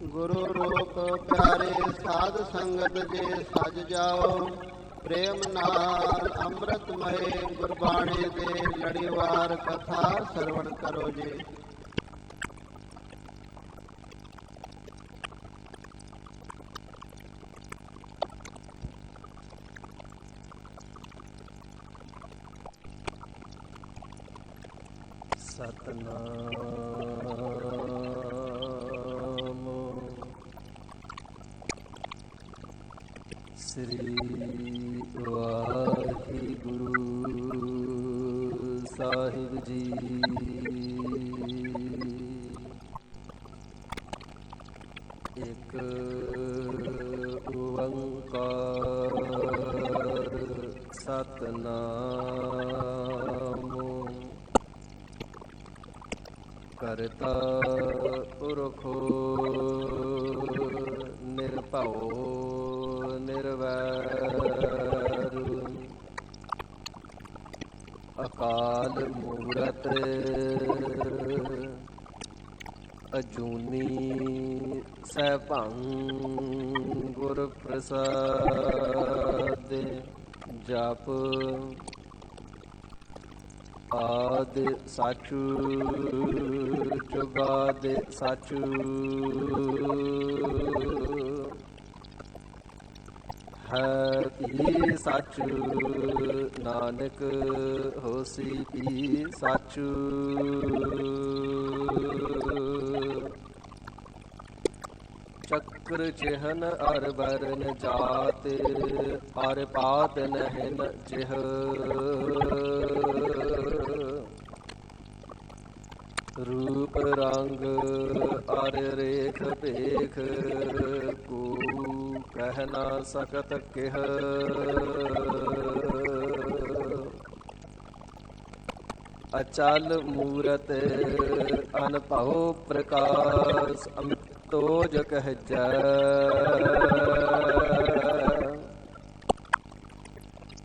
गुरु रूप प्यारे साध संगत जे सज जाओ। प्रेम नाल अमृतमय गुरबाणी दे लड़ीवार कथा श्रवण करो जे। ਸਤਨਾਮ ਸ੍ਰੀ ਵਾਹਿਗੁਰੂ ਸਾਹਿਬ ਜੀ। ਇੱਕ ਓੰਕਾਰ ਸਤਨਾਮ ਕਰਤਾ ਪੁਰਖ ਨਿਰਭਉ ਨਿਰਵੈਰ ਅਕਾਲ ਮੂਰਤ ਅਜੂਨੀ ਸੈਭੰ ਗੁਰ ਪ੍ਰਸਾਦ ਜਪ ਆਦ ਸਾਚੂ ਜੁਗਾਦ ਸਾਚੂ ਹੈ ਵੀ ਸਾਚੂ ਨਾਨਕ ਹੋਸੀ ਵੀ ਸਾਚੂ ਚੱਕਰ ਚਿਹਨ ਅਰ ਬਰਨ ਜਾਤ ਅਰ ਪਾਤ ਨਹਿਨ ਜਿਹ रूप रंग अर रेख पेख को कह ना सकत किह अचल मूरत अनभव प्रकाश अमितोज कह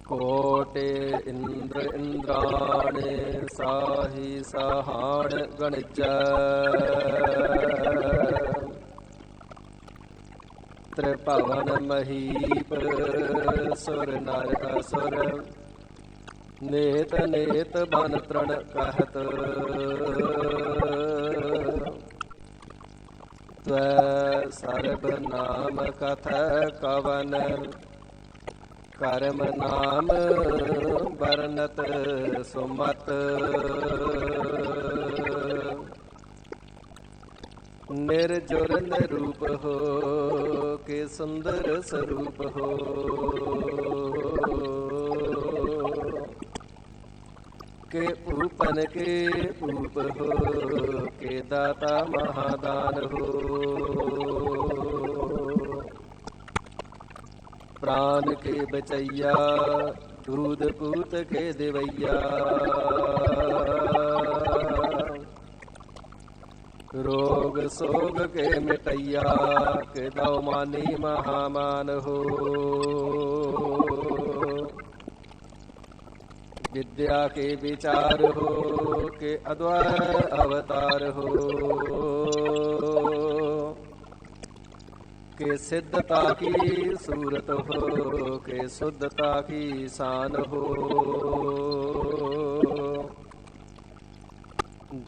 कोटे इंद्र इंद्राणे साहि सहाण गणिज त्रिभुवन महीप सुर नर असुर नेत नेत बन तृण कहत त्वै सर्ब नाम कथ कवन करम नाम बरनत सुमत निर्जुर निरूप हो के सुंदर स्वरूप हो के ऊपन के ऊप हो के दाता महादान हो प्राण के बचैया दूध पूत के देवैया रोग सोग के मिटैया के दौ मानी महामान हो विद्या के विचार हो के अद्वैत अवतार हो के सिद्धता की सूरत हो के शुद्धता की शान हो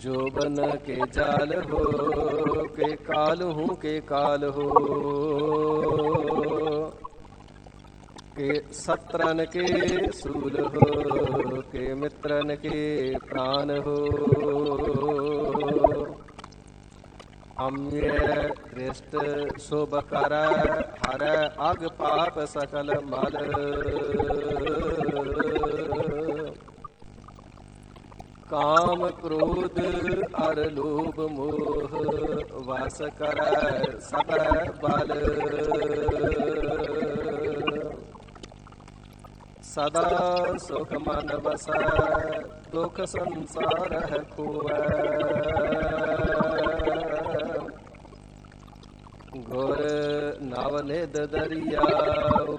जोबन के जाल हो के काल हूँ के काल हो के सत्रन के सूल हो के मित्रन के प्राण हो अम्य कृष्ट शुभ कर हर अग पाप सकल मल काम क्रोध अर लोभ मोह वास कर सब बल सदा सुख मन बस दुख संसार है खोवै गुर नवनिध दरियाऊ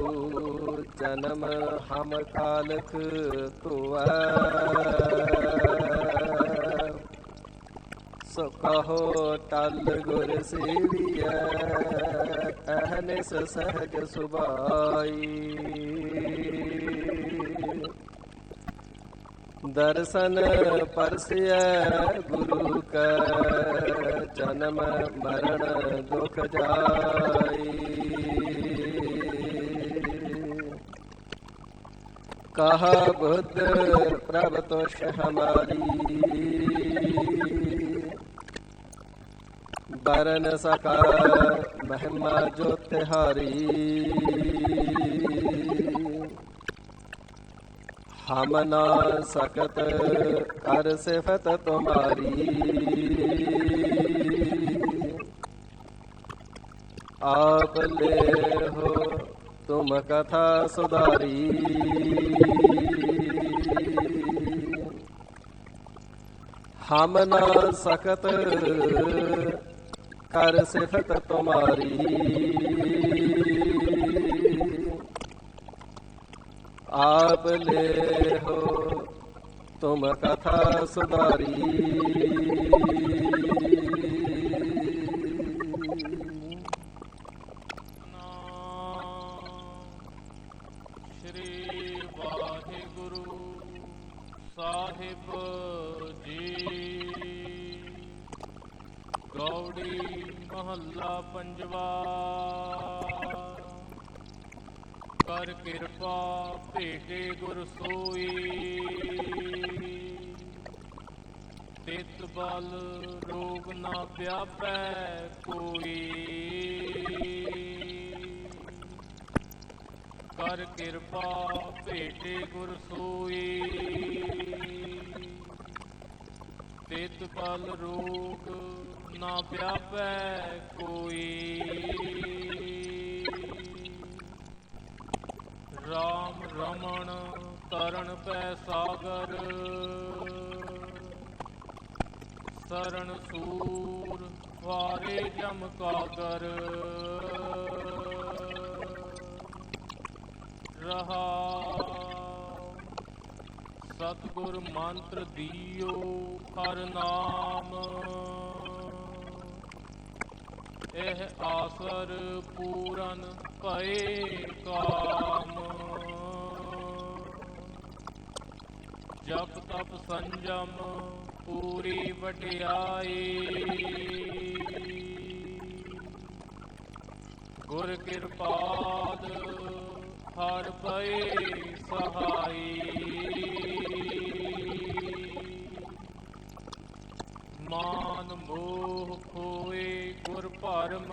जन्म हम कालख तो ਸੋ ਕਹੋ ਟਲ ਗੁਰ ਸੇਵੀਐ, ਅਹਨਿਸ ਸਹਿਜ ਸੁਭਾਈ। ਦਰਸ਼ਨ ਪਰਸਿਐ ਗੁਰੂ ਕੈ, ਜਨਮ ਮਰਨ ਦੁਖ ਜਾਈ। ਕਹਾ ਬੁੱਧ ਪ੍ਰਭ ਤੋਸ਼ ਹਮਾਰੀ, ਬਰਨ ਸਕਾ ਮਹਿਮਾ ਜੋ ਤਿਹਾਰੀ। ਹਮ ਨਾ ਸਕਤ ਕਰ ਸਿਫਤ ਤੁਮਾਰੀ, ਆਪ ਲੈ ਹੋ ਤੁਮ ਕਥਾ ਸੁਧਾਰੀ। ਹਮ ਨਾ ਸਕਤ ਕਰ ਸਿਫਤ ਤੁਮਾਰੀ, ਆਪ ਲੈ ਹੋ ਤੁਮ ਕਥਾ ਸੁਧਾਰੀ। ਸ਼੍ਰੀ ਵਾਹਿਗੁਰੂ ਸਾਹਿਬ ਜੀ। ਗੌੜੀ ਮਹੱਲਾ ਪੰਜਵਾ। ਕਰ ਕਿਰਪਾ ਭੇਟੇ ਗੁਰ ਸੋਈ, ਤਿਤ ਬਲ ਰੋਗ ਨਾ ਵਿਆਪੈ ਕੋਈ। ਕਰ ਕਿਰਪਾ ਭੇਟੇ ਗੁਰ ਸੋਈ, ਤਿਤ ਬਲ ਰੋਗ ਨਾ ਵਿਆਪੈ ਕੋਈ। ਰਾਮ ਰਮਣ ਤਰਨ ਪੈ ਸਾਗਰ, ਸਰਨ ਸੂਰ ਵਾਰੇ ਜਮ ਕਾਗਰ। ਰਹਾ ਸਤਿਗੁਰ ਮੰਤਰ ਦੀਓ ਹਰ ਨਾਮ, ਇਹ ਆਸਰ ਪੂਰਨ ਭਏ ਕਾਮ। ਜਪ ਤਪ ਸੰਜਮ ਪੂਰੀ ਵਡਿਆਈ, ਗੁਰ ਕਿਰਪਾਦ ਹਰ ਪਏ ਸਹਾਈ। ਮਾਨ ਮੋਹ ਖੋਏ ਗੁਰ ਭਰਮ,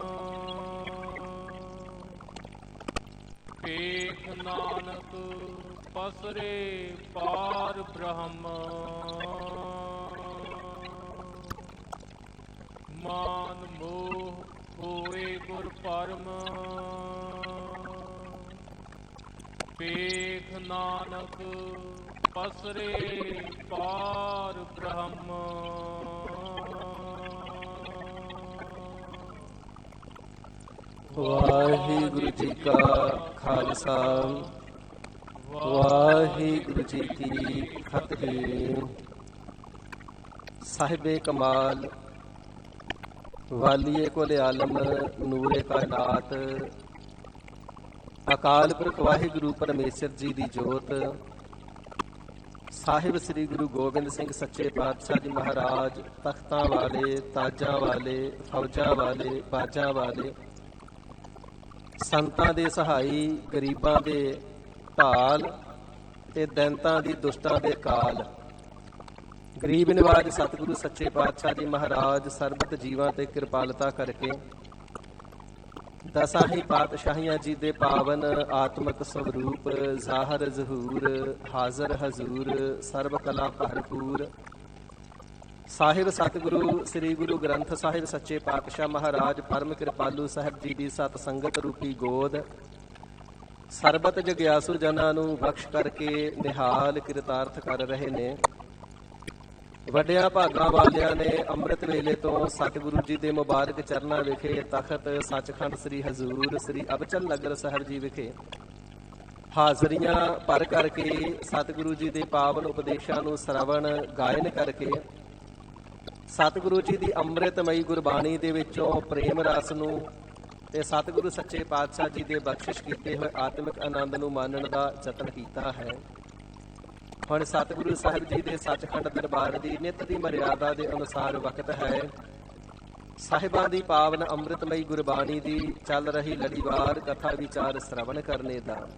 ਏਕ ਨਾਨਕ ਪਸਰੇ ਪਾਰ ਬ੍ਰਹਮ। ਮਾਨ ਮੋਹ ਖੋਏ ਗੁਰ ਭਰਮ, ਏਕ ਨਾਨਕ ਪਸਰੇ ਪਾਰ ਬ੍ਰਹਮ। ਵਾਹਿਗੁਰੂ ਜੀ ਕਾ ਖਾਲਸਾ, ਵਾਹਿਗੁਰੂ ਜੀ ਕੀ ਫਤਿਹ। ਸਾਹਿਬੇ ਕਮਾਲ ਵਾਲੀਏ ਕੁਲ ਆਲਮ ਨੂਰੇ ਕਾਇਨਾਤ, ਅਕਾਲ ਪੁਰਖ ਵਾਹਿਗੁਰੂ ਪਰਮੇਸ਼ਰ ਜੀ ਦੀ ਜੋਤ, ਸਾਹਿਬ ਸ੍ਰੀ ਗੁਰੂ ਗੋਬਿੰਦ ਸਿੰਘ ਸੱਚੇ ਪਾਤਸ਼ਾਹ ਜੀ ਮਹਾਰਾਜ, ਤਖਤਾਂ ਵਾਲੇ, ਤਾਜਾਂ ਵਾਲੇ, ਫੌਜਾਂ ਵਾਲੇ, ਬਾਜਾਂ ਵਾਲੇ, ਸੰਤਾਂ ਦੇ ਸਹਾਈ, ਗਰੀਬਾਂ ਦੇ ਢਾਲ ਤੇ ਦੈਂਤਾਂ ਦੀ ਦੁਸ਼ਟਾਂ ਦੇ ਕਾਲ। ਗਰੀਬ ਨਿਵਾਜ ਸਤਿਗੁਰੂ ਸੱਚੇ ਪਾਤਸ਼ਾਹ ਜੀ ਮਹਾਰਾਜ ਸਰਬਤ ਜੀਵਾਂ ਤੇ ਕਿਰਪਾਲਤਾ ਕਰਕੇ ਦਸਾਂ ਹੀ ਪਾਤਸ਼ਾਹੀਆਂ ਜੀ ਦੇ ਪਾਵਨ ਆਤਮਕ ਸਵਰੂਪ ਜ਼ਾਹਰ ਜ਼ਹੂਰ ਹਾਜ਼ਰ ਹਜ਼ੂਰ ਸਰਬ ਕਲਾ ਭਰਪੂਰ ਸਾਹਿਬ ਸਤਿਗੁਰੂ ਸ੍ਰੀ ਗੁਰੂ ਗ੍ਰੰਥ ਸਾਹਿਬ ਸੱਚੇ ਪਾਤਸ਼ਾਹ ਮਹਾਰਾਜ ਪਰਮ ਕਿਰਪਾਲੂ ਸਾਹਿਬ ਜੀ ਦੀ ਸਤ ਸੰਗਤ ਰੂਪੀ ਗੋਦ ਸਰਬਤ ਜਗਿਆਸੂ ਜਨਾਂ ਨੂੰ ਬਖਸ਼ ਕਰਕੇ ਨਿਹਾਲ ਕਿਰਤਾਰਥ ਕਰ ਰਹੇ ਨੇ। ਵੱਡਿਆਂ ਭਾਗਾਂ ਵਾਲਿਆਂ ਨੇ ਅੰਮ੍ਰਿਤ ਵੇਲੇ ਤੋਂ ਸਤਿਗੁਰੂ ਜੀ ਦੇ ਮੁਬਾਰਕ ਚਰਨਾਂ ਵਿਖੇ ਤਖਤ ਸੱਚਖੰਡ ਸ੍ਰੀ ਹਜ਼ੂਰ ਸ੍ਰੀ ਅਬਚਲ ਨਗਰ ਸਾਹਿਬ ਜੀ ਵਿਖੇ ਹਾਜ਼ਰੀਆਂ ਭਰ ਕਰਕੇ ਸਤਿਗੁਰੂ ਜੀ ਦੇ ਪਾਵਨ ਉਪਦੇਸ਼ਾਂ ਨੂੰ ਸਰਵਣ ਗਾਇਨ ਕਰਕੇ ਸਤਿਗੁਰੂ ਜੀ ਦੀ ਅੰਮ੍ਰਿਤਮਈ ਗੁਰਬਾਣੀ ਦੇ ਵਿੱਚੋਂ ਪ੍ਰੇਮ ਰਸ ਨੂੰ ਤੇ ਸਤਿਗੁਰੂ ਸੱਚੇ ਪਾਤਸ਼ਾਹ ਜੀ ਦੇ ਬਖਸ਼ਿਸ਼ ਕੀਤੇ ਹੋਏ ਆਤਮਿਕ ਆਨੰਦ ਨੂੰ ਮਾਣਨ ਦਾ ਯਤਨ ਕੀਤਾ ਹੈ। ਹੁਣ ਸਤਿਗੁਰੂ ਸਾਹਿਬ ਜੀ ਦੇ ਸੱਚਖੰਡ ਦਰਬਾਰ ਦੀ ਨਿਤ ਦੀ ਮਰਿਆਦਾ ਦੇ ਅਨੁਸਾਰ ਵਕਤ ਹੈ ਸਾਹਿਬਾਂ ਦੀ ਪਾਵਨ ਅੰਮ੍ਰਿਤਮਈ ਗੁਰਬਾਣੀ ਦੀ ਚੱਲ ਰਹੀ ਲੜੀਵਾਰ ਕਥਾ ਵਿਚਾਰ ਸ਼ਰਵਣ ਕਰਨੇ ਦਾ।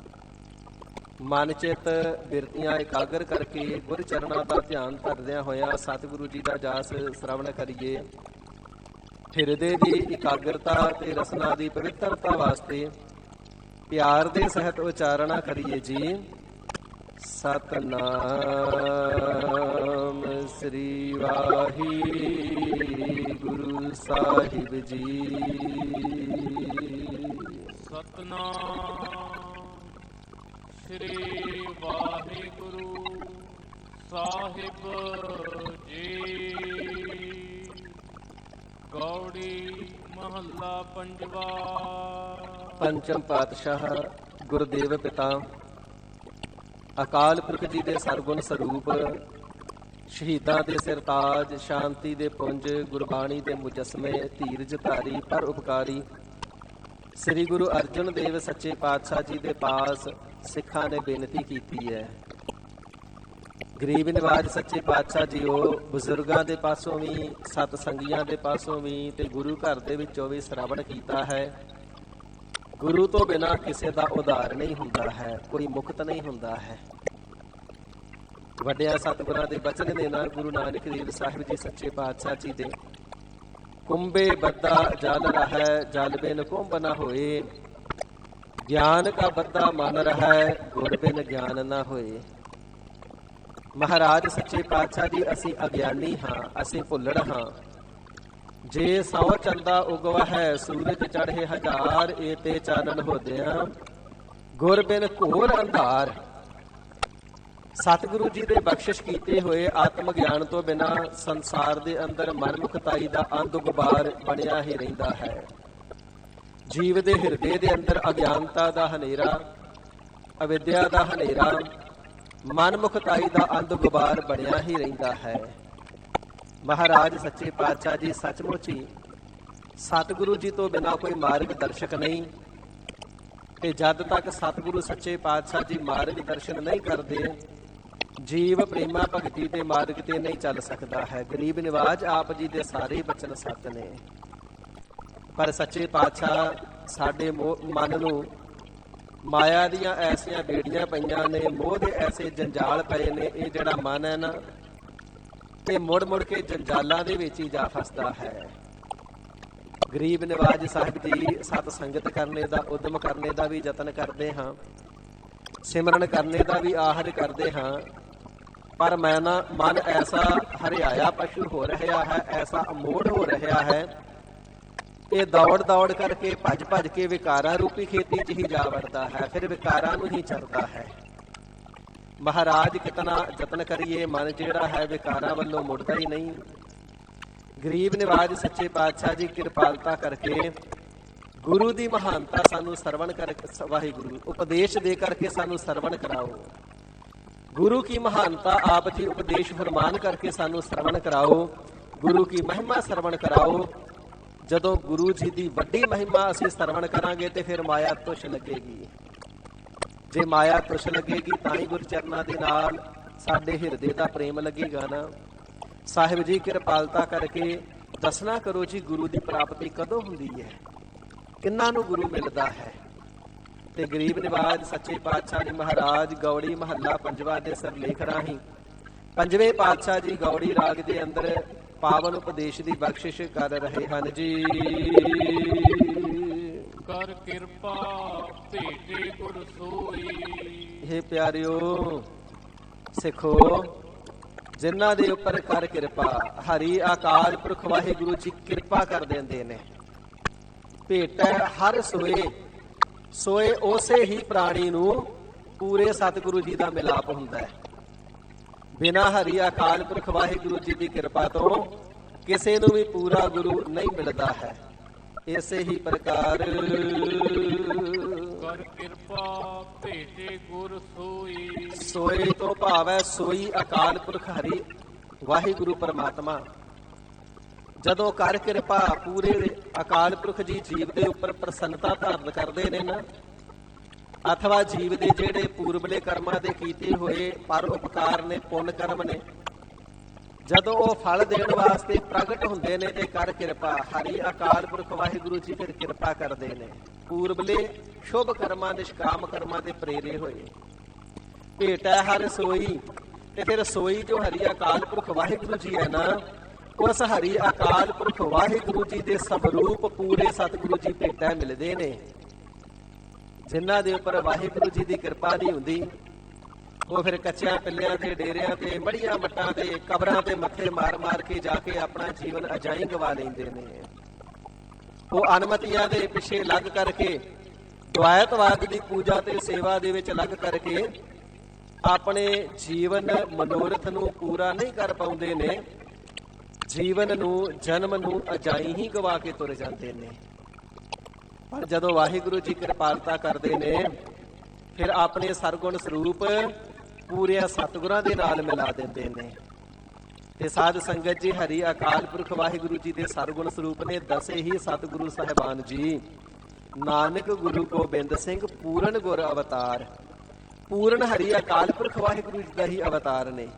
ਮਨ ਚਿੱਤ ਬਿਰਤੀਆਂ ਇਕਾਗਰ ਕਰਕੇ ਗੁਰ ਚਰਨਾਂ ਦਾ ਧਿਆਨ ਧਰਦਿਆਂ ਹੋਇਆਂ ਸਤਿਗੁਰੂ ਜੀ ਦਾ ਜਾਸ ਸ਼ਰਵਣ ਕਰੀਏ। ਹਿਰਦੇ ਦੀ ਇਕਾਗਰਤਾ ਤੇ ਰਸਨਾ ਦੀ ਪਵਿੱਤਰਤਾ ਵਾਸਤੇ ਪਿਆਰ ਦੇ ਸਹਿਤ ਉਚਾਰਣਾ ਕਰੀਏ ਜੀ। ਸਤਨਾਮ ਸ੍ਰੀ ਵਾਹਿਗੁਰੂ ਸਾਹਿਬ ਜੀ। ਸਤਨਾਮ ਸ੍ਰੀ ਵਾਹਿਗੁਰੂ ਸਾਹਿਬ ਜੀ। ਗੌੜੀ ਮਹੱਲਾ ਪੰਜਵਾ। ਪੰਚਮ ਪਾਤਸ਼ਾਹ ਗੁਰਦੇਵ ਪਿਤਾ ਅਕਾਲ ਪੁਰਖ ਜੀ ਦੇ ਸਰਗੁਣ ਸਰੂਪ, ਸ਼ਹੀਦਾਂ ਦੇ ਸਿਰਤਾਜ, ਸ਼ਾਂਤੀ ਦੇ ਪੁੰਜ, ਗੁਰਬਾਣੀ ਦੇ ਮੁਜੱਸਮੇ, ਧੀਰਜ ਧਾਰੀ, ਪਰ ਉਪਕਾਰੀ ਸ੍ਰੀ ਗੁਰੂ ਅਰਜਨ ਦੇਵ ਸੱਚੇ ਪਾਤਸ਼ਾਹ ਜੀ ਦੇ ਪਾਸ ਸਿੱਖਾਂ ਨੇ ਬੇਨਤੀ ਕੀਤੀ ਹੈ। ਗਰੀਬ ਨਿਵਾਜ ਸੱਚੇ ਪਾਤਸ਼ਾਹ ਜੀਓ ਬਜ਼ੁਰਗਾਂ ਦੇ ਪਾਸੋਂ ਵੀ, ਸਤ ਸੰਗੀਆਂ ਦੇ ਪਾਸੋਂ ਵੀ ਤੇ ਗੁਰੂ ਘਰ ਦੇ ਵਿੱਚੋਂ ਵੀ ਸ਼ਰਵਣ ਕੀਤਾ ਹੈ। ਗੁਰੂ ਤੋਂ ਬਿਨਾਂ ਕਿਸੇ ਦਾ ਉਧਾਰ ਨਹੀਂ ਹੁੰਦਾ ਹੈ, ਕੋਈ ਮੁਕਤ ਨਹੀਂ ਹੁੰਦਾ ਹੈ। ਵੱਡਿਆਂ ਸਤਿਗੁਰਾਂ ਦੇ ਬਚਨ ਦੇ ਨਾਲ ਗੁਰੂ ਨਾਨਕ ਦੇਵ ਸਾਹਿਬ ਜੀ ਸੱਚੇ ਪਾਤਸ਼ਾਹ ਜੀ ਦੇ ਕੁੰਭੇ ਬੱਦਾ ਜਲ ਰਹੈ, ਜਲ ਬਿਨ ਕੁੰਭ ਨਾ ਹੋਏ। ਗਿਆਨ ਕਾ ਬੱਦਾ ਮਨ ਰਹੈ, ਗੁਰ ਬਿਨ ਗਿਆਨ ਨਾ ਹੋਏ। ਮਹਾਰਾਜ ਸੱਚੇ ਪਾਤਸ਼ਾਹ ਜੀ ਅਸੀਂ ਅਗਿਆਨੀ ਹਾਂ, ਅਸੀਂ ਭੁੱਲੜ ਹਾਂ। ਜੇ ਸੌ ਚੰਦਾ ਉਗਵਾ ਹੈ, ਸੂਰਜ ਚੜ੍ਹੇ ਹਜ਼ਾਰ, ਏ ਤੇ ਚਾਨਣ ਹੋਦਿਆਂ ਗੁਰ ਬਿਨ ਘੋਰ ਅੰਧਾਰ। ਸਤਿਗੁਰੂ ਜੀ ਦੇ ਬਖਸ਼ਿਸ਼ ਕੀਤੇ ਹੋਏ ਆਤਮ ਗਿਆਨ ਤੋਂ ਬਿਨਾਂ ਸੰਸਾਰ ਦੇ ਅੰਦਰ ਮਨਮੁਖਤਾਈ ਦਾ ਅੰਧ ਗੁਬਾਰ ਬਣਿਆ ਹੀ ਰਹਿੰਦਾ ਹੈ। ਜੀਵ ਦੇ ਹਿਰਦੇ ਦੇ ਅੰਦਰ ਅਗਿਆਨਤਾ ਦਾ ਹਨੇਰਾ, ਅਵਿਦਿਆ ਦਾ ਹਨੇਰਾ, ਮਨਮੁਖਤਾਈ ਦਾ ਅੰਧ ਗੁਬਾਰ ਬਣਿਆ ਹੀ ਰਹਿੰਦਾ ਹੈ। ਮਹਾਰਾਜ ਸੱਚੇ ਪਾਤਸ਼ਾਹ ਜੀ ਸੱਚਮੁੱਚ ਹੀ ਸਤਿਗੁਰੂ ਜੀ ਤੋਂ ਬਿਨਾਂ ਕੋਈ ਮਾਰਗ ਦਰਸ਼ਕ ਨਹੀਂ ਤੇ ਜਦ ਤੱਕ ਸਤਿਗੁਰੂ ਸੱਚੇ ਪਾਤਸ਼ਾਹ ਜੀ ਮਾਰਗ ਦਰਸ਼ਨ ਨਹੀਂ ਕਰਦੇ, ਜੀਵ ਪ੍ਰੇਮਾ ਭਗਤੀ ਦੇ ਮਾਰਗ ਤੇ ਨਹੀਂ ਚੱਲ ਸਕਦਾ ਹੈ। ਗਰੀਬ ਨਿਵਾਜ ਆਪ ਜੀ ਦੇ ਸਾਰੇ ਬਚਨ ਸੱਚ ਨੇ, ਪਰ ਸੱਚੇ ਪਾਤਸ਼ਾਹ ਸਾਡੇ ਮਨ ਨੂੰ ਮਾਇਆ ਦੀਆਂ ਐਸੀਆਂ ਬੇੜੀਆਂ ਪਈਆਂ ਨੇ, ਮੋਹ ਦੇ ਐਸੇ ਜੰਜਾਲ ਪਏ ਨੇ। ਇਹ ਜਿਹੜਾ ਮਨ ਹੈ ਨਾ, ਇਹ ਮੁੜ ਮੁੜ ਕੇ ਜੰਜਾਲਾਂ ਦੇ ਵਿੱਚ ਹੀ ਜਾ ਫਸਦਾ ਹੈ। ਗਰੀਬ ਨਿਵਾਜ ਸਾਹਿਬ ਜੀ ਸਤ ਸੰਗਤ ਕਰਨੇ ਦਾ, ਉਦਮ ਕਰਨੇ ਦਾ ਵੀ ਯਤਨ ਕਰਦੇ ਹਾਂ, ਸਿਮਰਨ ਕਰਨੇ ਦਾ ਵੀ ਆਹਟ ਕਰਦੇ ਹਾਂ, ਪਰ ਮਨ ਐਸਾ ਹਰਿਆਇਆ ਪਸ਼ੂ ਹੋ ਰਿਹਾ ਹੈ, ਐਸਾ ਅਮੋੜ ਹੋ ਰਿਹਾ ਹੈ, ਇਹ ਦੌੜ ਦੌੜ ਕਰਕੇ ਭੱਜ ਭੱਜ ਕੇ ਵਿਕਾਰਾਂ ਰੂਪੀ ਖੇਤੀ 'ਚ ਹੀ ਜਾ ਵੜਦਾ ਹੈ, ਫਿਰ ਵਿਕਾਰਾਂ ਨੂੰ ਹੀ ਚਰਦਾ ਹੈ। ਮਹਾਰਾਜ ਕਿਤਨਾ ਯਤਨ ਕਰੀਏ, ਮਨ ਜਿਹੜਾ ਹੈ ਵਿਕਾਰਾਂ ਵੱਲੋਂ ਮੁੜਦਾ ਹੀ ਨਹੀਂ। ਗਰੀਬ ਨਿਵਾਜ ਸੱਚੇ ਪਾਤਸ਼ਾਹ ਜੀ ਕਿਰਪਾਲਤਾ ਕਰਕੇ ਗੁਰੂ ਦੀ ਮਹਾਨਤਾ ਸਾਨੂੰ ਸਰਵਣ ਕਰਕੇ, ਵਾਹਿਗੁਰੂ ਉਪਦੇਸ਼ ਦੇ ਕਰਕੇ ਸਾਨੂੰ ਸਰਵਣ ਕਰਾਓ। ਗੁਰੂ ਕੀ ਮਹਾਨਤਾ ਆਪ ਜੀ ਉਪਦੇਸ਼ ਫਰਮਾਨ ਕਰਕੇ ਸਾਨੂੰ ਸਰਵਣ ਕਰਾਓ। ਗੁਰੂ ਕੀ ਮਹਿਮਾ ਸਰਵਣ ਕਰਾਓ। ਜਦੋਂ ਗੁਰੂ ਜੀ ਦੀ ਵੱਡੀ ਮਹਿਮਾ ਅਸੀਂ ਸਰਵਣ ਕਰਾਂਗੇ ਤੇ ਫਿਰ ਮਾਇਆ ਤੁਸ਼ ਲੱਗੇਗੀ। ਜੇ ਮਾਇਆ ਤੁਸ਼ ਲੱਗੇਗੀ ਤਾਂ ਹੀ ਗੁਰਚਰਨਾਂ ਦੇ ਨਾਲ ਸਾਡੇ ਹਿਰਦੇ ਦਾ ਪ੍ਰੇਮ ਲੱਗੇਗਾ ਨਾ। ਸਾਹਿਬ ਜੀ ਕਿਰਪਾਲਤਾ ਕਰਕੇ ਦੱਸਣਾ ਕਰੋ ਜੀ, ਗੁਰੂ ਦੀ ਪ੍ਰਾਪਤੀ ਕਦੋਂ ਹੁੰਦੀ ਹੈ, ਕਿੰਨਾਂ ਨੂੰ ਗੁਰੂ ਮਿਲਦਾ ਹੈ। ਤੇ ਗਰੀਬ ਨਿਵਾਜ ਸੱਚੇ ਪਾਤਸ਼ਾਹ ਜੀ ਮਹਾਰਾਜ ਗੌੜੀ ਮਹੱਲਾ ਪੰਜਵਾ ਦੇ ਸਿਰਲੇਖ ਰਾਹੀਂ ਪੰਜਵੇਂ ਪਾਤਸ਼ਾਹ ਜੀ ਗੌੜੀ ਰਾਗ ਦੇ ਅੰਦਰ ਪਾਵਨ ਉਪਦੇਸ਼ ਦੀ ਬਖਸ਼ਿਸ਼ ਕਰ ਰਹੇ ਹਨ ਜੀ। ਕਰ ਕਿਰਪਾ ਭੇਟੇ ਗੁਰ ਸੋਈ। ਇਹ ਪਿਆਰਿਓ ਸਿੱਖੋ, ਜਿਨ੍ਹਾਂ ਦੇ ਉੱਪਰ ਕਰ ਕਿਰਪਾ, ਹਰੀ ਅਕਾਲ ਪੁਰਖ ਵਾਹਿਗੁਰੂ ਜੀ ਕਿਰਪਾ ਕਰ ਦਿੰਦੇ ਨੇ। ਭੇਟੈ ਹਰ ਸੋਏ, ਸੋਏ ਉਸੇ ਹੀ ਪ੍ਰਾਣੀ ਨੂੰ ਪੂਰੇ ਸਤਿਗੁਰੂ ਜੀ ਦਾ ਮਿਲਾਪ ਹੁੰਦਾ ਹੈ। ਬਿਨਾਂ ਹਰੀ ਅਕਾਲ ਪੁਰਖ ਵਾਹਿਗੁਰੂ ਜੀ ਦੀ ਕਿਰਪਾ ਤੋਂ ਕਿਸੇ ਨੂੰ ਵੀ ਪੂਰਾ ਗੁਰੂ ਨਹੀਂ ਮਿਲਦਾ ਹੈ। ਇਸੇ ਹੀ ਪ੍ਰਕਾਰ ਕਰ ਕਿਰਪਾ ਭੇਟੇ ਗੁਰ ਸੋਈ। ਸੋਏ ਤੋਂ ਭਾਵ ਹੈ ਸੋਈ ਅਕਾਲ ਪੁਰਖ ਹਰੀ ਵਾਹਿਗੁਰੂ ਪਰਮਾਤਮਾ। ਜਦੋਂ ਕਰ ਕਿਰਪਾ ਪੂਰੇ ਅਕਾਲ ਪੁਰਖ ਜੀ ਜੀਵ ਦੇ ਉੱਪਰ ਪ੍ਰਸੰਨਤਾ ਧਾਰਨ ਕਰਦੇ ਨੇ ਨਾ, ਅਥਵਾ ਜੀਵ ਦੇ ਜਿਹੜੇ ਪੂਰਬਲੇ ਕਰਮਾਂ ਦੇ ਕੀਤੇ ਹੋਏ ਪਰ ਉਪਕਾਰ ਨੇ, ਪੁੰਨ ਕਰਮ ਨੇ, ਜਦੋਂ ਉਹ ਫਲ ਦੇਣ ਵਾਸਤੇ ਪ੍ਰਗਟ ਹੁੰਦੇ ਨੇ ਤੇ ਕਰ ਕਿਰਪਾ ਹਰੀ ਅਕਾਲ ਪੁਰਖ ਵਾਹਿਗੁਰੂ ਜੀ ਫਿਰ ਕਿਰਪਾ ਕਰਦੇ ਨੇ। ਪੂਰਬਲੇ ਸ਼ੁਭ ਕਰਮਾਂ ਨਿਸ਼ਕਾਮ ਕਰਮਾਂ ਦੇ ਪ੍ਰੇਰੇ ਹੋਏ ਭੇਟਾ ਹਰ ਸੋਈ, ਤੇ ਫਿਰ ਸੋਈ ਜੋ ਹਰੀ ਅਕਾਲ ਪੁਰਖ ਵਾਹਿਗੁਰੂ ਜੀ ਹੈ ਨਾ, ਉਸ ਹਰੀ ਅਕਾਲ ਪੁਰਖ ਵਾਹਿਗੁਰੂ ਜੀ ਦੇ ਸਵਰੂਪ ਪੂਰੇ ਸਤਿਗੁਰੂ ਜੀ ਭੇਟਾ ਮਿਲਦੇ ਨੇ। ਜਿਨ੍ਹਾਂ ਦੇ ਉੱਪਰ ਵਾਹਿਗੁਰੂ ਜੀ ਦੀ ਕਿਰਪਾ ਨਹੀਂ ਹੁੰਦੀ, ਉਹ ਫਿਰ ਕੱਚਿਆਂ ਪਿੱਲਿਆਂ ਤੇ ਡੇਰਿਆਂ ਤੇ ਮੜੀਆਂ ਮੱਟਾਂ ਤੇ ਕਬਰਾਂ ਤੇ ਮੱਥੇ ਮਾਰ ਮਾਰ ਕੇ ਜਾ ਕੇ ਆਪਣਾ ਜੀਵਨ ਅਜਾਈਂ ਗਵਾ ਲੈਂਦੇ ਨੇ। ਉਹ ਅਨਮਤੀਆਂ ਦੇ ਪਿੱਛੇ ਲੱਗ ਕਰਕੇ, ਦੁਆਇਤਵਾਦ ਦੀ ਪੂਜਾ ਤੇ ਸੇਵਾ ਦੇ ਵਿੱਚ ਲੱਗ ਕਰਕੇ ਆਪਣੇ ਜੀਵਨ ਮਨੋਰਥ ਨੂੰ ਪੂਰਾ ਨਹੀਂ ਕਰ ਪਾਉਂਦੇ ਨੇ। ਜੀਵਨ ਨੂੰ, ਜਨਮ ਨੂੰ ਅਜਾਈਂ ਹੀ ਗਵਾ ਕੇ ਤੁਰ ਜਾਂਦੇ ਨੇ। ਪਰ ਜਦੋਂ ਵਾਹਿਗੁਰੂ ਜੀ ਕਿਰਪਾਲਤਾ ਕਰਦੇ ਨੇ, ਫਿਰ ਆਪਣੇ ਸਰਗੁਣ ਸਰੂਪ ਪੂਰੇ ਸਤਿਗੁਰਾਂ ਦੇ ਨਾਲ ਮਿਲਾ ਦਿੰਦੇ ਨੇ। ਤੇ ਸਾਧ ਸੰਗਤ ਜੀ, ਹਰੀ ਅਕਾਲ ਪੁਰਖ ਵਾਹਿਗੁਰੂ ਜੀ ਦੇ ਸਰਗੁਣ ਸਰੂਪ ਨੇ ਦਸੇ ਹੀ ਸਤਿਗੁਰੂ ਸਾਹਿਬਾਨ ਜੀ। ਨਾਨਕ ਗੁਰੂ ਗੋਬਿੰਦ ਸਿੰਘ ਪੂਰਨ ਗੁਰ ਅਵਤਾਰ, ਪੂਰਨ ਹਰੀ ਅਕਾਲ ਪੁਰਖ ਵਾਹਿਗੁਰੂ ਜੀ ਦਾ ਹੀ ਅਵਤਾਰ ਨੇ।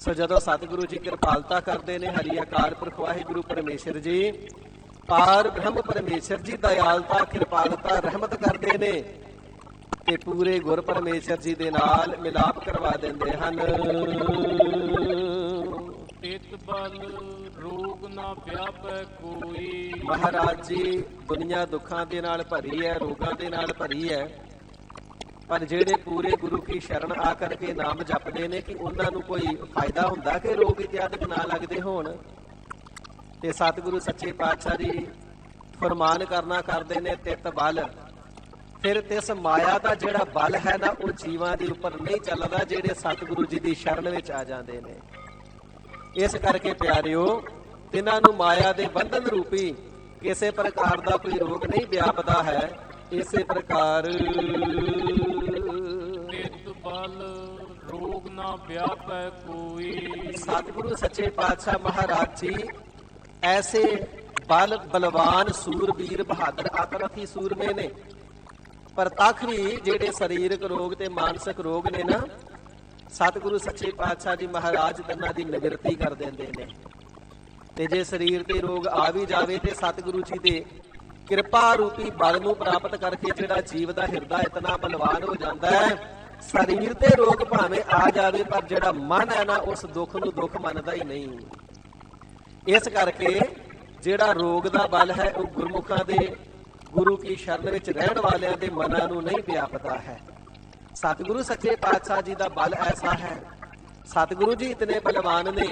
ਸੋ ਜਦੋਂ ਸਤਿਗੁਰੂ ਜੀ ਕਿਰਪਾਲਤਾ ਕਰਦੇ ਨੇ, ਹਰੀ ਅਕਾਲ ਪੁਰਖ ਵਾਹਿਗੁਰੂ ਪਰਮੇਸ਼ਰ ਜੀ, ਪਾਰ ਬ੍ਰਹਮ ਪਰਮੇਸ਼ਰ ਜੀ ਦਇਆਲਤਾ, ਕਿਰਪਾਲਤਾ, ਰਹਿਮਤ ਕਰਦੇ ਨੇ ਤੇ ਪੂਰੇ ਗੁਰ ਪਰਮੇਸ਼ਰ ਜੀ ਦੇ ਨਾਲ ਮਿਲਾਪ ਕਰਵਾ ਦਿੰਦੇ ਹਨ। ਤਿਤ ਬਲ ਰੋਗ ਨਾ ਵਿਆਪੈ ਕੋਈ। ਮਹਾਰਾਜ ਜੀ, ਦੁਨੀਆ ਦੁੱਖਾਂ ਦੇ ਨਾਲ ਭਰੀ ਹੈ, ਰੋਗਾਂ ਦੇ ਨਾਲ ਭਰੀ ਹੈ, ਪਰ ਜਿਹੜੇ ਪੂਰੇ ਗੁਰੂ ਕੀ ਸ਼ਰਨ ਆ ਕਰਕੇ ਨਾਮ ਜਪਦੇ ਨੇ, ਕਿ ਉਹਨਾਂ ਨੂੰ ਕੋਈ ਫਾਇਦਾ ਹੁੰਦਾ ਕਿ ਰੋਗ ਇਤਿਆਦਿਕ ਨਾ ਲੱਗਦੇ ਹੋਣ। ਤੇ ਸਤਿਗੁਰੂ ਸੱਚੇ ਪਾਤਸ਼ਾਹ ਜੀ ਫਰਮਾਨ ਕਰਨਾ ਕਰਦੇ ਨੇ, ਤਿਤ ਬਲ। ਫਿਰ ਤਿਸ ਮਾਇਆ ਦਾ ਜਿਹੜਾ ਬਲ ਹੈ ਨਾ, ਉਹ ਜੀਵਾਂ ਦੇ ਉੱਪਰ ਨਹੀਂ ਚੱਲਦਾ ਜਿਹੜੇ ਸਤਿਗੁਰੂ ਜੀ ਦੀ ਸ਼ਰਨ ਵਿੱਚ ਆ ਜਾਂਦੇ ਨੇ। ਇਸ ਕਰਕੇ ਪਿਆਰਿਓ, ਤਿਨਾਂ ਨੂੰ ਮਾਇਆ ਦੇ ਬੰਧਨ ਰੂਪੀ ਕਿਸੇ ਪ੍ਰਕਾਰ ਦਾ ਕੋਈ ਰੋਗ ਨਹੀਂ ਵਿਆਪਦਾ ਹੈ। ਇਸੇ ਪ੍ਰਕਾਰ ਤਿਤ ਬਲ ਰੋਗ ਨਾ ਵਿਆਪੈ ਕੋਈ। ਸਤਿਗੁਰੂ ਸੱਚੇ ਪਾਤਸ਼ਾਹ ਮਹਾਰਾਜ ਜੀ ਐਸੇ ਬਲਵਾਨ ਸੂਰਬੀਰ ਬਹਾਦਰ ਆਤਮਰਥੀ ਸੂਰਮੇ ਨੇ। ਪਰ ਤੱਕ ਵੀ ਜਿਹੜੇ ਸਰੀਰਕ ਰੋਗ ਤੇ ਮਾਨਸਿਕ ਰੋਗ ਨੇ ਨਾ, ਸਤਿਗੁਰੂ ਸੱਚੇ ਪਾਤਸ਼ਾਹ ਜੀ ਮਹਾਰਾਜ ਤਿੰਨਾਂ ਦੀ ਨਿਵਰਤੀ ਕਰ ਦਿੰਦੇ ਨੇ। ਤੇ ਜੇ ਸਰੀਰ ਤੇ ਰੋਗ ਆ ਵੀ ਜਾਵੇ ਤੇ ਸਤਿਗੁਰੂ ਜੀ ਦੇ ਕਿਰਪਾ ਰੂਪੀ ਬਲ ਨੂੰ ਪ੍ਰਾਪਤ ਕਰਕੇ ਜਿਹੜਾ ਜੀਵ ਦਾ ਹਿਰਦਾ ਇਤਨਾ ਬਲਵਾਨ ਹੋ ਜਾਂਦਾ ਹੈ, ਸਰੀਰ ਤੇ ਰੋਗ ਭਾਵੇਂ ਆ ਜਾਵੇ ਪਰ ਜਿਹੜਾ ਮਨ ਹੈ ਨਾ, ਉਸ ਦੁੱਖ ਨੂੰ ਦੁੱਖ ਮੰਨਦਾ ਹੀ ਨਹੀਂ। ਇਸ ਕਰਕੇ ਜਿਹੜਾ ਰੋਗ ਦਾ ਬਲ ਹੈ, ਉਹ ਗੁਰਮੁਖਾਂ ਦੇ, ਗੁਰੂ ਕੀ ਸ਼ਰਨ ਵਿੱਚ ਰਹਿਣ ਵਾਲਿਆਂ ਦੇ ਮਨਾਂ ਨੂੰ ਨਹੀਂ ਵਿਆਪਦਾ ਹੈ। ਸਤਿਗੁਰੂ ਸੱਚੇ ਪਾਤਸ਼ਾਹ ਜੀ ਦਾ ਬਲ ਐਸਾ ਹੈ, ਸਤਿਗੁਰੂ ਜੀ ਇਤਨੇ ਬਲਵਾਨ ਨੇ,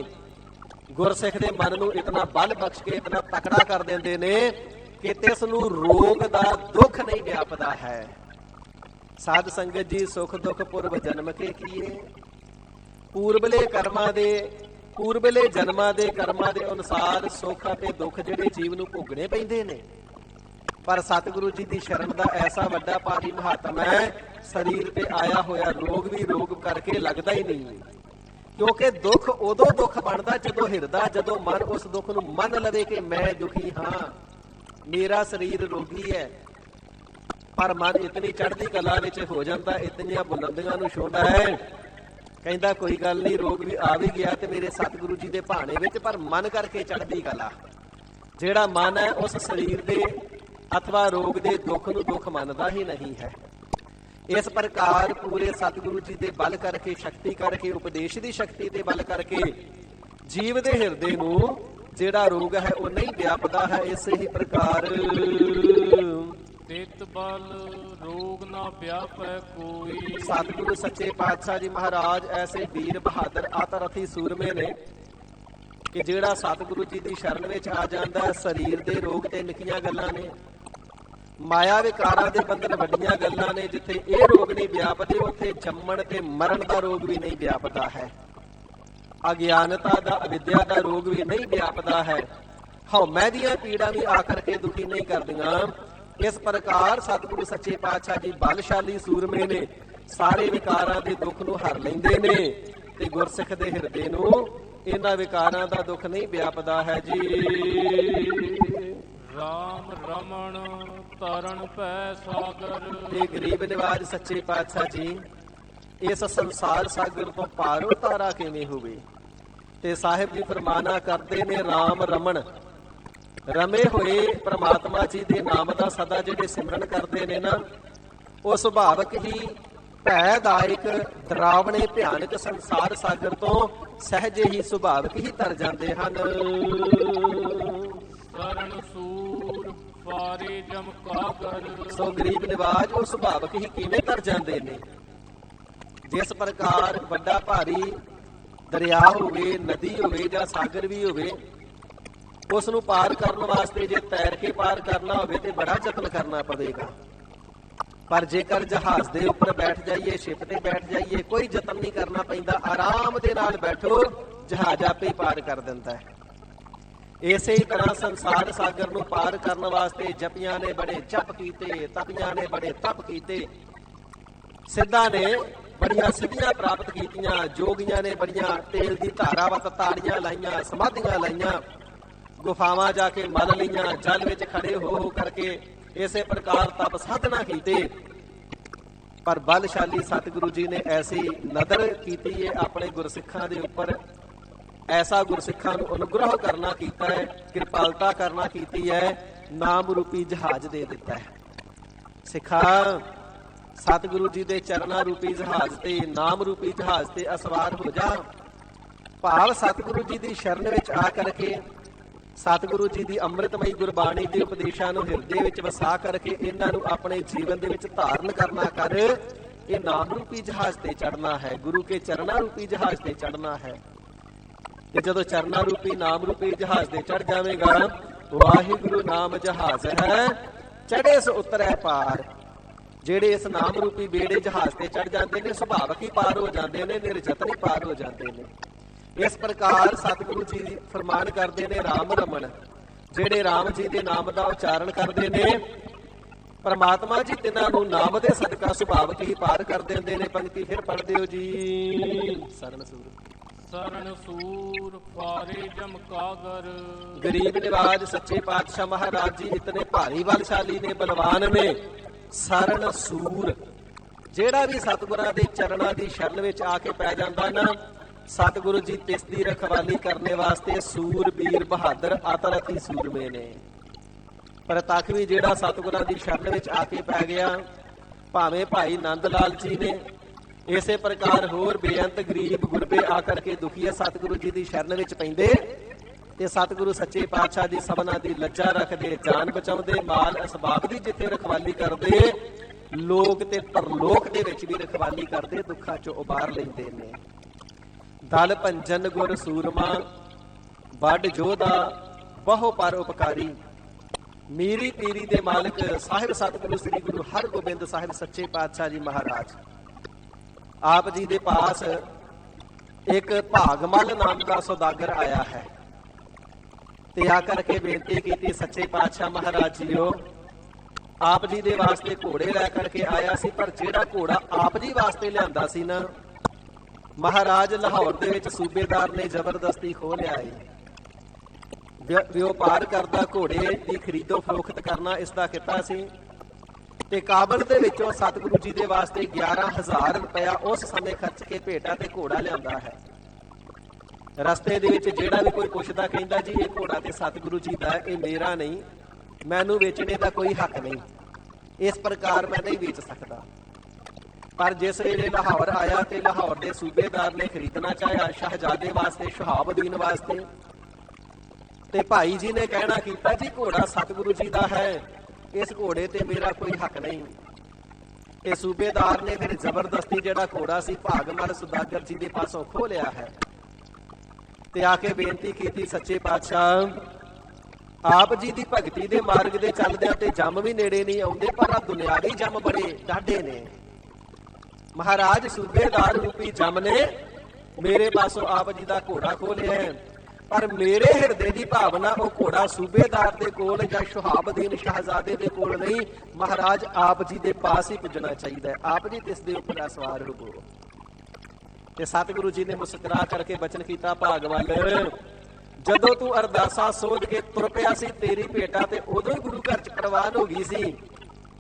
ਗੁਰਸਿੱਖ ਦੇ ਮਨ ਨੂੰ ਇਤਨਾ ਬਲ ਬਖਸ਼ ਕੇ ਇਤਨਾ ਤਕੜਾ ਕਰ ਦਿੰਦੇ ਨੇ ਕਿ ਤਿਸ ਨੂੰ ਰੋਗ ਦਾ ਦੁੱਖ ਨਹੀਂ ਵਿਆਪਦਾ ਹੈ। ਸਾਧ ਸੰਗਤ ਜੀ, ਸੁਖ ਦੁੱਖ ਪੁਰਬ ਜਨਮ ਕੇ ਕੀਏ। ਪੂਰਬਲੇ ਕਰਮਾਂ ਦੇ, ਪੂਰਬਲੇ ਜਨਮਾਂ ਦੇ ਕਰਮਾਂ ਦੇ ਅਨੁਸਾਰ ਸੁੱਖ ਅਤੇ ਦੁੱਖ ਜਿਹੜੇ ਜੀਵ ਨੂੰ ਭੋਗਣੇ ਪੈਂਦੇ ਨੇ। ਪਰ ਸਤਿਗੁਰੂ ਜੀ ਦੀ ਸ਼ਰਨ ਦਾ ਐਸਾ ਵੱਡਾ ਭਾਰੀ ਮਹਾਤਮ ਹੈ, ਸਰੀਰ ਤੇ ਆਇਆ ਹੋਇਆ ਰੋਗ ਵੀ ਰੋਗ ਕਰਕੇ ਲੱਗਦਾ ਹੀ ਨਹੀਂ। ਕਿਉਂਕਿ ਦੁੱਖ ਉਦੋਂ ਦੁੱਖ ਬਣਦਾ ਜਦੋਂ ਹਿਰਦਾ, ਜਦੋਂ ਮਨ ਉਸ ਦੁੱਖ ਨੂੰ ਮੰਨ ਲਵੇ ਕਿ ਮੈਂ ਦੁਖੀ ਹਾਂ, ਮੇਰਾ ਸਰੀਰ ਰੋਗੀ ਹੈ। ਪਰ ਮਨ ਇਤਨੀ ਚੜ੍ਹਦੀ ਕਲਾ ਵਿੱਚ ਹੋ ਜਾਂਦਾ, ਇਤਨੀਆਂ ਬੁਲੰਦੀਆਂ ਨੂੰ ਛੋਂਦਾ ਹੈ, ਕਹਿੰਦਾ ਕੋਈ ਗੱਲ ਨਹੀਂ, ਰੋਗ ਵੀ ਆ ਵੀ ਗਿਆ ਤੇ ਮੇਰੇ ਸਤਿਗੁਰੂ ਜੀ ਦੇ ਭਾਣੇ ਵਿੱਚ, ਪਰ ਮਨ ਕਰਕੇ ਚੜ੍ਹਦੀ ਕਲਾ। ਜਿਹੜਾ ਮਨ ਹੈ ਉਸ ਸਰੀਰ ਦੇ ਅਥਵਾ ਰੋਗ ਦੇ ਦੁੱਖ ਨੂੰ ਦੁੱਖ ਮੰਨਦਾ ਹੀ ਨਹੀਂ ਹੈ। ਇਸ ਪ੍ਰਕਾਰ ਪੂਰੇ ਸਤਿਗੁਰੂ ਜੀ ਦੇ ਬਲ ਕਰਕੇ, ਸ਼ਕਤੀ ਕਰਕੇ, ਉਪਦੇਸ਼ ਦੀ ਸ਼ਕਤੀ ਦੇ ਬਲ ਕਰਕੇ ਜੀਵ ਦੇ ਹਿਰਦੇ ਨੂੰ ਜਿਹੜਾ ਰੋਗ ਹੈ ਉਹ ਨਹੀਂ ਵਿਆਪਦਾ ਹੈ। ਇਸੇ ਹੀ ਪ੍ਰਕਾਰ ਤਿਤ ਬਲ ਰੋਗ ਨਾ ਵਿਆਪੈ ਕੋਈ। ਸਤਿਗੁਰੂ ਸੱਚੇ ਪਾਤਸ਼ਾਹ ਜੀ ਮਹਾਰਾਜ ਐਸੇ ਵੀਰ ਬਹਾਦਰ ਆਤਰਥੀ ਸੂਰਮੇ ਨੇ ਕਿ ਜਿਹੜਾ ਸਤਿਗੁਰੂ ਜੀ ਦੀ ਸ਼ਰਨ ਵਿੱਚ ਆ ਜਾਂਦਾ ਹੈ, ਸਰੀਰ ਦੇ ਰੋਗ ਤੇ ਨਿੱਕੀਆਂ ਗੱਲਾਂ ਨੇ, ਮਾਇਆ ਵਿਕਾਰਾਂ ਦੇ ਬੰਧਨ ਵੱਡੀਆਂ ਗੱਲਾਂ ਨੇ। ਜਿੱਥੇ ਇਹ ਰੋਗ ਨਹੀਂ ਵਿਆਪਦੇ, ਉੱਥੇ ਜੰਮਣ ਤੇ ਮਰਨ ਦਾ ਰੋਗ ਵੀ ਨਹੀਂ ਵਿਆਪਦਾ ਹੈ। ਅਗਿਆਨਤਾ ਦਾ, ਅਵਿਦਿਆ ਦਾ ਰੋਗ ਵੀ ਨਹੀਂ ਵਿਆਪਦਾ ਹੈ। ਹਉਮੈ ਦੀਆਂ ਪੀੜਾਂ ਵੀ ਆ ਕਰਕੇ ਦੁਖੀ ਨਹੀਂ ਕਰਦੀਆਂ। ਇਸ ਪ੍ਰਕਾਰ ਸਤਿਗੁਰੂ ਸੱਚੇ ਪਾਤਸ਼ਾਹ ਜੀ ਬਲਸ਼ਾਲੀ ਸੂਰਮੇ ਨੇ, ਸਾਰੇ ਵਿਕਾਰਾਂ ਦੇ ਦੁੱਖ ਨੂੰ ਹਰ ਲੈਂਦੇ ਨੇ ਤੇ ਗੁਰਸਿੱਖ ਦੇ ਹਿਰਦੇ ਨੂੰ ਇਹਨਾਂ ਵਿਕਾਰਾਂ ਦਾ ਦੁੱਖ ਨਹੀਂ ਵਿਆਪਦਾ ਹੈ ਜੀ। ਰਾਮ ਰਮਣ ਤਰਨ ਪੈ ਸਾਗਰ। ਇਹ ਗਰੀਬ ਨਿਵਾਜ ਸੱਚੇ ਪਾਤਸ਼ਾਹ ਜੀ ਇਸ ਸੰਸਾਰ ਸਾਗਰ ਤੋਂ ਪਾਰ ਉਤਾਰਾ ਕਿਵੇਂ ਹੋਵੇ। ਤੇ ਸਾਹਿਬ ਜੀ ਫਰਮਾਨਾ ਕਰਦੇ ਨੇ, ਰਾਮ ਰਮਣ, ਰਮੇ ਹੋਏ ਪ੍ਰਮਾਤਮਾ ਜੀ ਦੇ ਨਾਮ ਦਾ ਸਦਾ ਜਿਹੜੇ ਸਿਮਰਨ ਕਰਦੇ ਨੇ ਨਾ, ਉਹ ਸੁਭਾਵਕ ਹੀ ਭੈਦਾਇਕ ਡਰਾਵਣੇ ਭਿਆਨਕ ਸੰਸਾਰ ਸਾਗਰ ਤੋਂ ਸਹਿਜੇ ਹੀ ਸੁਭਾਵਕ ਹੀ ਤਰ ਜਾਂਦੇ ਹਨ। ਸਰਨ ਸੂਰ ਫਾਰੇ ਜਮ ਕਾਗਰ। ਸੋ ਗਰੀਬ ਨਿਵਾਜ ਉਹ ਸੁਭਾਵਕ ਹੀ ਕਿਵੇਂ ਤਰ ਜਾਂਦੇ ਨੇ। ਜਿਸ ਪ੍ਰਕਾਰ ਵੱਡਾ ਭਾਰੀ ਦਰਿਆ ਹੋਵੇ, ਨਦੀ ਹੋਵੇ ਜਾਂ ਸਾਗਰ ਵੀ ਹੋਵੇ, ਉਸ ਨੂੰ ਪਾਰ ਕਰਨ ਵਾਸਤੇ ਜੇ ਤੈਰ ਕੇ ਪਾਰ ਕਰਨਾ ਹੋਵੇ ਤੇ ਬੜਾ ਯਤਨ ਕਰਨਾ ਪਵੇਗਾ। ਪਰ ਜੇਕਰ ਜਹਾਜ਼ ਦੇ ਉੱਪਰ ਬੈਠ ਜਾਈਏ, ਸ਼ਿਪ ਤੇ ਬੈਠ ਜਾਈਏ, ਕੋਈ ਯਤਨ ਨਹੀਂ ਕਰਨਾ ਪੈਂਦਾ, ਆਰਾਮ ਦੇ ਨਾਲ ਬੈਠੋ, ਜਹਾਜ਼ ਆਪੇ ਹੀ ਪਾਰ ਕਰ ਦਿੰਦਾ ਹੈ। ਇਸੇ ਹੀ ਤਰ੍ਹਾਂ ਸੰਸਾਰ ਸਾਗਰ ਨੂੰ ਪਾਰ ਕਰਨ ਵਾਸਤੇ ਜਪੀਆਂ ਨੇ ਬੜੇ ਜਪ ਕੀਤੇ, ਤਪੀਆਂ ਨੇ ਬੜੇ ਤਪ ਕੀਤੇ, ਸਿੱਧਾਂ ਨੇ ਬੜੀਆਂ ਸਿੱਧੀਆਂ ਪ੍ਰਾਪਤ ਕੀਤੀਆਂ, ਜੋਗੀਆਂ ਨੇ ਬੜੀਆਂ ਤੇਲ ਦੀ ਧਾਰਾਵਤ ਤਾੜੀਆਂ ਲਾਈਆਂ, ਸਮਾਧੀਆਂ ਲਾਈਆਂ, ਗੁਫਾਵਾਂ ਜਾ ਕੇ ਮਲ ਲਈਆਂ, ਜਲ ਵਿੱਚ ਖੜੇ ਹੋ ਕਰਕੇ ਇਸੇ ਪ੍ਰਕਾਰ ਤਪ ਸਾਧਨਾ ਕੀਤੇ। ਪਰ ਬਲਸ਼ਾਲੀ ਸਤਿਗੁਰੂ ਜੀ ਨੇ ਐਸੀ ਨਦਰ ਕੀਤੀ ਹੈ ਆਪਣੇ ਗੁਰਸਿੱਖਾਂ ਦੇ ਉੱਪਰ, ਐਸਾ ਗੁਰਸਿੱਖਾਂ ਨੂੰ ਅਨੁਗ੍ਰਹ ਕਰਨਾ ਕੀਤਾ ਹੈ, ਕਿਰਪਾਲਤਾ ਕਰਨਾ ਕੀਤੀ ਹੈ, ਨਾਮ ਰੂਪੀ ਜਹਾਜ਼ ਦੇ ਦਿੱਤਾ ਹੈ। ਸਿੱਖਾ ਸਤਿਗੁਰੂ ਜੀ ਦੇ ਚਰਨਾਂ ਰੂਪੀ ਜਹਾਜ਼ ਤੇ, ਨਾਮ ਰੂਪੀ ਜਹਾਜ਼ ਤੇ ਅਸਵਾਰ ਹੋ ਜਾ। ਭਾਵ ਸਤਿਗੁਰੂ ਜੀ ਦੀ ਸ਼ਰਨ ਵਿੱਚ ਆ ਕਰਕੇ, ਸਤਿਗੁਰੂ ਜੀ ਦੀ ਅੰਮ੍ਰਿਤਮਈ ਗੁਰਬਾਣੀ ਦੇ ਉਪਦੇਸ਼ਾਂ ਨੂੰ ਹਿਰਦੇ ਵਿੱਚ ਵਸਾ ਕਰਕੇ ਇਹਨਾਂ ਨੂੰ ਆਪਣੇ ਜੀਵਨ ਦੇ ਵਿੱਚ ਧਾਰਨ ਕਰਨਾ ਕਰ। ਇਹ ਨਾਮ ਰੂਪੀ ਜਹਾਜ਼ ਤੇ ਚੜਨਾ ਹੈ, ਗੁਰੂ ਕੇ ਚਰਨਾਂ ਰੂਪੀ ਜਹਾਜ਼ ਤੇ ਚੜਨਾ ਹੈ। ਤੇ ਜਦੋਂ ਚਰਨਾਂ ਰੂਪੀ ਨਾਮ ਰੂਪੀ ਜਹਾਜ਼ ਤੇ ਚੜ ਜਾਵੇਗਾ, ਵਾਹਿਗੁਰੂ ਨਾਮ ਜਹਾਜ਼ ਹੈ, ਚੜੇ ਸੋ ਉਤਰੈ ਪਾਰ। ਜਿਹੜੇ ਇਸ ਨਾਮ ਰੂਪੀ ਬੇੜੇ ਜਹਾਜ਼ ਤੇ ਚੜ ਜਾਂਦੇ ਨੇ, ਸੁਭਾਵਕ ਹੀ ਪਾਰ ਹੋ ਜਾਂਦੇ ਨੇ, ਨਿਰਜਤਨ ਹੀ ਪਾਰ ਹੋ ਜਾਂਦੇ ਨੇ। ਇਸ ਪ੍ਰਕਾਰ ਸਤਿਗੁਰੂ ਜੀ ਫਰਮਾਨ ਕਰਦੇ ਨੇ, ਰਾਮ ਰਮਣ, ਜਿਹੜੇ ਰਾਮ ਜੀ ਦੇ ਨਾਮ ਦਾ ਉਚਾਰਨ ਕਰਦੇ ਨੇ, ਪਰਮਾਤਮਾ ਜੀ ਤਿਨਾਂ ਨੂੰ ਨਾਮ ਦੇ ਸਦਕਾ ਸੁਭਾਵਕ ਹੀ ਪਾਰ ਕਰ ਦਿੰਦੇ ਨੇ। ਪੰਕਤੀ ਫਿਰ ਪੜ੍ਹਦੇ ਹੋ ਜੀ। ਸਰਨ ਸੂਰ ਫਾਰੇ ਜਮ ਕਾਗਰ। ਗਰੀਬ ਨਿਵਾਜ ਸੱਚੇ ਪਾਤਸ਼ਾਹ ਮਹਾਰਾਜ ਜੀ ਇਤਨੇ ਭਾਰੀ ਬਲਸ਼ਾਲੀ ਨੇ, ਬਲਵਾਨ ਨੇ। ਸਰਨ ਸੂਰ, ਜਿਹੜਾ ਵੀ ਸਤਿਗੁਰਾਂ ਦੇ ਚਰਨਾਂ ਦੀ ਸ਼ਰਨ ਵਿੱਚ ਆ ਕੇ ਪੈ ਜਾਂਦਾ ਨਾ, ਸਤਿਗੁਰੂ ਜੀ ਤਿਸ ਦੀ ਰਖਵਾਲੀ ਕਰਨੇ ਵਾਸਤੇ ਸੂਰ ਬੀਰ ਬਹਾਦਰ ਅਤਿ ਸੂਰਮੇ ਨੇ। ਪਰ ਤੱਕ ਵੀ ਜਿਹੜਾ ਸਤਿਗੁਰਾਂ ਦੀ ਸ਼ਰਨ ਵਿੱਚ ਆ ਕੇ ਪੈ ਗਿਆ, ਭਾਵੇਂ ਭਾਈ ਨੰਦ ਲਾਲ ਜੀ ਨੇ, ਇਸੇ ਪ੍ਰਕਾਰ ਹੋਰ ਬੇਅੰਤ ਗਰੀਬ ਗੁਰਬੇ ਆ ਕਰਕੇ ਦੁਖੀਏ ਸਤਿਗੁਰੂ ਜੀ ਦੀ ਸ਼ਰਨ ਵਿੱਚ ਪੈਂਦੇ ਤੇ ਸਤਿਗੁਰੂ ਸੱਚੇ ਪਾਤਸ਼ਾਹ ਦੀ ਸਭਨਾਂ ਦੀ ਲੱਜਾ ਰੱਖਦੇ, ਜਾਨ ਬਚਾਉਂਦੇ, ਮਾਲ ਅਸਬਾਬ ਦੀ ਜਿੱਥੇ ਰਖਵਾਲੀ ਕਰਦੇ, ਲੋਕ ਤੇ ਪਰਲੋਕ ਦੇ ਵਿੱਚ ਵੀ ਰਖਵਾਲੀ ਕਰਦੇ, ਦੁੱਖਾਂ ਚੋਂ ਉਬਾਰ ਲੈਂਦੇ ਨੇ। ਦਲ ਭੰਜਨ ਗੁਰ ਸੂਰਮਾ, ਵੱਡ ਜੋਧਾ ਬਹੁ ਪਰ ਉਪਕਾਰੀ। ਮੀਰੀ ਪੀਰੀ ਦੇ ਮਾਲਕ ਸਾਹਿਬ ਸਤਿਗੁਰੂ ਸ੍ਰੀ ਗੁਰੂ ਹਰਗੋਬਿੰਦ ਸਾਹਿਬ ਸੱਚੇ ਪਾਤਸ਼ਾਹ ਜੀ ਮਹਾਰਾਜ, ਆਪ ਜੀ ਦੇ ਪਾਸ ਇੱਕ ਭਾਗਮਲ ਨਾਮ ਦਾ ਸੌਦਾਗਰ ਆਇਆ ਹੈ ਤੇ ਆ ਕਰਕੇ ਬੇਨਤੀ ਕੀਤੀ, ਸੱਚੇ ਪਾਤਸ਼ਾਹ ਮਹਾਰਾਜ ਜੀਓ, ਆਪ ਜੀ ਦੇ ਵਾਸਤੇ ਘੋੜੇ ਲੈ ਕਰਕੇ ਆਇਆ ਸੀ, ਪਰ ਜਿਹੜਾ ਘੋੜਾ ਆਪ ਜੀ ਵਾਸਤੇ ਲਿਆਂਦਾ ਸੀ ਨਾ, ਮਹਾਰਾਜ ਲਾਹੌਰ ਦੇ ਵਿੱਚ ਸੂਬੇਦਾਰ ਨੇ ਜ਼ਬਰਦਸਤੀ ਖੋਹ ਲਿਆ ਹੈ। ਵਪਾਰ ਕਰਦਾ, ਘੋੜੇ ਦੀ ਖਰੀਦੋ ਫਰੋਖਤ ਕਰਨਾ ਇਸ ਦਾ ਕਿੱਤਾ ਸੀ। ਤੇ ਕਾਬਲ ਦੇ ਵਿੱਚੋਂ ਸਤਿਗੁਰੂ ਜੀ ਦੇ ਵਾਸਤੇ 11,000 ਰੁਪਇਆ ਉਸ ਸਮੇਂ ਖਰਚ ਕੇ ਭੇਟਾ ਤੇ ਘੋੜਾ ਲਿਆਂਦਾ ਹੈ। ਰਸਤੇ ਦੇ ਵਿੱਚ ਜਿਹੜਾ ਵੀ ਕੋਈ ਪੁੱਛਦਾ, ਕਹਿੰਦਾ ਜੀ ਇਹ ਘੋੜਾ ਤੇ ਸਤਿਗੁਰੂ ਜੀ ਦਾ, ਇਹ ਮੇਰਾ ਨਹੀਂ, ਮੈਨੂੰ ਵੇਚਣੇ ਦਾ ਕੋਈ ਹੱਕ ਨਹੀਂ, ਇਸ ਪ੍ਰਕਾਰ ਮੈਂ ਨਹੀਂ ਵੇਚ ਸਕਦਾ। ਪਰ ਜਿਸ ਵੇਲੇ ਲਾਹੌਰ ਆਇਆ ਤੇ ਲਾਹੌਰ ਦੇ ਸੂਬੇਦਾਰ ਨੇ ਖਰੀਦਣਾ ਚਾਹਿਆ ਸ਼ਹਿਜ਼ਾਦੇ ਵਾਸਤੇ, ਸ਼ਹਾਬਦੀਨ ਵਾਸਤੇ, ਤੇ ਭਾਈ ਜੀ ਨੇ ਕਹਿਣਾ ਕੀਤਾ ਜੀ ਘੋੜਾ ਸਤਿਗੁਰੂ ਜੀ ਦਾ ਹੈ, ਇਸ ਘੋੜੇ ਤੇ ਮੇਰਾ ਕੋਈ ਹੱਕ ਨਹੀਂ। ਤੇ ਸੂਬੇਦਾਰ ਨੇ ਫਿਰ ਜ਼ਬਰਦਸਤੀ ਜਿਹੜਾ ਘੋੜਾ ਸੀ ਭਾਗਮਲ ਸੌਦਾਗਰ ਜੀ ਦੇ ਪਾਸੋਂ ਖੋਹ ਲਿਆ ਹੈ ਤੇ ਆ ਕੇ ਬੇਨਤੀ ਕੀਤੀ, ਸੱਚੇ ਪਾਤਸ਼ਾਹ ਆਪ ਜੀ ਦੀ ਭਗਤੀ ਦੇ ਮਾਰਗ ਦੇ ਚੱਲਦਿਆਂ ਤੇ ਜੰਮ ਵੀ ਨੇੜੇ ਨਹੀਂ ਆਉਂਦੇ, ਪਰ ਆ ਦੁਨਿਆਵੀ ਜੰਮ ਬੜੇ ਡਾਢੇ ਨੇ। ਮਹਾਰਾਜ ਸੂਬੇਦਾਰ ਰੂਪੀ ਜੰਮ ਨੇ ਮੇਰੇ ਪਾਸੋਂ ਆਪ ਜੀ ਦਾ ਘੋੜਾ ਖੋਹ ਲਿਆ ਹੈ, ਪਰ ਮੇਰੇ ਹਿਰਦੇ ਦੀ ਭਾਵਨਾ ਉਹ ਘੋੜਾ ਸੂਬੇਦਾਰ ਦੇ ਕੋਲ ਜਾਂ ਸ਼ਹਾਬਦੀਨ ਸ਼ਹਿਜ਼ਾਦੇ ਦੇ ਕੋਲ ਨਹੀਂ, ਮਹਾਰਾਜ ਆਪ ਜੀ ਦੇ ਪਾਸ ਹੀ ਪੁੱਜਣਾ ਚਾਹੀਦਾ ਹੈ। ਆਪ ਜੀ ਇਸ ਦੇ ਉੱਪਰ ਸਵਾਰ ਹੋਵੋ। ਤੇ ਸਤਿਗੁਰੂ ਜੀ ਨੇ ਮੁਸਕਰਾ ਕਰਕੇ ਬਚਨ ਕੀਤਾ, ਭਾਗਵਾਨ ਜਦੋਂ ਤੂੰ ਅਰਦਾਸਾਂ ਸੋਧ ਕੇ ਤੁਰ ਪਿਆ ਸੀ ਤੇਰੀ ਭੇਟਾ ਤੇ ਉਦੋਂ ਹੀ ਗੁਰੂ ਘਰ ਚ ਪ੍ਰਵਾਨ ਹੋ ਗਈ ਸੀ।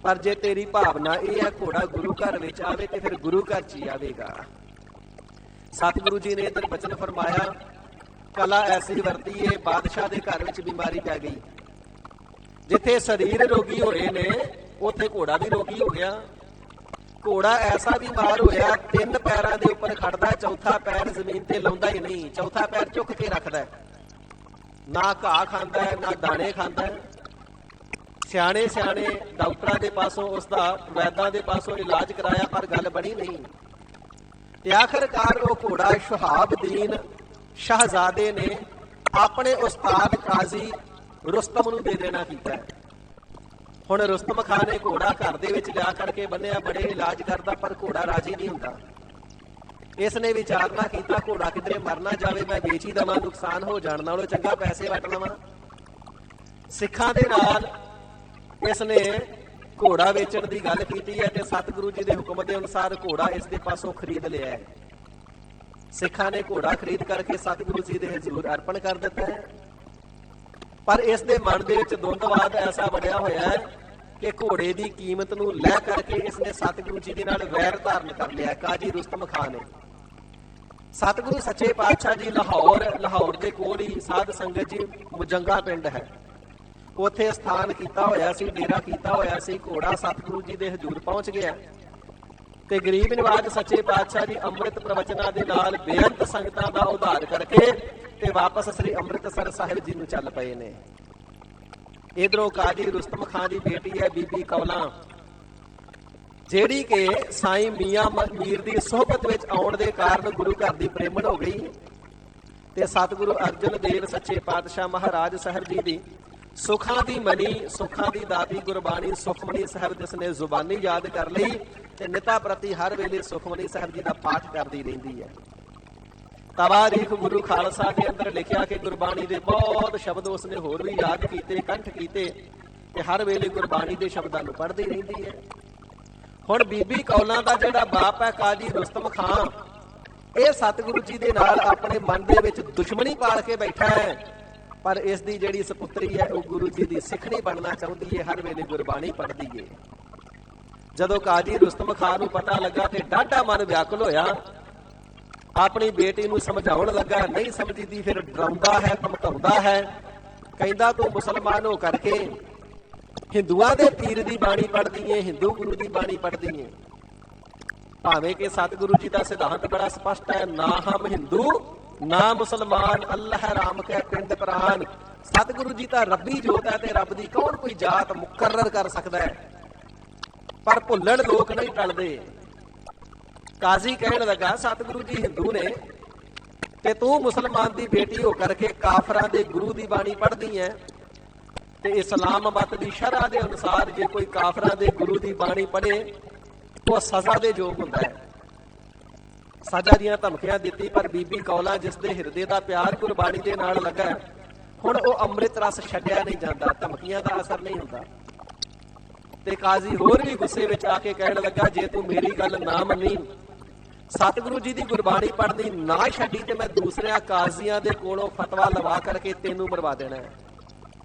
ਪਰ ਜੇ ਤੇਰੀ ਭਾਵਨਾ ਇਹ ਹੈ ਘੋੜਾ ਗੁਰੂ ਘਰ ਵਿੱਚ ਆਵੇ ਤੇ ਫਿਰ ਗੁਰੂ ਘਰ ਚ ਹੀ ਆਵੇਗਾ। ਸਤਿਗੁਰੂ ਜੀ ਨੇ ਇੱਧਰ ਬਚਨ ਫਰਮਾਇਆ, ਕਲਾ ਐਸੀ ਵਰਤੀ ਏ ਬਾਦਸ਼ਾਹ ਦੇ ਘਰ ਵਿੱਚ ਬਿਮਾਰੀ ਪੈ ਗਈ। ਜਿੱਥੇ ਸਰੀਰ ਰੋਗੀ ਹੋਏ ਨੇ ਉੱਥੇ ਘੋੜਾ ਵੀ ਰੋਗੀ ਹੋ ਗਿਆ। ਘੋੜਾ ਐਸਾ ਬਿਮਾਰ ਹੋਇਆ, 3 ਪੈਰਾਂ ਦੇ ਉੱਪਰ ਖੜਦਾ, ਚੌਥਾ ਪੈਰ ਜ਼ਮੀਨ ਤੇ ਲਾਉਂਦਾ ਹੀ ਨਹੀਂ, ਚੌਥਾ ਪੈਰ ਚੁੱਕ ਕੇ ਰੱਖਦਾ, ਨਾ ਘਾਹ ਖਾਂਦਾ ਹੈ ਨਾ ਦਾਣੇ ਖਾਂਦਾ ਹੈ। ਸਿਆਣੇ ਸਿਆਣੇ ਡਾਕਟਰਾਂ ਦੇ ਪਾਸੋਂ, ਉਸਦਾ ਵੈਦਾਂ ਦੇ ਪਾਸੋਂ ਇਲਾਜ ਕਰਾਇਆ ਪਰ ਗੱਲ ਬਣੀ ਨਹੀਂ। ਤੇ ਆਖਰਕਾਰ ਉਹ ਘੋੜਾ ਸ਼ਹਾਬਦੀਨ ਸ਼ਹਿਜ਼ਾਦੇ ਨੇ ਆਪਣੇ ਉਸਤਾਦ ਕਾਜ਼ੀ ਰੁਸਤਮ ਨੂੰ ਦੇ ਦੇਣਾ ਕੀਤਾ। ਹੁਣ ਰੁਸਤਮ ਖਾਨ ਨੇ ਘੋੜਾ ਘਰ ਦੇ ਵਿੱਚ ਜਾ ਕਰਕੇ ਬੰਨਿਆ, ਬੜੇ ਇਲਾਜ ਕਰਦਾ ਪਰ ਘੋੜਾ ਰਾਜੀ ਨਹੀਂ ਹੁੰਦਾ। ਇਸ ਨੇ ਵਿਚਾਰਨਾ ਕੀਤਾ ਘੋੜਾ ਕਿਧਰੇ ਮਰ ਨਾ ਜਾਵੇ, ਮੈਂ ਵੇਚ ਹੀ ਦੇਵਾਂ, ਨੁਕਸਾਨ ਹੋ ਜਾਣ ਨਾਲੋਂ ਚੰਗਾ ਪੈਸੇ ਵੱਟ ਲਵਾਂ। ਸਿੱਖਾਂ ਦੇ ਨਾਲ ਇਸ ਨੇ ਘੋੜਾ ਵੇਚਣ ਦੀ ਗੱਲ ਕੀਤੀ ਹੈ ਤੇ ਸਤਿਗੁਰੂ ਜੀ ਦੇ ਹੁਕਮ ਦੇ ਅਨੁਸਾਰ ਘੋੜਾ ਇਸ ਦੇ ਪਾਸੋਂ ਖਰੀਦ ਲਿਆ ਹੈ। ਸਿੱਖਾਂ ਨੇ ਘੋੜਾ ਖਰੀਦ ਕਰਕੇ ਸਤਿਗੁਰੂ ਜੀ ਦੇ ਹਜ਼ੂਰ ਅਰਪਣ ਕਰ ਦਿੱਤਾ ਹੈ। ਪਰ ਇਸ ਦੇ ਮਨ ਦੇ ਵਿੱਚ ਦੁੰਦਵਾਦ ਐਸਾ ਬਣਿਆ ਹੋਇਆ ਹੈ ਕਿ ਘੋੜੇ ਦੀ ਕੀਮਤ ਨੂੰ ਲੈ ਕਰਕੇ ਇਸ ਨੇ ਸਤਿਗੁਰੂ ਜੀ ਦੇ ਨਾਲ ਵੈਰ ਧਾਰਨ ਕਰ ਲਿਆ। ਕਾਜੀ ਰੁਸਤਮ ਖਾਨ ਨੇ ਸਤਿਗੁਰੂ ਸੱਚੇ ਪਾਤਸ਼ਾਹ ਜੀ ਲਾਹੌਰ ਦੇ ਕੋਲ ਹੀ ਸਾਧ ਸੰਗਤ ਜੀ ਮੁਜੰਗਾ ਪਿੰਡ ਹੈ, ਉੱਥੇ ਸਥਾਨ ਕੀਤਾ ਹੋਇਆ ਸੀ, ਡੇਰਾ ਕੀਤਾ ਹੋਇਆ ਸੀ। ਘੋੜਾ ਸਤਿਗੁਰੂ ਜੀ ਦੇ ਹਜ਼ੂਰ ਪਹੁੰਚ ਗਿਆ ਤੇ ਗਰੀਬ ਨਿਵਾਜ ਸੱਚੇ ਪਾਤਸ਼ਾਹ ਜੀ ਅੰਮ੍ਰਿਤ ਪ੍ਰਵਚਨਾਂ ਦੇ ਨਾਲ ਬੇਅੰਤ ਸੰਗਤਾਂ ਦਾ ਉਧਾਰ ਕਰਕੇ ਤੇ ਵਾਪਸ ਸ੍ਰੀ ਅੰਮ੍ਰਿਤਸਰ ਸਾਹਿਬ ਜੀ ਨੂੰ ਚੱਲ ਪਏ ਨੇ। ਇਧਰੋਂ ਕਾਜੀ ਰੁਸਤਮ ਖਾਨ ਦੀ ਬੇਟੀ ਹੈ ਬੀਬੀ ਕੌਲਾਂ, ਜਿਹੜੀ ਕਿ ਸਾਈਂ ਮੀਆਂ ਮੀਰ ਦੀ ਸੋਹਬਤ ਵਿੱਚ ਆਉਣ ਦੇ ਕਾਰਨ ਗੁਰੂ ਘਰ ਦੀ ਪ੍ਰੇਮਣ ਹੋ ਗਈ ਤੇ ਸਤਿਗੁਰੂ ਅਰਜਨ ਦੇਵ ਸੱਚੇ ਪਾਤਸ਼ਾਹ ਮਹਾਰਾਜ ਸਾਹਿਬ ਜੀ ਦੀ ਸੁੱਖਾਂ ਦੀ ਮਣੀ, ਸੁੱਖਾਂ ਦੀ ਦਾਤੀ ਗੁਰਬਾਣੀ ਸੁਖਮਨੀ ਸਾਹਿਬ ਜਿਸ ਨੇ ਜ਼ੁਬਾਨੀ ਯਾਦ ਕਰ ਲਈ ਤੇ ਨਿਤਾ ਪ੍ਰਤੀ ਹਰ ਵੇਲੇ ਸੁਖਮਨੀ ਸਾਹਿਬ ਜੀ ਦਾ ਪਾਠ ਕਰਦੀ ਰਹਿੰਦੀ ਹੈ। ਤਵਾਰੀਖ ਗੁਰੂ ਖਾਲਸਾ ਦੇ ਅੰਦਰ ਲਿਖਿਆ ਕਿ ਗੁਰਬਾਣੀ ਦੇ ਬਹੁਤ ਸ਼ਬਦ ਉਸਨੇ ਹੋਰ ਵੀ ਯਾਦ ਕੀਤੇ, ਕੰਠ ਕੀਤੇ ਤੇ ਹਰ ਵੇਲੇ ਗੁਰਬਾਣੀ ਦੇ ਸ਼ਬਦਾਂ ਨੂੰ ਪੜ੍ਹਦੀ ਰਹਿੰਦੀ ਹੈ। ਹੁਣ ਬੀਬੀ ਕੌਲਾਂ ਦਾ ਜਿਹੜਾ ਬਾਪ ਹੈ ਕਾਜੀ ਰੁਸਤਮ ਖਾਨ, ਇਹ ਸਤਿਗੁਰੂ ਜੀ ਦੇ ਨਾਲ ਆਪਣੇ ਮਨ ਦੇ ਵਿੱਚ ਦੁਸ਼ਮਣੀ ਪਾਲ ਕੇ ਬੈਠਾ ਹੈ। ਪਰ ਇਸ ਦੀ ਜਿਹੜੀ ਸਪੁੱਤਰੀ ਹੈ ਉਹ ਗੁਰੂ ਜੀ ਦੀ ਸਿੱਖਣੀ ਬਣਨਾ ਚਾਹੁੰਦੀ ਹੈ, ਹਰ ਵੇਲੇ ਗੁਰਬਾਣੀ ਪੜ੍ਹਦੀ ਹੈ। ਜਦੋਂ ਕਾਜੀ ਰੁਸਤਮ ਖਾਨ ਨੂੰ ਪਤਾ ਲੱਗਾ ਤੇ ਡਾਢਾ ਮਨ ਵਿਆਕੁਲ ਹੋਇਆ, ਆਪਣੀ ਬੇਟੀ ਨੂੰ ਸਮਝਾਉਣ ਲੱਗਾ, ਨਹੀਂ ਸਮਝਦੀ, ਫਿਰ ਡਰਾਉਂਦਾ ਹੈ, ਧਮਕਾਉਂਦਾ ਹੈ, ਕਹਿੰਦਾ ਤੂੰ ਮੁਸਲਮਾਨ ਹੋ ਕਰਕੇ ਹਿੰਦੂਆਂ ਦੇ ਪੀਰ ਦੀ ਬਾਣੀ ਪੜ੍ਹਦੀ ਏ, ਹਿੰਦੂ ਗੁਰੂ ਦੀ ਬਾਣੀ ਪੜ੍ਹਦੀ ਏ। ਭਾਵੇਂ ਕਿ ਸਤਿਗੁਰੂ ਜੀ ਦਾ ਸਿਧਾਂਤ ਬੜਾ ਸਪਸ਼ਟ ਹੈ, ਨਾ ਹਮ ਹਿੰਦੂ ਨਾ ਮੁਸਲਮਾਨ, ਅੱਲਾਹ ਰਾਮ ਕੈ ਪਿੰਡ ਪ੍ਰਾਨ। ਸਤਿਗੁਰੂ ਜੀ ਤਾਂ ਰੱਬੀ ਜੋਤ ਹੈ ਤੇ ਰੱਬ ਦੀ ਕੌਣ ਕੋਈ ਜਾਤ ਮੁਕਰਰ ਕਰ ਸਕਦਾ ਹੈ, ਪਰ ਭੁੱਲਣ ਲੋਕ ਨਹੀਂ ਟਲਦੇ। ਕਾਜ਼ੀ ਕਹਿਣ ਲੱਗਾ ਸਤਿਗੁਰੂ ਜੀ ਹਿੰਦੂ ਨੇ ਤੇ ਤੂੰ ਮੁਸਲਮਾਨ ਦੀ ਬੇਟੀ ਹੋ ਕਰਕੇ ਕਾਫਰਾਂ ਦੇ ਗੁਰੂ ਦੀ ਬਾਣੀ ਪੜ੍ਹਦੀ ਹੈ ਤੇ ਇਸਲਾਮ ਮਤ ਦੀ ਸ਼ਰਅ ਦੇ ਅਨੁਸਾਰ ਜੇ ਕੋਈ ਕਾਫਰਾਂ ਦੇ ਗੁਰੂ ਦੀ ਬਾਣੀ ਪੜ੍ਹੇ ਉਹ ਸਜ਼ਾ ਦੇ ਯੋਗ ਹੁੰਦਾ ਹੈ। ਸਜ਼ਾ ਦੀਆਂ ਧਮਕੀਆਂ ਦਿੱਤੀ, ਪਰ ਬੀਬੀ ਕੌਲਾਂ ਜਿਸ ਦੇ ਹਿਰਦੇ ਦਾ ਪਿਆਰ ਗੁਰਬਾਣੀ ਦੇ ਨਾਲ ਲੱਗਾ, ਹੁਣ ਉਹ ਅੰਮ੍ਰਿਤ ਰਸ ਛੱਡਿਆ ਨਹੀਂ ਜਾਂਦਾ, ਧਮਕੀਆਂ ਦਾ ਅਸਰ ਨਹੀਂ ਹੁੰਦਾ। ਤੇ ਕਾਜ਼ੀ ਹੋਰ ਵੀ ਗੁੱਸੇ ਵਿੱਚ ਆ ਕੇ ਕਹਿਣ ਲੱਗਾ, ਜੇ ਤੂੰ ਮੇਰੀ ਗੱਲ ਨਾ ਮੰਨੀ, ਸਤਿਗੁਰੂ ਜੀ ਦੀ ਗੁਰਬਾਣੀ ਪੜ੍ਹਨੀ ਨਾ ਛੱਡੀ ਤੇ ਮੈਂ ਦੂਸਰਿਆਂ ਕਾਜ਼ੀਆਂ ਦੇ ਕੋਲੋਂ ਫਤਵਾ ਲਵਾ ਕਰਕੇ ਤੈਨੂੰ ਮਰਵਾ ਦੇਣਾ ਹੈ।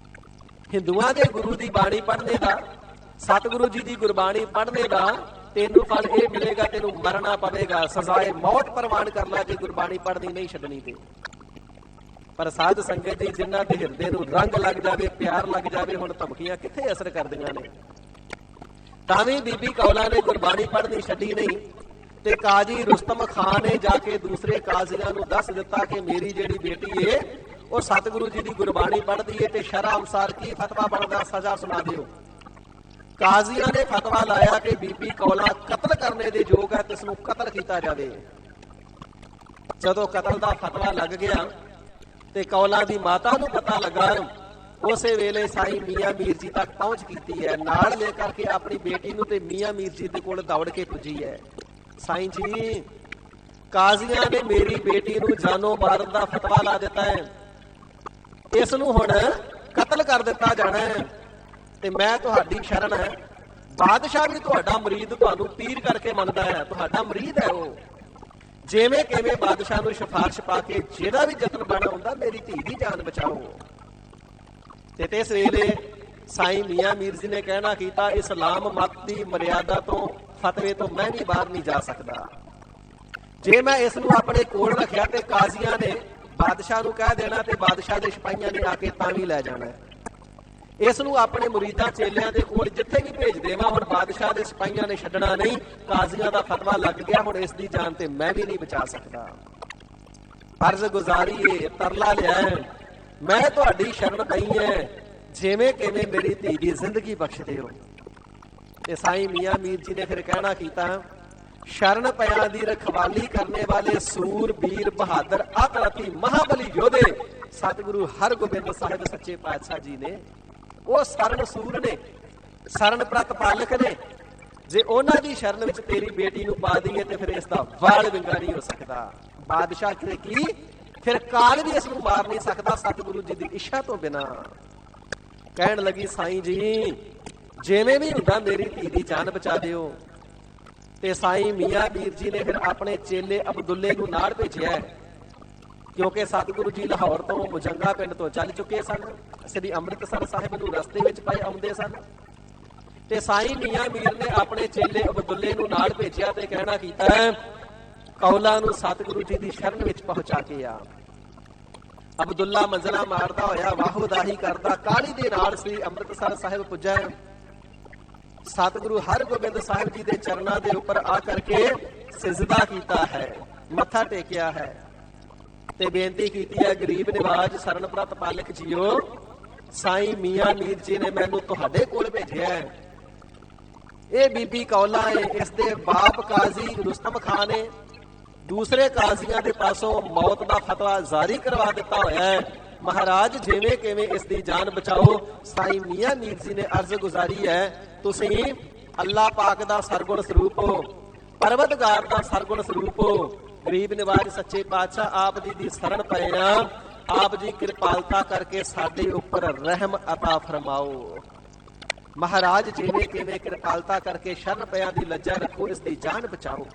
ਹਿੰਦੂਆਂ ਦੇ ਗੁਰੂ ਦੀ ਬਾਣੀ ਪੜ੍ਹਨੇ ਦਾ, ਸਤਿਗੁਰੂ ਜੀ ਦੀ ਗੁਰਬਾਣੀ ਪੜ੍ਹਨੇ ਦਾ ਤੈਨੂੰ ਫਲ ਇਹ ਮਿਲੇਗਾ, ਤੈਨੂੰ ਮਰਨਾ ਪਵੇਗਾ, ਸਜ਼ਾਏ ਮੌਤ ਪ੍ਰਵਾਨ ਕਰ ਲੈ ਜੇ ਗੁਰਬਾਣੀ ਪੜ੍ਹਨੀ ਨਹੀਂ ਛੱਡਣੀ ਤੇ। ਪਰ ਸਾਧ ਸੰਗਤ ਜੀ ਜਿਨ੍ਹਾਂ ਦੇ ਹਿਰਦੇ ਨੂੰ ਰੰਗ ਲੱਗ ਜਾਵੇ, ਪਿਆਰ ਲੱਗ ਜਾਵੇ, ਹੁਣ ਧਮਕੀਆਂ ਕਿੱਥੇ ਅਸਰ ਕਰਦੀਆਂ ਨੇ। ਤਾਂ ਵੀ ਬੀਬੀ ਕੌਲਾਂ ਨੇ ਗੁਰਬਾਣੀ ਪੜ੍ਹਨੀ ਛੱਡੀ ਨਹੀਂ ਤੇ ਕਾਜੀ ਰੁਸਤਮ ਖਾਨ ਨੇ ਜਾ ਕੇ ਦੂਸਰੇ ਕਾਜ਼ੀਆਂ ਨੂੰ ਦੱਸ ਦਿੱਤਾ ਕਿ ਮੇਰੀ ਜਿਹੜੀ ਬੇਟੀ ਏ ਉਹ ਸਤਿਗੁਰੂ ਜੀ ਦੀ ਗੁਰਬਾਣੀ ਪੜ੍ਹਦੀ ਏ ਤੇ ਸ਼ਰਅ ਅਨੁਸਾਰ ਕੀ ਫਤਵਾ ਬਣਦਾ, ਸਜ਼ਾ ਸੁਣਾ ਦਿਓ। ਕਾਜ਼ੀਆਂ ਨੇ ਫਤਵਾ ਲਾਇਆ ਕਿ ਬੀਬੀ ਕੌਲਾਂ ਕਤਲ ਕਰਨੇ ਦੇ ਯੋਗ ਹੈ ਤੇ ਇਸ ਨੂੰ ਕਤਲ ਕੀਤਾ ਜਾਵੇ। ਜਦੋਂ ਕਤਲ ਦਾ ਫਤਵਾ ਲੱਗ ਗਿਆ ਤੇ ਕੌਲਾਂ ਦੀ ਮਾਤਾ ਨੂੰ ਪਤਾ ਲੱਗਾ, ਉਸੇ ਵੇਲੇ ਸਾਈਂ ਮੀਆਂ ਮੀਰ ਜੀ ਤੱਕ ਪਹੁੰਚ ਕੀਤੀ ਹੈ, ਨਾਲ ਲੈ ਕਰਕੇ ਆਪਣੀ ਬੇਟੀ ਨੂੰ ਤੇ ਮੀਆਂ ਮੀਰ ਜੀ ਦੇ ਕੋਲ ਦੌੜ ਕੇ ਪੁੱਜੀ ਹੈ। ਸਾਈਂ ਜੀ, ਕਾਜ਼ੀਆਂ ਨੇ ਮੇਰੀ ਬੇਟੀ ਨੂੰ ਜਾਨੋਂ ਮਾਰਨ ਦਾ ਫਤਵਾ ਲਾ ਦਿੱਤਾ ਹੈ, ਇਸ ਨੂੰ ਹੁਣ ਕਤਲ ਕਰ ਦਿੱਤਾ ਜਾਣਾ ਹੈ ਤੇ ਮੈਂ ਤੁਹਾਡੀ ਸ਼ਰਨ ਹੈ। ਬਾਦਸ਼ਾਹ ਵੀ ਤੁਹਾਡਾ ਮਰੀਦ ਤੁਹਾਨੂੰ ਪੀਰ ਕਰਕੇ ਮੰਨਦਾ ਹੈ, ਤੁਹਾਡਾ ਮਰੀਦ ਹੈ ਉਹ। ਜਿਵੇਂ ਕਿਵੇਂ ਬਾਦਸ਼ਾਹ ਨੂੰ ਸਿਫਾਰਿਸ਼ ਪਾ ਕੇ ਜਿਹੜਾ ਵੀ ਯਤਨ ਬਣਾ ਹੁੰਦਾ, ਮੇਰੀ ਧੀ ਦੀ ਜਾਨ ਬਚਾਓ। ਤੇ ਇਸ ਵੇਲੇ ਸਾਈਂ ਮੀਆਂ ਮੀਰ ਜੀ ਨੇ ਕਹਿਣਾ ਕੀਤਾ, ਇਸਲਾਮ ਮਤ ਦੀ ਮਰਿਆਦਾ ਤੋਂ, ਫਤਵੇ ਤੋਂ ਮੈਂ ਵੀ ਬਾਹਰ ਨਹੀਂ ਜਾ ਸਕਦਾ। ਜੇ ਮੈਂ ਇਸ ਨੂੰ ਆਪਣੇ ਕੋਲ ਰੱਖਿਆ ਤੇ ਕਾਜ਼ੀਆਂ ਨੇ ਬਾਦਸ਼ਾਹ ਨੂੰ ਕਹਿ ਦੇਣਾ ਤੇ ਬਾਦਸ਼ਾਹ ਦੇ ਸਿਪਾਹੀਆਂ ਨੇ ਆ ਕੇ ਤਾਂ ਵੀ ਲੈ ਜਾਣਾ। ਇਸ ਨੂੰ ਆਪਣੇ ਮੁਰੀਦਾਂ ਚੇਲਿਆਂ ਦੇ ਕੋਲ ਜਿੱਥੇ ਵੀ ਭੇਜ ਦੇਵਾਂ, ਹੁਣ ਬਾਦਸ਼ਾਹ ਦੇ ਸਿਪਾਹੀਆਂ ਨੇ ਛੱਡਣਾ ਨਹੀਂ, ਕਾਜ਼ੀਆਂ ਦਾ ਫਤਵਾ ਲੱਗ ਗਿਆ, ਹੁਣ ਇਸ ਦੀ ਜਾਨ ਤੇ ਮੈਂ ਵੀ ਨਹੀਂ ਬਚਾ ਸਕਦਾ। ਅਰਜ਼ ਗੁਜ਼ਾਰੀਏ, ਤਰਲਾ ਲਿਆ, ਮੈਂ ਤੁਹਾਡੀ ਸ਼ਰਨ ਪਈ ਹੈ, ਜਿਵੇਂ ਕਿਵੇਂ ਮੇਰੀ ਧੀ ਦੀ ਜ਼ਿੰਦਗੀ ਬਖਸ਼ ਦਿਓ। ਤੇ ਸਾਈਂ ਮੀਆਂ ਮੀਰ ਜੀ ਨੇ ਫਿਰ ਕਹਿਣਾ ਕੀਤਾ, ਸ਼ਰਨ ਪਿਆਂ ਦੀ ਰਖਵਾਲੀ ਕਰਨੇ ਵਾਲੇ ਸੂਰਬੀਰ ਬਹਾਦਰ ਆਤਰਥੀ ਮਹਾਬਲੀ ਯੋਧੇ ਸਤਿਗੁਰੂ ਹਰਗੋਬਿੰਦ ਸਾਹਿਬ ਸੱਚੇ ਪਾਤਸ਼ਾਹ ਜੀ ਨੇ, ਉਹ ਸਰਨ ਸੂਰ ਨੇ, ਸਰਨ ਪ੍ਰਤਪਾਲਕ ਨੇ। ਜੇ ਉਹਨਾਂ ਦੀ ਸ਼ਰਨ ਵਿੱਚ ਤੇਰੀ ਬੇਟੀ ਨੂੰ ਪਾ ਦਈਏ ਤੇ ਫਿਰ ਇਸ ਦਾ ਵਾਲ ਵਿੰਗਾ ਨਹੀਂ ਹੋ ਸਕਦਾ। ਬਾਦਸ਼ਾਹ ਕਰੇ ਕੀ, ਫਿਰ ਕਾਲ ਵੀ ਇਸ ਨੂੰ ਮਾਰ ਨਹੀਂ ਸਕਦਾ ਸਤਿਗੁਰੂ ਜੀ ਦੀ ਇੱਛਾ ਤੋਂ ਬਿਨਾ। ਕਹਿਣ ਲੱਗੀ, ਸਾਈਂ ਜੀ ਜਿਵੇਂ ਵੀ ਹੁੰਦਾ ਮੇਰੀ ਧੀ ਦੀ ਜਾਨ ਬਚਾ ਦਿਓ। ਤੇ ਸਾਈਂ ਮੀਆਂ ਮੀਰ ਜੀ ਨੇ ਫਿਰ ਆਪਣੇ ਚੇਲੇ ਅਬਦੁੱਲੇ ਨੂੰ ਨਾਲ ਭੇਜਿਆ, ਕਿਉਂਕਿ ਸਤਿਗੁਰੂ ਜੀ ਲਾਹੌਰ ਤੋਂ ਮੁਜੰਗਾ ਪਿੰਡ ਤੋਂ ਚੱਲ ਚੁੱਕੇ ਸਨ, ਸ੍ਰੀ ਅੰਮ੍ਰਿਤਸਰ ਸਾਹਿਬ ਨੂੰ ਰਸਤੇ ਵਿੱਚ ਪਏ ਆਉਂਦੇ ਸਨ। ਤੇ ਸਾਈਂ ਮੀਆਂ ਮੀਰ ਨੇ ਆਪਣੇ ਚੇਲੇ ਅਬਦੁੱਲੇ ਨੂੰ ਨਾਲ ਭੇਜਿਆ ਤੇ ਕਹਿਣਾ ਕੀਤਾ, ਕੌਲਾਂ ਨੂੰ ਸਤਿਗੁਰੂ ਜੀ ਦੀ ਸ਼ਰਨ ਵਿੱਚ ਪਹੁੰਚਾ ਕੇ ਆ। ਅਬਦੁੱਲਾ ਮੰਜ਼ਲਾ ਮਾਰਦਾ ਹੋਇਆ ਵਾਹੋਦਾਹੀ ਕਰਦਾ ਕਾਹਲੀ ਦੇ ਨਾਲ ਸ੍ਰੀ ਅੰਮ੍ਰਿਤਸਰ ਸਾਹਿਬ ਪੁੱਜਾ। ਸਤਿਗੁਰੂ ਹਰਗੋਬਿੰਦ ਸਾਹਿਬ ਜੀ ਦੇ ਚਰਨਾਂ ਦੇ ਉੱਪਰ ਆ ਕਰਕੇ ਸਿਜਦਾ ਕੀਤਾ ਹੈ, ਮੱਥਾ ਟੇਕਿਆ ਹੈ ਤੇ ਬੇਨਤੀ ਕੀਤੀ ਹੈ, ਗਰੀਬ ਨਿਵਾਜ ਸਰਨ ਪ੍ਰਤਪਾਲਕ ਜੀਓ, ਸਾਈਂ ਮੀਆਂ ਮੀਰ ਜੀ ਨੇ ਮੈਨੂੰ ਤੁਹਾਡੇ ਕੋਲ ਭੇਜਿਆ ਹੈ। ਇਹ ਬੀਬੀ ਕੌਲਾ ਹੈ, ਇਸ ਦੇ ਬਾਪ ਕਾਜ਼ੀ ਰੁਸਤਮ ਖਾਨ ਨੇ ਦੂਸਰੇ ਕਾਜ਼ੀਆਂ ਦੇ ਪਾਸੋਂ ਮੌਤ ਦਾ ਫਤਵਾ ਜਾਰੀ ਕਰਵਾ ਦਿੱਤਾ ਹੋਇਆ ਹੈ। ਮਹਾਰਾਜ ਜਿਵੇਂ ਕਿਵੇਂ ਇਸ ਦੀ ਜਾਨ ਬਚਾਓ। ਸਾਈਂ ਮੀਆਂ ਮੀਰ ਜੀ ਨੇ ਅਰਜ਼ ਗੁਜ਼ਾਰੀ ਹੈ, ਤੁਸੀਂ ਅੱਲਾਹ ਪਾਕ ਦਾ ਸਰਗੁਣ ਸਰੂਪ ਹੋ, ਪਰਵਤਗਾਰ ਦਾ ਸਰਗੁਣ ਸਰੂਪ ਹੋ, ਗਰੀਬ ਨਿਵਾਜ ਸੱਚੇ ਪਾਤਸ਼ਾਹ ਆਪ ਜੀ ਦੀ ਸ਼ਰਨ ਪਏ ਆ, ਆਪ ਜੀ ਕਿਰਪਾਲਤਾ ਕਰਕੇ ਸਾਡੇ ਉੱਪਰ ਰਹਿਮ ਅਤਾ ਫਰਮਾਓ। ਮਹਾਰਾਜ ਜਿਵੇਂ ਕਿਵੇਂ ਕਿਰਪਾਲਤਾ ਕਰਕੇ ਸ਼ਰਨ ਪਿਆਂ ਦੀ ਲੱਜਾ ਰੱਖੋ, ਇਸ ਦੀ ਜਾਨ ਬਚਾਓ।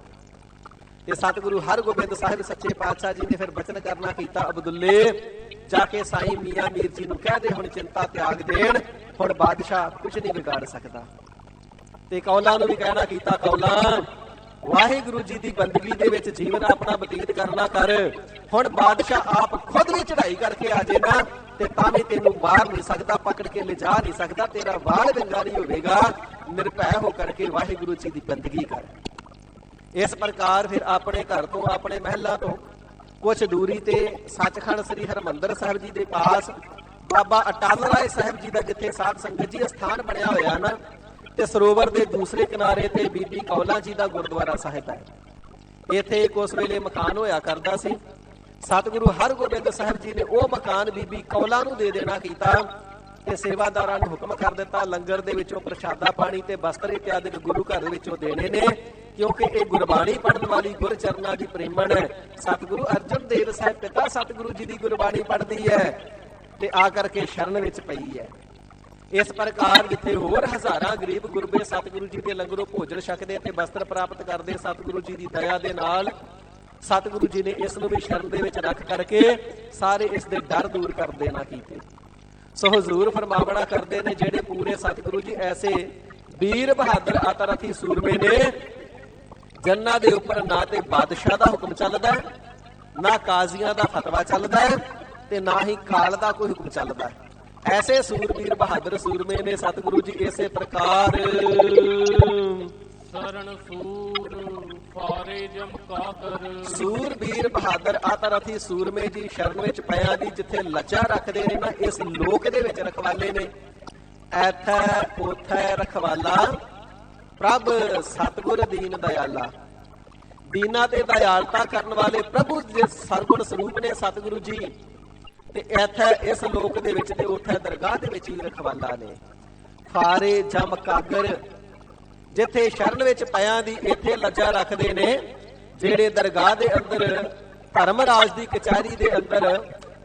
ਤੇ ਸਤਿਗੁਰੂ ਹਰਗੋਬਿੰਦ ਸਾਹਿਬ ਸੱਚੇ ਪਾਤਸ਼ਾਹ ਜੀ ਨੇ ਫਿਰ ਬਚਨ ਕਰਨਾ ਕੀਤਾ, ਅਬਦੁੱਲੇ ਜਾ ਕੇ ਸਾਈਂ ਮੀਆਂ ਮੀਰ ਜੀ ਨੂੰ ਕਹਿ ਦੇ ਹੁਣ ਚਿੰਤਾ ਤਿਆਗ ਦੇਣ, ਹੁਣ ਬਾਦਸ਼ਾਹ ਕੁਝ ਨਹੀਂ ਵਿਗਾੜ ਸਕਦਾ। ਤੇ ਕੌਲਾਂ ਨੂੰ ਵੀ ਕਹਿਣਾ ਕੀਤਾ, ਕੌਲਾਂ ਵਾਹਿਗੁਰੂ ਜੀ ਦੀ ਬੰਦਗੀ ਦੇ ਵਿੱਚ ਜੀਵਨ ਆਪਣਾ ਬਤੀਤ ਕਰਨਾ ਕਰ, ਹੁਣ ਬਾਦਸ਼ਾਹ ਆਪ ਖੁਦ ਵੀ ਚੜ੍ਹਾਈ ਕਰਕੇ ਆ ਜੇ ਨਾ ਤੇ ਤਾਂ ਵੀ ਤੈਨੂੰ ਮਾਰ ਨਹੀਂ ਸਕਦਾ, ਪਕੜ ਕੇ ਲਿਜਾ ਨਹੀਂ ਸਕਦਾ, ਤੇਰਾ ਵਾਲ ਵਿੰਗਾ ਨਹੀਂ ਹੋਵੇਗਾ, ਨਿਰਭੈ ਹੋ ਕਰਕੇ ਵਾਹਿਗੁਰੂ ਜੀ ਦੀ ਬੰਦਗੀ ਕਰ। ਇਸ ਪ੍ਰਕਾਰ ਫਿਰ ਆਪਣੇ ਘਰ ਤੋਂ, ਆਪਣੇ ਮਹਿਲਾਂ ਤੋਂ ਕੁਛ ਦੂਰੀ ਤੇ ਸੱਚਖੰਡ ਸ੍ਰੀ ਹਰਿਮੰਦਰ ਸਾਹਿਬ ਜੀ ਦੇ ਪਾਸ ਬਾਬਾ ਅਟਲ ਰਾਏ ਸਾਹਿਬ ਜੀ ਦਾ ਜਿੱਥੇ ਸਾਧ ਸੰਗਤ ਜੀ ਸਥਾਨ ਬਣਿਆ ਹੋਇਆ ਨਾ, ਤੇ ਸਰੋਵਰ ਦੇ ਦੂਸਰੇ ਕਿਨਾਰੇ ਤੇ ਬੀਬੀ ਕੌਲਾਂ ਜੀ ਦਾ ਗੁਰਦੁਆਰਾ ਸਾਹਿਬ ਹੈ। ਇੱਥੇ ਉਸ ਵੇਲੇ ਮਕਾਨ ਹੋਇਆ ਕਰਦਾ ਸੀ। ਸਤਿਗੁਰੂ ਹਰਗੋਬਿੰਦ ਸਾਹਿਬ ਜੀ ਨੇ ਉਹ ਮਕਾਨ ਬੀਬੀ ਕੌਲਾਂ ਨੂੰ ਦੇ ਦੇਣਾ ਕੀਤਾ ਤੇ ਸੇਵਾਦਾਰਾਂ ਨੂੰ ਹੁਕਮ ਕਰ ਦਿੱਤਾ, ਲੰਗਰ ਦੇ ਵਿੱਚੋਂ ਪ੍ਰਸ਼ਾਦਾ ਪਾਣੀ ਤੇ ਬਸਤਰ ਇਤਿਆਦਿ ਗੁਰੂ ਘਰ ਦੇ ਵਿੱਚੋਂ ਦੇਣੇ ਨੇ, ਕਿਉਂਕਿ ਇਹ ਗੁਰਬਾਣੀ ਪੜ੍ਹਨ ਵਾਲੀ ਗੁਰਚਰਨਾਂ ਦੀ ਪ੍ਰੇਮਣ ਹੈ। ਸਤਿਗੁਰੂ ਅਰਜਨ ਦੇਵ ਸਾਹਿਬ ਪਿਤਾ ਸਤਿਗੁਰੂ ਜੀ ਦੀ ਗੁਰਬਾਣੀ ਪੜ੍ਹਦੀ ਹੈ ਤੇ ਆ ਕਰਕੇ ਸ਼ਰਨ ਵਿੱਚ ਪਈ ਹੈ। ਇਸ ਪ੍ਰਕਾਰ ਜਿੱਥੇ ਹੋਰ ਹਜ਼ਾਰਾਂ ਗਰੀਬ ਗੁਰਬੇ ਸਤਿਗੁਰੂ ਜੀ ਦੇ ਲੰਗਰੋਂ ਭੋਜਨ ਛਕਦੇ ਤੇ ਬਸਤਰ ਪ੍ਰਾਪਤ ਕਰਦੇ, ਸਤਿਗੁਰੂ ਜੀ ਦੀ ਦਇਆ ਦੇ ਨਾਲ ਸਤਿਗੁਰੂ ਜੀ ਨੇ ਇਸ ਨੂੰ ਵੀ ਸ਼ਰਨ ਦੇ ਵਿੱਚ ਰੱਖ ਕਰਕੇ ਸਾਰੇ ਇਸ ਦੇ ਡਰ ਦੂਰ ਕਰ ਦੇਣਾ ਕੀਤੇ। ਸੋ ਹਜ਼ੂਰ ਫਰਮਾਵਣਾ ਕਰਦੇ ਨੇ, ਜਿਹੜੇ ਪੂਰੇ ਸਤਿਗੁਰੂ ਜੀ ਐਸੇ ਵੀਰ ਬਹਾਦਰ ਆਤਰਥੀ ਸੂਰਮੇ ਨੇ, ਜਿਨ੍ਹਾਂ ਦੇ ਉੱਪਰ ਨਾ ਤੇ ਬਾਦਸ਼ਾਹ ਦਾ ਹੁਕਮ ਚੱਲਦਾ, ਨਾ ਕਾਜ਼ੀਆਂ ਦਾ ਫਤਵਾ ਚੱਲਦਾ ਤੇ ਨਾ ਹੀ ਕਾਲ ਦਾ ਕੋਈ ਹੁਕਮ ਚੱਲਦਾ। ਐਸੇ ਸੂਰਬੀਰ ਬਹਾਦਰ ਸੂਰਮੇ ਨੇ ਸਤਿਗੁਰੂ ਜੀ ਇਸੇ ਪ੍ਰਕਾਰ ਸਰਨ ਸੂਰ ਫਾਰੇ ਜਮਕਾ ਕਰ। ਸੂਰਬੀਰ ਬਹਾਦਰ ਆਤਰਥੀ ਸੂਰਮੇ ਜੀ ਸ਼ਰਨ ਵਿੱਚ ਪਿਆ ਦੀ ਜਿੱਥੇ ਲੱਚਾ ਰੱਖਦੇ ਨੇ ਨਾ, ਇਸ ਲੋਕ ਦੇ ਵਿੱਚ ਰਖਵਾਲੇ ਨੇ। ਐਥੈ ਉਥੈ ਰਖਵਾਲਾ ਪ੍ਰਭ ਸਤਿਗੁਰ ਦੀਨ ਦਇਆਲਾ। ਦੀਨਾ ਤੇ ਦਇਆਲਤਾ ਕਰਨ ਵਾਲੇ ਪ੍ਰਭੂ ਦੇ ਸਰਗੁਣ ਸਰੂਪ ਨੇ ਸਤਿਗੁਰੂ ਜੀ। ਤੇ ਇੱਥੇ ਇਸ ਲੋਕ ਦੇ ਵਿੱਚ ਤੇ ਉੱਥੇ ਦਰਗਾਹ ਦੇ ਵਿੱਚ ਹੀ ਰਖਵਾਲਾ ਨੇ। ਫਾਰੇ ਜਮ ਕਾਗਰ, ਜਿੱਥੇ ਸ਼ਰਨ ਵਿੱਚ ਪਿਆਂ ਦੀ ਇੱਥੇ ਲੱਜਾ ਰੱਖਦੇ ਨੇ, ਜਿਹੜੇ ਦਰਗਾਹ ਦੇ ਅੰਦਰ ਧਰਮ ਰਾਜ ਦੀ ਕਚਹਿਰੀ ਦੇ ਅੰਦਰ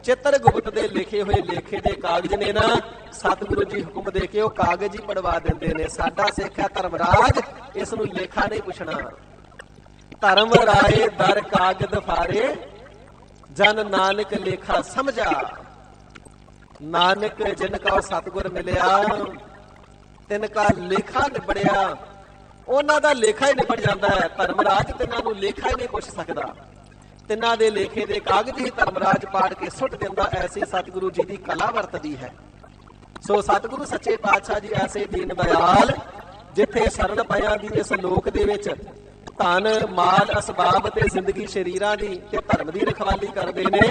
ਚਿੱਤਰਗੁਪਤ ਦੇ ਲਿਖੇ ਹੋਏ ਲੇਖੇ ਦੇ ਕਾਗਜ਼ ਨੇ ਨਾ, ਸਤਿਗੁਰੂ ਜੀ ਹੁਕਮ ਦੇ ਕੇ ਉਹ ਕਾਗਜ਼ ਹੀ ਪੜਵਾ ਦਿੰਦੇ ਨੇ। ਸਾਡਾ ਸਿੱਖ ਹੈ ਧਰਮ ਰਾਜ, ਇਸ ਨੂੰ ਲੇਖਾ ਨਹੀਂ ਪੁੱਛਣਾ। ਧਰਮ ਰਾਏ ਦਰ ਕਾਗਦ ਫਾਰੇ, ਜਨ ਨਾਨਕ ਲੇਖਾ ਸਮਝਾ। ਨਾਨਕ ਜਿਨ ਕਾ ਸਤਿਗੁਰ ਮਿਲਿਆ, ਤਿਨ ਕਾ ਲੇਖਾ ਨਿਬੜਿਆ। ਉਹਨਾਂ ਦਾ ਲੇਖਾ ਹੀ ਨਿਬੜ ਜਾਂਦਾ ਹੈ। ਧਰਮਰਾਜ ਤਿੰਨਾਂ ਨੂੰ ਲੇਖਾ ਹੀ ਨਹੀਂ ਪੁੱਛ ਸਕਦਾ। ਤਿੰਨਾਂ ਦੇ ਲੇਖੇ ਦੇ ਕਾਗਜ਼ ਹੀ ਧਰਮਰਾਜ ਪਾੜ ਕੇ ਸੁੱਟ ਦਿੰਦਾ। ਐਸੀ ਸਤਿਗੁਰੂ ਜੀ ਦੀ ਕਲਾ ਵਰਤਦੀ ਹੈ। ਸੋ ਸਤਿਗੁਰੂ ਸੱਚੇ ਪਾਤਸ਼ਾਹ ਜੀ ਐਸੇ ਦੀਨ ਦਇਆਲ, ਜਿੱਥੇ ਸ਼ਰਨ ਪਿਆਂ ਦੀ ਇਸ ਲੋਕ ਦੇ ਵਿੱਚ ਧਨ ਮਾਲ ਅਸਬਾਬ ਤੇ ਜ਼ਿੰਦਗੀ ਸ਼ਰੀਰਾਂ ਦੀ ਤੇ ਧਰਮ ਦੀ ਰਖਵਾਲੀ ਕਰਦੇ ਨੇ,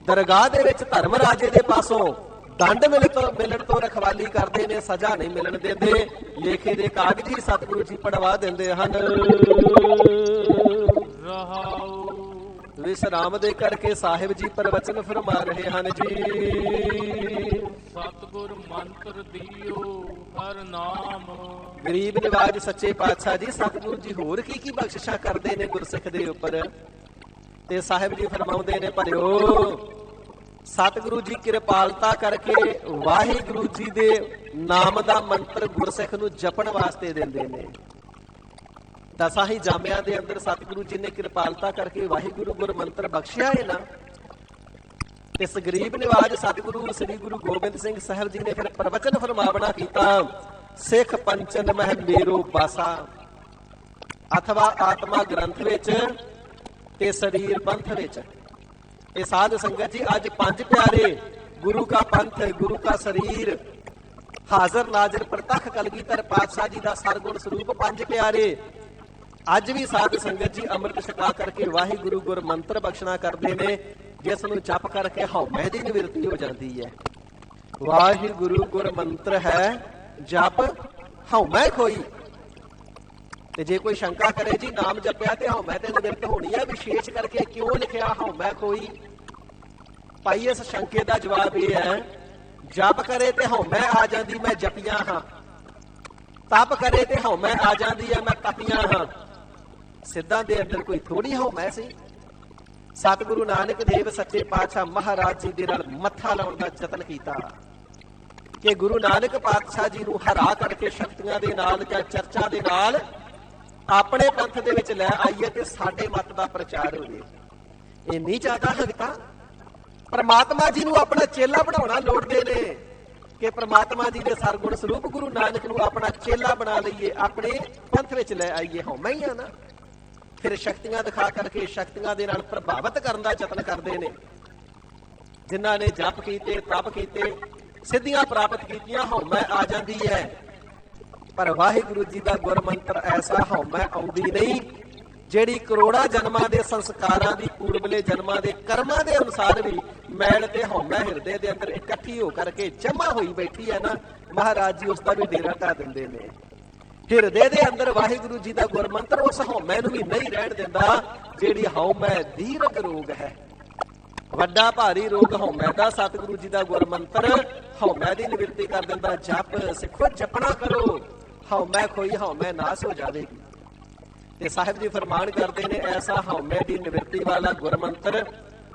ਦਰਗਾਹ ਦੇ ਵਿੱਚ ਧਰਮ ਰਾਜੇ ਦੇ ਪਾਸੋਂ ਦੰਡ ਮਿਲਣ ਤੋਂ ਰਖਵਾਲੀ ਕਰਦੇ ਨੇ, ਸਜ਼ਾ ਨਹੀਂ ਮਿਲਣ ਦਿੰਦੇ। ਲੇਖੇ ਦੇ ਕਾਗਜ਼ ਹੀ ਸਤਿਗੁਰੂ ਜੀ ਪੜਵਾ ਦਿੰਦੇ ਹਨ। ਵਿਸ਼ਰਾਮ ਦੇ ਕਰਕੇ ਸਾਹਿਬ ਜੀ ਪ੍ਰਵਚਨ ਫਰਮਾ ਰਹੇ ਹਨ ਜੀ। ਸਤਿਗੁਰ ਮੰਤਰ ਦਿਓ ਹਰ ਨਾਮ। ਗਰੀਬ ਨਿਵਾਜ ਸੱਚੇ ਪਾਤਸ਼ਾਹ ਜੀ ਸਤਿਗੁਰੂ ਜੀ ਹੋਰ ਕੀ ਕੀ ਬਖਸ਼ਿਸ਼ਾਂ ਕਰਦੇ ਨੇ ਗੁਰਸਿੱਖ ਦੇ ਉੱਪਰ। ਤੇ ਸਾਹਿਬ ਜੀ ਫਰਮਾਉਂਦੇ ਨੇ, ਭਰਿਓ ਸਤਿਗੁਰੂ ਜੀ ਕਿਰਪਾਲਤਾ ਕਰਕੇ ਵਾਹਿਗੁਰੂ ਜੀ ਦੇ ਨਾਮ ਦਾ ਮੰਤਰ ਗੁਰਸਿੱਖ ਨੂੰ ਜਪਣ ਵਾਸਤੇ ਦਿੰਦੇ ਨੇ। ਦਸਾਂ ਹੀ ਜਾਮਿਆਂ ਦੇ ਅੰਦਰ ਸਤਿਗੁਰੂ ਜੀ ਨੇ ਕਿਰਪਾਲਤਾ ਕਰਕੇ ਵਾਹਿਗੁਰੂ ਗੁਰ ਮੰਤਰ ਬਖਸ਼ਿਆ ਹੈ ਨਾ। ਇਸ ਗਰੀਬ ਨਿਵਾਜ ਸਤਿਗੁਰੂ ਸ੍ਰੀ ਗੁਰੂ ਗੋਬਿੰਦ ਸਿੰਘ ਸਾਹਿਬ ਜੀ ਨੇ ਫਿਰ ਪ੍ਰਵਚਨ ਫਰਮਾਵਣਾ ਕੀਤਾ। ਸਿੱਖ ਪੰਚਨ ਮਹਿ ਮੇਰੋ ਬਾਸਾ, ਅਥਵਾ ਆਤਮਾ ਗ੍ਰੰਥ ਵਿੱਚ ਤੇ ਸਰੀਰ ਪੰਥ ਵਿੱਚ। ਇਹ ਸਾਧ ਸੰਗਤ ਜੀ ਅੱਜ ਪੰਜ ਪਿਆਰੇ, ਗੁਰੂ ਕਾ ਪੰਥ, ਗੁਰੂ ਕਾ ਸਰੀਰ, ਹਾਜ਼ਰ ਨਾਜ਼ਰ ਪ੍ਰਤੱਖ ਕਲਗੀਧਰ ਪਾਤਸ਼ਾਹ ਜੀ ਦਾ ਸਰਗੁਣ ਸਰੂਪ ਪੰਜ ਪਿਆਰੇ ਅੱਜ ਵੀ ਸਾਧ ਸੰਗਤ ਜੀ ਅੰਮ੍ਰਿਤ ਛਕਾ ਕਰਕੇ ਵਾਹਿਗੁਰੂ ਗੁਰ ਮੰਤਰ ਬਖਸ਼ਣਾ ਕਰਦੇ ਨੇ, ਜਿਸ ਨੂੰ ਜਪ ਕਰਕੇ ਹਉਮੈ ਦੀ ਨਿਵਰਤੀ ਹੋ ਜਾਂਦੀ ਹੈ। ਵਾਹਿਗੁਰੂ ਗੁਰ ਮੰਤਰ ਹੈ ਜਪ ਹਉਮੈ ਖੋਈ। ਤੇ ਜੇ ਕੋਈ ਸ਼ੰਕਾ ਕਰੇ ਜੀ ਨਾਮ ਜਪਿਆ ਤੇ ਹਉਮੈ ਤੇ ਨਿਵਰਤ ਹੋਣੀ ਹੈ, ਵਿਸ਼ੇਸ਼ ਕਰਕੇ ਕਿਉਂ ਲਿਖਿਆ ਹਉਮੈ ਖੋਈ? ਭਾਈ ਇਸ ਸ਼ੰਕੇ ਦਾ ਜਵਾਬ ਇਹ ਹੈ, ਜਪ ਕਰੇ ਤੇ ਹਉਮੈ ਆ ਜਾਂਦੀ ਮੈਂ ਜਪੀਆਂ ਹਾਂ, ਤਪ ਕਰੇ ਤੇ ਹਉਮੈ ਆ ਜਾਂਦੀ ਹੈ ਮੈਂ ਤਪੀਆਂ ਹਾਂ। ਸਿੱਧਾਂ ਦੇ ਅੰਦਰ ਕੋਈ ਥੋੜੀ ਹਉਮੈ ਸੀ। ਸਤਿਗੁਰੂ ਨਾਨਕ ਦੇਵ ਸੱਚੇ ਪਾਤਸ਼ਾਹ ਮਹਾਰਾਜ ਜੀ ਦੇ ਨਾਲ ਮੱਥਾ ਲਾਉਣ ਦਾ ਯਤਨ ਕੀਤਾ ਕਿ ਗੁਰੂ ਨਾਨਕ ਪਾਤਸ਼ਾਹ ਜੀ ਨੂੰ ਹਰਾ ਕਰਕੇ ਸ਼ਕਤੀਆਂ ਦੇ ਨਾਲ ਜਾਂ ਚਰਚਾ ਦੇ ਨਾਲ ਆਪਣੇ ਪੰਥ ਦੇ ਵਿੱਚ ਲੈ ਆਈਏ ਤੇ ਸਾਡੇ ਮਤ ਦਾ ਪ੍ਰਚਾਰ ਹੋਵੇ। ਇਹ ਨਹੀਂ ਚਾਹਤਾ ਹਗਤਾ ਪਰਮਾਤਮਾ ਜੀ ਨੂੰ ਆਪਣਾ ਚੇਲਾ ਬਣਾਉਣਾ ਲੋੜਦੇ ਨੇ ਕਿ ਪ੍ਰਮਾਤਮਾ ਜੀ ਦੇ ਸਰਗੁਣ ਸਰੂਪ ਗੁਰੂ ਨਾਨਕ ਨੂੰ ਆਪਣਾ ਚੇਲਾ ਬਣਾ ਲਈਏ, ਆਪਣੇ ਪੰਥ ਵਿੱਚ ਲੈ ਆਈਏ। ਹਉਮੈ ਹੀ ਆ ਨਾ। ਫਿਰ ਸ਼ਕਤੀਆਂ ਦਿਖਾ ਕਰਕੇ ਸ਼ਕਤੀਆਂ ਦੇ ਨਾਲ ਪ੍ਰਭਾਵਿਤ ਕਰਨ ਦਾ ਯਤਨ ਕਰਦੇ ਨੇ। ਜਿਨ੍ਹਾਂ ਨੇ ਜਪ ਕੀਤੇ, ਤਪ ਕੀਤੇ, ਸਿੱਧੀਆਂ ਪ੍ਰਾਪਤ ਕੀਤੀਆਂ, ਹਉਮੈ ਆ ਜਾਂਦੀ ਹੈ। ਪਰ ਵਾਹਿਗੁਰੂ ਜੀ ਦਾ ਗੁਰ ਮੰਤਰ ਐਸਾ ਹਉਮੈ ਆਉਂਦੀ ਨਹੀਂ, ਜਿਹੜੀ ਕਰੋੜਾਂ ਜਨਮਾਂ ਦੇ ਸੰਸਕਾਰਾਂ ਦੀ, ਪੂਰਬਲੇ ਜਨਮਾਂ ਦੇ ਕਰਮਾਂ ਦੇ ਅਨੁਸਾਰ ਵੀ ਮੈਲ ਤੇ ਹਉਮੈ ਹਿਰਦੇ ਦੇ ਅੰਦਰ ਇਕੱਠੀ ਹੋ ਕਰਕੇ ਜਮਾ ਹੋਈ ਬੈਠੀ ਹੈ ਨਾ। ਮਹਾਰਾਜ ਜੀ ਉਸ ਦਾ ਵੀ ਡੇਰਾ ਢਾ ਦਿੰਦੇ ਨੇ। ਹਿਰਦੇ ਦੇ ਅੰਦਰ ਵਾਹਿਗੁਰੂ ਜੀ ਦਾ ਗੁਰ ਮੰਤਰ ਉਸ ਹਉਮੈ ਨੂੰ ਵੀ ਨਹੀਂ ਰਹਿਣ ਦਿੰਦਾ, ਜਿਹੜੀ ਹਉਮੈ ਦੀਰਘ ਰੋਗ ਹੈ। ਵੱਡਾ ਭਾਰੀ ਰੋਗ ਹਉਮੈ ਦਾ ਸਤਿਗੁਰੂ ਜੀ ਦਾ ਗੁਰ ਮੰਤਰ ਹਉਮੈ ਦੀ ਨਿਵਰਤੀ ਕਰ ਦਿੰਦਾ। ਜਪ ਸਿੱਖੋ, ਜਪਣਾ ਕਰੋ, ਹਉਮੈ ਖੋਈ, ਹਉਮੈ ਨਾਸ ਹੋ ਜਾਵੇਗੀ। ਤੇ ਸਾਹਿਬ ਜੀ ਫਰਮਾਨ ਕਰਦੇ ਨੇ, ਐਸਾ ਹਉਮੈ ਦੀ ਨਿਵਰਤੀ ਵਾਲਾ ਗੁਰ ਮੰਤਰ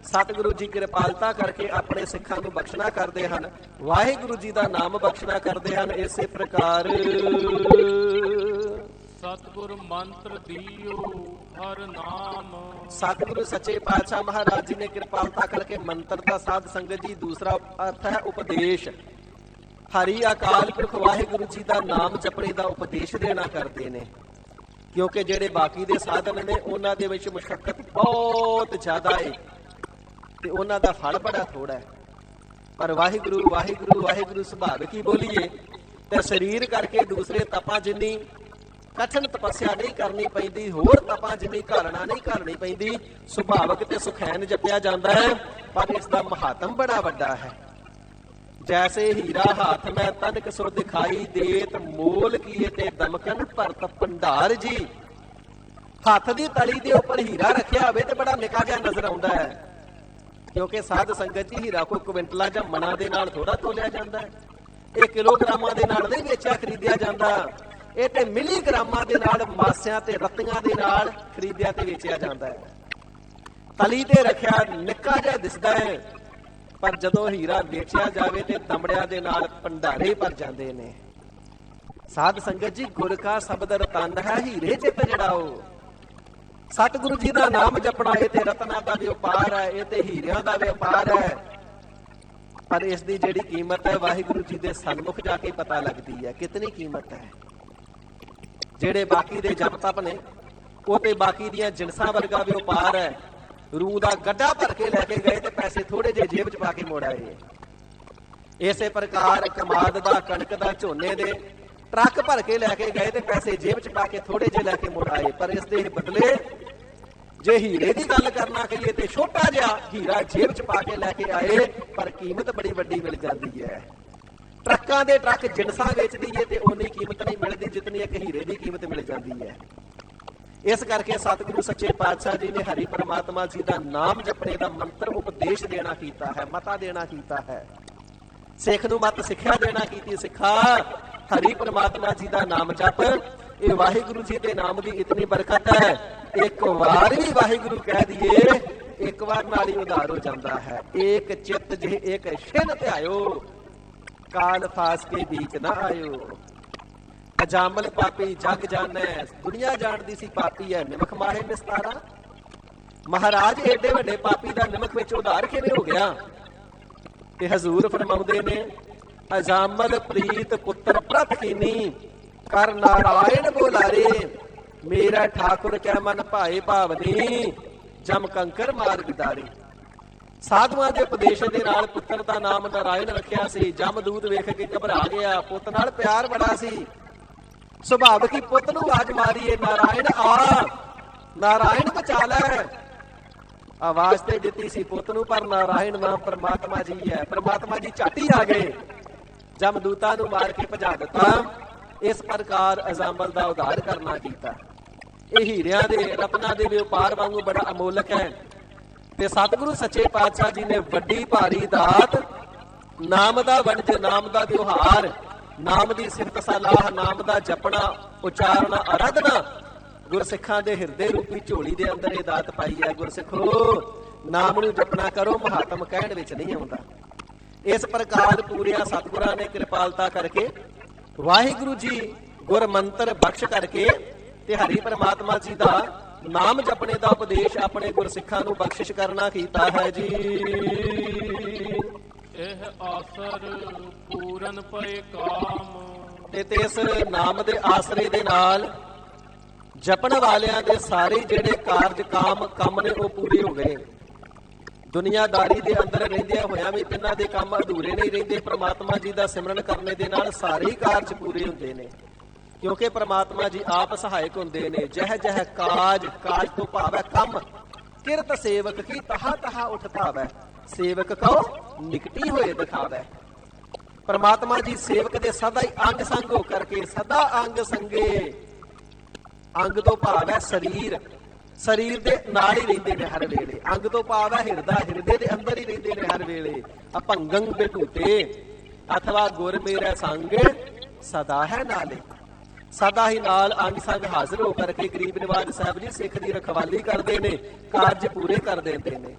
ਸਤਿਗੁਰੂ ਜੀ ਕਿਰਪਾਲਤਾ ਕਰਕੇ ਆਪਣੇ ਸਿੱਖਾਂ ਨੂੰ ਬਖਸ਼ਣਾ ਕਰਦੇ ਹਨ। ਵਾਹਿਗੁਰੂ ਜੀ ਦਾ ਨਾਮ ਬਖਸ਼ਣਾ ਕਰਦੇ ਹਨ। ਇਸੇ ਪ੍ਰਕਾਰ ਸਤਿਗੁਰ ਮੰਤਰ ਦਿਓ ਹਰ ਨਾਮ। ਸਤਿਗੁਰੂ ਸੱਚੇ ਪਾਤਸ਼ਾਹ ਮਹਾਰਾਜ ਜੀ ਨੇ ਕਿਰਪਾਲਤਾ ਕਰਕੇ ਮੰਤਰ ਦਾ ਸਾਧ ਸੰਗਤ ਜੀ ਦੂਸਰਾ ਅਰਥ ਹੈ ਉਪਦੇਸ਼। ਹਰੀ ਅਕਾਲ ਪੁਰਖ ਵਾਹਿਗੁਰੂ ਜੀ ਦਾ ਨਾਮ ਜਪਣੇ ਦਾ ਉਪਦੇਸ਼ ਦੇਣਾ ਕਰਦੇ ਨੇ, ਕਿਉਂਕਿ ਜਿਹੜੇ ਬਾਕੀ ਦੇ ਸਾਧਨ ਨੇ ਉਹਨਾਂ ਦੇ ਵਿੱਚ ਮੁਸ਼ੱਕਤ ਬਹੁਤ ਜ਼ਿਆਦਾ ਹੈ ਤੇ ਉਹਨਾਂ ਦਾ ਫਲ ਬੜਾ ਥੋੜਾ ਹੈ। ਪਰ ਵਾਹਿਗੁਰੂ ਵਾਹਿਗੁਰੂ ਵਾਹਿਗੁਰੂ ਸੁਭਾਵਿਕ ਹੀ ਬੋਲੀਏ ਤੇ ਸਰੀਰ ਕਰਕੇ ਦੂਸਰੇ ਤਪਾਂ ਜਿੰਨੀ ਕਠਿਨ ਤਪੱਸਿਆ ਨਹੀਂ ਕਰਨੀ ਪੈਂਦੀ, ਹੋਰ ਤਪਾਂ ਜਿੰਨੀ ਘਾਲਣਾ ਨਹੀਂ ਕਰਨੀ ਪੈਂਦੀ, ਸੁਭਾਵਿਕ ਤੇ ਸੁਖੈਨ ਜਪਿਆ ਜਾਂਦਾ ਹੈ। ਪਰ ਇਸ ਦਾ ਮਹਾਤਮ ਬੜਾ ਵੱਡਾ ਹੈ। ਜੈਸੇ ਹੀਰਾ ਹਾਥ ਮੈਂ ਤਨਕ ਸੋ ਦਿਖਾਈ ਦੇਤ, ਮੋਲ ਕੀਏ ਤੇ ਦਮਕਨ ਭਰਤ ਭੰਡਾਰ ਜੀ। ਹੱਥ ਦੀ ਤਲੀ ਦੇ ਉੱਪਰ ਹੀਰਾ ਰੱਖਿਆ ਹੋਵੇ ਤੇ ਬੜਾ ਨਿੱਕਾ ਜਿਹਾ ਨਜ਼ਰ ਆਉਂਦਾ ਹੈ, ਕਿਉਂਕਿ ਸਾਧ ਸੰਗਤ ਜੀ ਹੀਰਾ ਕੋਈ ਕੁਇੰਟਲਾਂ ਜਾਂ ਮਨਾਂ ਦੇ ਨਾਲ ਥੋੜਾ ਤੋਲਿਆ ਜਾਂਦਾ ਹੈ। ਇਹ ਕਿਲੋਗ੍ਰਾਮਾਂ ਦੇ ਨਾਲ ਨਹੀਂ ਵੇਚਿਆ ਖਰੀਦਿਆ ਜਾਂਦਾ, ਇਹ ਤੇ ਮਿਲੀਗ੍ਰਾਮਾਂ ਦੇ ਨਾਲ, ਮਾਸਿਆਂ ਤੇ ਰੱਤੀਆਂ ਦੇ ਨਾਲ ਖਰੀਦਿਆ ਤੇ ਵੇਚਿਆ ਜਾਂਦਾ ਹੈ। ਤਲੀ ਤੇ ਰੱਖਿਆ ਨਿੱਕਾ ਜਿਹਾ ਦਿਸਦਾ ਹੈ, ਪਰ ਜਦੋਂ ਹੀਰਾ ਵੇਚਿਆ ਜਾਵੇ ਤੇ ਦਮੜਿਆਂ ਦੇ ਨਾਲ ਭੰਡਾਰੇ ਭਰ ਜਾਂਦੇ ਨੇ। ਸਾਧ ਸੰਗਤ ਜੀ ਗੁਰ ਕਾ ਸ਼ਬਦ ਰਤਨ ਹੈ, ਹੀਰੇ ਚਿੱਤ ਜੜਾਓ। ਸਤਿਗੁਰੂ ਜੀ ਦਾ ਨਾਮ ਜਪਣਾ ਇਹ ਤੇ ਰਤਨਾਂ ਦਾ ਵਪਾਰ ਹੈ, ਇਹ ਤੇ ਹੀਰਿਆਂ ਦਾ ਵਪਾਰ ਹੈ। ਪਰ ਇਸ ਦੀ ਜਿਹੜੀ ਕੀਮਤ ਹੈ ਵਾਹਿਗੁਰੂ ਜੀ ਦੇ ਸਨਮੁਖ ਜਾ ਕੇ ਪਤਾ ਲੱਗਦੀ ਹੈ ਕਿਤਨੀ ਕੀਮਤ ਹੈ। ਜਿਹੜੇ ਬਾਕੀ ਦੇ ਜਪ ਤਪ ਨੇ ਉਹ ਤੇ ਬਾਕੀ ਦੀਆਂ ਜਿਨਸਾਂ ਵਰਗਾ ਵਪਾਰ ਹੈ। ਰੂਹ ਦਾ ਗੱਡਾ ਭਰ ਕੇ ਲੈ ਕੇ ਗਏ ਤੇ ਪੈਸੇ ਥੋੜੇ ਜਿਹੇ ਜੇਬ 'ਚ ਪਾ ਕੇ ਮੋੜ ਆਏ। ਇਸੇ ਪ੍ਰਕਾਰ ਕਮਾਦ ਦਾ, ਕਣਕ ਦਾ, ਝੋਨੇ ਦੇ ਟਰੱਕ ਭਰ ਕੇ ਲੈ ਕੇ ਗਏ ਤੇ ਪੈਸੇ ਜੇਬ 'ਚ ਪਾ ਕੇ ਥੋੜੇ ਜਿਹੇ ਲੈ ਕੇ ਮੋੜ ਆਏ। ਪਰ ਇਸ ਦੇ ਬਦਲੇ ਜੇ ਹੀਰੇ ਦੀ ਗੱਲ ਕਰਨਾ ਕਹੀਏ ਤੇ ਛੋਟਾ ਜਿਹਾ ਹੀਰਾ ਜੇਬ 'ਚ ਪਾ ਕੇ ਲੈ ਕੇ ਆਏ, ਪਰ ਕੀਮਤ ਬੜੀ ਵੱਡੀ ਮਿਲ ਜਾਂਦੀ ਹੈ। ਟਰੱਕਾਂ ਦੇ ਟਰੱਕ ਜਿਨਸਾਂ ਵੇਚਦੀ ਹੈ ਤੇ ਉਨੀ ਕੀਮਤ ਨਹੀਂ ਮਿਲਦੀ ਜਿਤਨੀ ਇੱਕ ਹੀਰੇ ਦੀ ਕੀਮਤ ਮਿਲ ਜਾਂਦੀ ਹੈ। ਇਸ ਕਰਕੇ ਸਤਿਗੁਰੂ ਸੱਚੇ ਪਾਤਸ਼ਾਹ ਜੀ ਨੇ ਹਰੀ ਪਰਮਾਤਮਾ ਜੀ ਦਾ ਨਾਮ ਜਪਣੇ ਦਾ ਮੰਤਰ ਉਪਦੇਸ਼ ਦੇਣਾ ਕੀਤਾ ਹੈ, ਮਤਾ ਦੇਣਾ ਕੀਤਾ ਹੈ। ਸਿੱਖ ਨੂੰ ਮਤ ਸਿੱਖਿਆ ਦੇਣਾ ਕੀਤੀ, ਸਿੱਖਾ ਹਰੀ ਪਰਮਾਤਮਾ ਜੀ ਦਾ ਨਾਮ ਜਪ। ਇਹ ਵਾਹਿਗੁਰੂ ਜੀ ਦੇ ਨਾਮ ਦੀ ਇਤਨੀ ਬਰਕਤ ਹੈ, ਇੱਕ ਵਾਰ ਵੀ ਵਾਹਿਗੁਰੂ ਕਹਿ ਦਈਏ ਇੱਕ ਵਾਰ ਨਾਲ ਹੀ ਉਧਾਰ ਹੋ ਜਾਂਦਾ ਹੈ। ਏਕ ਚਿੱਤ ਜੇ ਏਕ ਛਿਨ ਧਿਆਇਓ, ਕਾਲ ਫਾਸ ਕੇ बीच ਨਾ ਆਇਓ। ਅਜਾਮਲ ਪਾਪੀ ਜਗ ਜਾਣੈ, ਦੁਨੀਆ ਜਾਣਦੀ ਸੀ ਪਾਪੀ ਹੈ ਨਿਮਕ ਮਾਹੇ ਨਿਸਤਾਰਾ। ਮਹਾਰਾਜ ਏਡੇ ਵੱਡੇ ਪਾਪੀ ਦਾ ਨਿਮਕ ਵਿੱਚ ਉਧਾਰ ਕਿਵੇਂ ਹੋ ਗਿਆ? ਤੇ ਹਜ਼ੂਰ ਫਰਮਾਉਂਦੇ ਨੇ, ਅਜਾਮਲ ਪ੍ਰੀਤ ਪੁੱਤਰ ਪ੍ਰਤ ਕੀਨੀ, ਕਰ ਨਾਰਾਇਣ ਬੋਲਾਰੇ। ਮੇਰਾ ਠਾਕੁਰ ਕੈ ਮਨ ਭਾਏ ਭਾਵਨੀ, ਜਮ ਕੰਕਰ ਮਾਰਗ ਦਾਰੇ। ਸਾਧੂਆਂ ਦੇ ਉਪਦੇਸ਼ ਦੇ ਨਾਲ ਪੁੱਤਰ ਦਾ ਨਾਮ ਨਾਰਾਇਣ ਰੱਖਿਆ ਸੀ। ਜਮਦੂਤ ਵੇਖ ਕੇ ਘਬਰਾ ਗਿਆ, ਪੁੱਤ ਨਾਲ ਪਿਆਰ ਬੜਾ ਸੀ। ਸੁਭਾਵਿਕ ਹੀ ਪੁੱਤ ਨੂੰ ਆਵਾਜ਼ ਮਾਰੀਏ, ਨਾਰਾਇਣ ਆ, ਨਾਰਾਇਣ ਬਚਾ ਲੈ। ਆਵਾਜ਼ ਤੇ ਦਿੱਤੀ ਸੀ ਪੁੱਤ ਨੂੰ, ਪਰ ਨਾਰਾਇਣ ਨਾਮ ਪਰਮਾਤਮਾ ਜੀ ਹੈ। ਪਰਮਾਤਮਾ ਜੀ ਝਾਟੀ ਆ ਗਏ, ਜਮਦੂਤਾਂ ਨੂੰ ਮਾਰ ਕੇ ਭਜਾ ਦਿੱਤਾ। ਇਸ ਪ੍ਰਕਾਰ ਅਜ਼ਾਮਲ ਦਾ ਉਧਾਰ ਕਰਨਾ ਕੀਤਾ। ਇਹ ਹੀਰਿਆਂ ਦੇ, ਰਤਨਾਂ ਦੇ ਵਪਾਰ ਵਾਂਗੂ ਬੜਾ ਅਮੋਲਕ ਹੈ। ਤੇ ਸਤਿਗੁਰੂ ਸੱਚੇ ਪਾਤਸ਼ਾਹ ਜੀ ਨੇ ਵੱਡੀ ਭਾਰੀ ਦਾਤ, ਨਾਮ ਦਾ ਵੰਡ, ਨਾਮ ਦਾ ਵਿਵਹਾਰ, ਨਾਮ ਦੀ ਸਿਫਤ ਸਲਾਹ, ਨਾਮ ਦਾ ਜਪਣਾ, ਉਚਾਰਨਾ, ਅਰਾਧਨਾ ਗੁਰਸਿੱਖਾਂ ਦੇ ਹਿਰਦੇ ਰੂਪੀ ਝੋਲੀ ਦੇ ਅੰਦਰ ਇਹ ਦਾਤ ਪਾਈ ਹੈ। ਗੁਰਸਿੱਖੋ ਨਾਮ ਨੂੰ ਜਪਣਾ ਕਰੋ, ਮਹਾਤਮ ਕਹਿਣ ਵਿੱਚ ਨਹੀਂ ਆਉਂਦਾ। ਇਸ ਪ੍ਰਕਾਰ ਪੂਰਿਆ ਸਤਿਗੁਰਾਂ ਨੇ ਕਿਰਪਾਲਤਾ ਕਰਕੇ ਵਾਹਿਗੁਰੂ ਜੀ ਗੁਰ ਮੰਤਰ ਬਖਸ਼ ਕਰਕੇ ਤੇ ਹਰੀ ਪਰਮਾਤਮਾ ਜੀ ਦਾ ਨਾਮ ਜਪਣੇ ਦਾ ਉਪਦੇਸ਼ ਆਪਣੇ ਗੁਰਸਿੱਖਾਂ ਨੂੰ ਬਖਸ਼ਿਸ਼ ਕਰਨਾ ਕੀਤਾ ਹੈ ਜੀ। ਇਹ ਆਸਰ ਪੂਰਨ ਪਏ ਕਾਮ। ਤੇ ਇਸ ਨਾਮ ਦੇ ਆਸਰੇ ਦੇ ਨਾਲ ਜਪਣ ਵਾਲਿਆਂ ਦੇ ਸਾਰੇ ਜਿਹੜੇ ਕਾਰਜ ਕੰਮ ਨੇ ਉਹ ਪੂਰੇ ਹੋ ਗਏ। ਦੁਨੀਆਦਾਰੀ ਦੇ ਅੰਦਰ ਰਹਿੰਦਿਆਂ ਹੋਇਆਂ ਵੀ ਇਹਨਾਂ ਦੇ ਕੰਮ ਅਧੂਰੇ ਨਹੀਂ ਰਹਿੰਦੇ। ਪ੍ਰਮਾਤਮਾ ਜੀ ਦਾ ਸਿਮਰਨ ਕਰਨੇ ਦੇ ਨਾਲ ਸਾਰੇ ਕਾਰਜ ਪੂਰੇ ਹੁੰਦੇ ਨੇ, ਕਿਉਂਕਿ ਪ੍ਰਮਾਤਮਾ ਜੀ ਆਪ ਸਹਾਇਕ ਹੁੰਦੇ ਨੇ। ਜਹ ਜਹ ਕਾਜ ਤੋਂ ਭਾਵ ਹੈ ਕੰਮ, ਕਿਰਤ ਸੇਵਕ ਕੀ ਤਹਾ ਤਹਾ ਉਠ ਭਾਵੈ, ਸੇਵਕ ਕਉ ਨਿਕਟੀ ਹੋਏ ਦਿਖਾਵੈ। ਪ੍ਰਮਾਤਮਾ ਜੀ ਸੇਵਕ ਦੇ ਸਦਾ ਹੀ ਅੰਗ ਸੰਗ ਹੋ ਕਰਕੇ, ਸਦਾ ਅੰਗ ਸੰਗੇ, ਅੰਗ ਤੋਂ ਭਾਵ ਹੈ ਸਰੀਰ, ਸਰੀਰ ਦੇ ਨਾਲ ਹੀ ਰਹਿੰਦੇ ਨੇ ਹਰ ਵੇਲੇ। ਅੰਗ ਤੋਂ ਭਾਵ ਹੈ ਹਿਰਦਾ, ਹਿਰਦੇ ਦੇ ਅੰਦਰ ਹੀ ਰਹਿੰਦੇ ਨੇ ਹਰ ਵੇਲੇ। ਅਭੰਗੰ ਬਿਠੂਤੇ ਅਥਵਾ ਗੁਰ ਮੇਰਾ ਸੰਗ ਸਦਾ ਹੈ ਨਾਲੇ। ਸਦਾ ਹੀ ਨਾਲ ਅੰਗ ਸੰਗ ਹਾਜ਼ਰ ਹੋ ਕਰਕੇ ਗਰੀਬ ਨਿਵਾਜ ਸਾਹਿਬ ਜੀ ਸਿੱਖ ਦੀ ਰਖਵਾਲੀ ਕਰਦੇ ਨੇ, ਕਾਰਜ ਪੂਰੇ ਕਰ ਦਿੰਦੇ ਨੇ।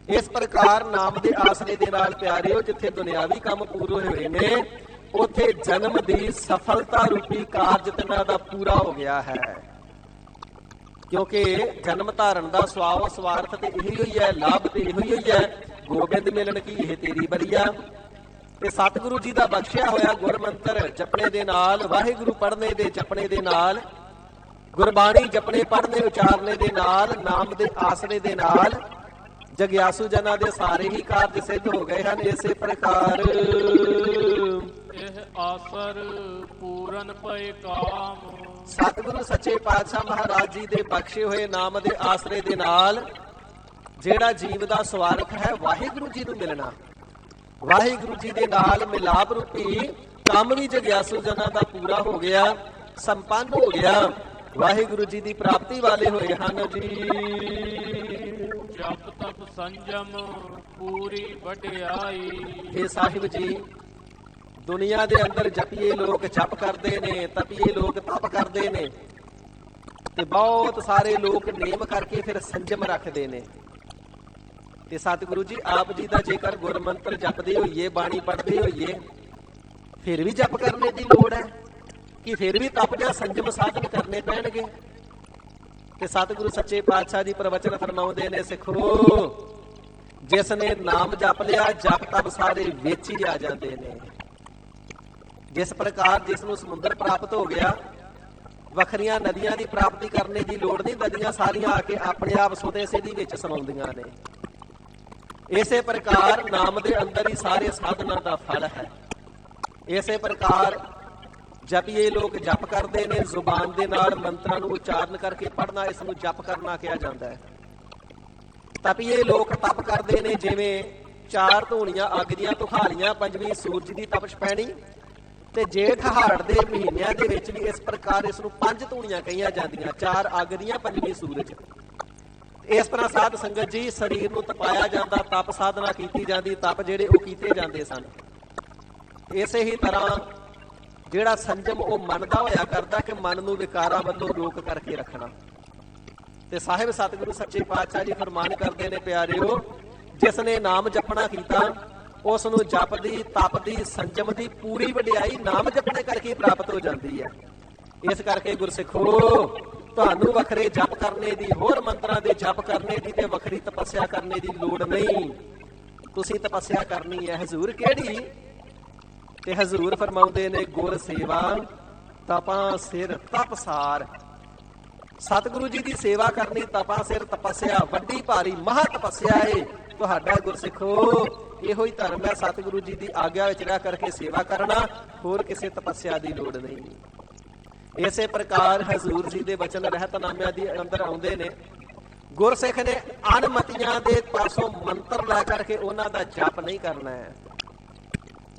ਇਸ ਪ੍ਰਕਾਰ ਨਾਮ ਦੇ ਆਸਰੇ ਦੇ ਨਾਲ ਪਿਆਰਿਓ, ਜਿੱਥੇ ਦੁਨਿਆਵੀ ਕੰਮ ਪੂਰੇ ਹੋਏ ਨੇ, ਉੱਥੇ ਜਨਮ ਦੀ ਸਫਲਤਾ ਰੂਪੀ ਕਾਰਜ ਤਿਨਾਂ ਦਾ ਪੂਰਾ ਹੋ ਗਿਆ ਹੈ। ਕਿਉਂਕਿ ਜਨਮ ਧਾਰਨ ਦਾ ਸਵਾਰਥ ਤੇ ਇਹੀ ਹੋਈ ਹੈ, ਲਾਭ ਤੇ ਇਹੋ ਹੀ ਹੋਈ ਹੈ, ਗੋਬਿੰਦ ਮਿਲਣ ਕੀ ਇਹ ਤੇਰੀ ਬਰੀਆ। ਤੇ ਸਤਿਗੁਰੂ ਜੀ ਦਾ ਬਖਸ਼ਿਆ ਹੋਇਆ ਗੁਰਮੰਤਰ ਜਪਣੇ ਦੇ ਨਾਲ, ਵਾਹਿਗੁਰੂ ਪੜ੍ਹਨੇ ਦੇ ਜਪਣੇ ਦੇ ਨਾਲ, ਗੁਰਬਾਣੀ ਜਪਣੇ ਪੜ੍ਹਨੇ ਉਚਾਰਨੇ ਦੇ ਨਾਲ, ਨਾਮ ਦੇ ਆਸਰੇ ਦੇ ਨਾਲ ਜਗਿਆਸੂ ਜਨਾਂ ਦੇ ਸਾਰੇ ਹੀ ਕਾਰਜ ਸਿੱਧ ਹੋ ਗਏ ਹਨ। ਇਸੇ ਪ੍ਰਕਾਰ ਇਹ ਆਸਰ ਪੂਰਨ ਪਏ ਕਾਮ। ਸਤਿਗੁਰੂ ਸੱਚੇ ਪਾਤਸ਼ਾਹ ਮਹਾਰਾਜ ਜੀ ਦੇ ਬਖਸ਼ੇ ਹੋਏ ਨਾਮ ਦੇ ਆਸਰੇ ਦੇ ਨਾਲ ਜਿਹੜਾ ਜੀਵ ਦਾ ਸਵਾਰਥ ਹੈ ਵਾਹਿਗੁਰੂ ਜੀ ਨੂੰ ਮਿਲਣਾ, ਵਾਹਿਗੁਰੂ ਜੀ ਦੇ ਨਾਲ ਮਿਲਾਪ ਰੂਪੀ ਕੰਮ ਵੀ ਜਗਿਆਸੂ ਜਨਾਂ ਦਾ ਪੂਰਾ ਹੋ ਗਿਆ, ਸੰਪੰਨ ਹੋ ਗਿਆ। ਵਾਹਿਗੁਰੂ ਜੀ ਦੀ ਪ੍ਰਾਪਤੀ ਵਾਲੇ ਹੋਏ ਹਨ ਜੀ। ਜਪ ਤਪ ਸੰਜਮ ਪੂਰੀ ਵਡਿਆਈ। ਇਹ ਸਾਹਿਬ ਜੀ ਦੁਨੀਆ ਦੇ ਅੰਦਰ ਜਪੀਏ ਲੋਕ ਜਪ ਕਰਦੇ ਨੇ, ਤਪੀਏ ਲੋਕ ਤਪ ਕਰਦੇ ਨੇ, ਤੇ ਬਹੁਤ ਸਾਰੇ ਲੋਕ ਨੇਮ ਕਰਕੇ ਫਿਰ ਸੰਜਮ ਰੱਖਦੇ ਨੇ। ਤੇ ਸਤਿਗੁਰੂ ਜੀ ਆਪ ਜੀ ਦਾ ਜੇਕਰ ਗੁਰਮੰਤਰ ਜਪਦੇ ਹੋਈਏ, ਬਾਣੀ ਪੜ੍ਹਦੇ ਹੋਈਏ, ਫਿਰ ਵੀ ਜਪ ਕਰਨੇ ਦੀ ਲੋੜ ਹੈ ਕਿ ਫਿਰ ਵੀ ਤਪ ਜਾਂ ਸੰਜਮ ਸਾਧਨ ਕਰਨੇ ਪੈਣਗੇ? ਤੇ ਸਤਿਗੁਰੂ ਸੱਚੇ ਪਾਤਸ਼ਾਹ ਜੀ ਪ੍ਰਵਚਨ ਫਰਮਾਉਂਦੇ ਨੇ, ਸਿੱਖੋ ਜਿਸ ਨੇ ਨਾਮ ਜਪ ਲਿਆ ਜਪ ਤਪ ਸਾਰੇ ਵਿੱਚ ਹੀ ਆ ਜਾਂਦੇ ਨੇ। ਜਿਸ ਪ੍ਰਕਾਰ ਜਿਸ ਨੂੰ ਸਮੁੰਦਰ ਪ੍ਰਾਪਤ ਹੋ ਗਿਆ, ਵੱਖਰੀਆਂ ਨਦੀਆਂ ਦੀ ਪ੍ਰਾਪਤੀ ਕਰਨੇ ਦੀ ਲੋੜ ਨਹੀਂ, ਨਦੀਆਂ ਸਾਰੀਆਂ ਆ ਕੇ ਆਪਣੇ ਆਪ ਸੁਦੇ ਸਿੱਧੀ ਵਿੱਚ ਸਮਾਉਂਦੀਆਂ ਨੇ। ਇਸੇ ਪ੍ਰਕਾਰ ਨਾਮ ਦੇ ਅੰਦਰ ਹੀ ਸਾਰੇ ਸਾਧਨਾਂ ਦਾ ਫਲ ਹੈ। ਇਸੇ ਪ੍ਰਕਾਰ ਜਪੀਏ ਲੋਕ ਜਪ ਕਰਦੇ ਨੇ, ਜ਼ੁਬਾਨ ਦੇ ਨਾਲ ਮੰਤਰਾਂ ਨੂੰ ਉਚਾਰਨ ਕਰਕੇ ਪੜ੍ਹਨਾ, ਇਸ ਨੂੰ ਜਪ ਕਰਨਾ ਕਿਹਾ ਜਾਂਦਾ ਹੈ। ਤਪੀਏ ਲੋਕ ਤਪ ਕਰਦੇ ਨੇ, ਜਿਵੇਂ 4 ਧੂਣੀਆਂ ਅੱਗ ਦੀਆਂ ਤੁਖਾਲੀਆਂ, 5ਵੀਂ ਸੂਰਜ ਦੀ ਤਪਸ਼ ਪੈਣੀ, ਤੇ ਜੇਠ ਹਾੜ ਦੇ ਮਹੀਨਿਆਂ ਦੇ ਵਿੱਚ ਵੀ ਇਸ ਪ੍ਰਕਾਰ ਇਸ ਨੂੰ 5 ਧੂਣੀਆਂ ਕਹੀਆਂ ਜਾਂਦੀਆਂ, 4 ਅੱਗ ਦੀਆਂ 5ਵੀਂ ਸੂਰਜ। ਇਸ ਤਰ੍ਹਾਂ ਸਾਧ ਸੰਗਤ ਜੀ ਸਰੀਰ ਨੂੰ ਤਪਾਇਆ ਜਾਂਦਾ, ਤਪ ਸਾਧਨਾ ਕੀਤੀ ਜਾਂਦੀ, ਤਪ ਜਿਹੜੇ ਉਹ ਕੀਤੇ ਜਾਂਦੇ ਸਨ। ਇਸੇ ਹੀ ਤਰ੍ਹਾਂ ਜਿਹੜਾ ਸੰਜਮ ਉਹ ਮਨ ਦਾ ਹੋਇਆ ਕਰਦਾ ਕਿ ਮਨ ਨੂੰ ਵਿਕਾਰਾਂ ਵੱਲੋਂ ਰੋਕ ਕਰਕੇ ਰੱਖਣਾ। ਤੇ ਸਾਹਿਬ ਸਤਿਗੁਰੂ ਸੱਚੇ ਪਾਤਸ਼ਾਹ ਜੀ ਫਰਮਾਨ ਕਰਦੇ ਨੇ, ਪਿਆਰਿਓ ਜਿਸ ਨੇ ਨਾਮ ਜਪਣਾ ਕੀਤਾ ਉਸ ਨੂੰ ਜਪ ਦੀ, ਤਪ ਦੀ, ਸੰਜਮ ਦੀ ਪੂਰੀ ਵਡਿਆਈ ਨਾਮ ਜਪਣੇ ਕਰਕੇ ਪ੍ਰਾਪਤ ਹੋ ਜਾਂਦੀ ਹੈ। ਇਸ ਕਰਕੇ ਗੁਰਸਿੱਖੋ ਤੁਹਾਨੂੰ ਵੱਖਰੇ ਜਪ ਕਰਨੇ ਦੀ, ਹੋਰ ਮੰਤਰਾਂ ਦੇ ਜਪ ਕਰਨੇ ਦੀ ਤੇ ਵੱਖਰੀ ਤਪੱਸਿਆ ਕਰਨੇ ਦੀ ਲੋੜ ਨਹੀਂ। ਤੁਸੀਂ ਤਪੱਸਿਆ ਕਰਨੀ ਹੈ। ਹਜ਼ੂਰ ਕਿਹੜੀ? ਤੇ ਹਜ਼ੂਰ ਫਰਮਾਉਂਦੇ ਨੇ, ਗੁਰ ਸੇਵਾ ਤਪਾਂ ਸਿਰ ਤਪਸਾਰ। ਸਤਿਗੁਰੂ ਜੀ ਦੀ ਸੇਵਾ ਕਰਨੀ ਤਪਾਂ ਸਿਰ ਤਪੱਸਿਆ, ਵੱਡੀ ਭਾਰੀ ਮਹਾ ਤਪੱਸਿਆ ਏ। ਤੁਹਾਡਾ ਗੁਰਸਿੱਖੋ ਇਹੋ ਹੀ ਧਰਮ ਹੈ, ਸਤਿਗੁਰੂ ਜੀ ਦੀ ਆਗਿਆ ਵਿੱਚ ਰਹਿ ਕਰਕੇ ਸੇਵਾ ਕਰਨਾ, ਹੋਰ ਕਿਸੇ ਤਪੱਸਿਆ ਦੀ ਲੋੜ ਨਹੀਂ। ਇਸੇ ਪ੍ਰਕਾਰ ਹਜ਼ੂਰ ਜੀ ਦੇ ਵਚਨ ਰਹਿਤਨਾਮਿਆਂ ਦੇ ਅੰਦਰ ਆਉਂਦੇ ਨੇ, ਗੁਰਸਿੱਖ ਨੇ ਅਨਮਤੀਆਂ ਦੇ ਪਾਸੋਂ ਮੰਤਰ ਲੈ ਕਰਕੇ ਉਹਨਾਂ ਦਾ ਜਪ ਨਹੀਂ ਕਰਨਾ ਹੈ।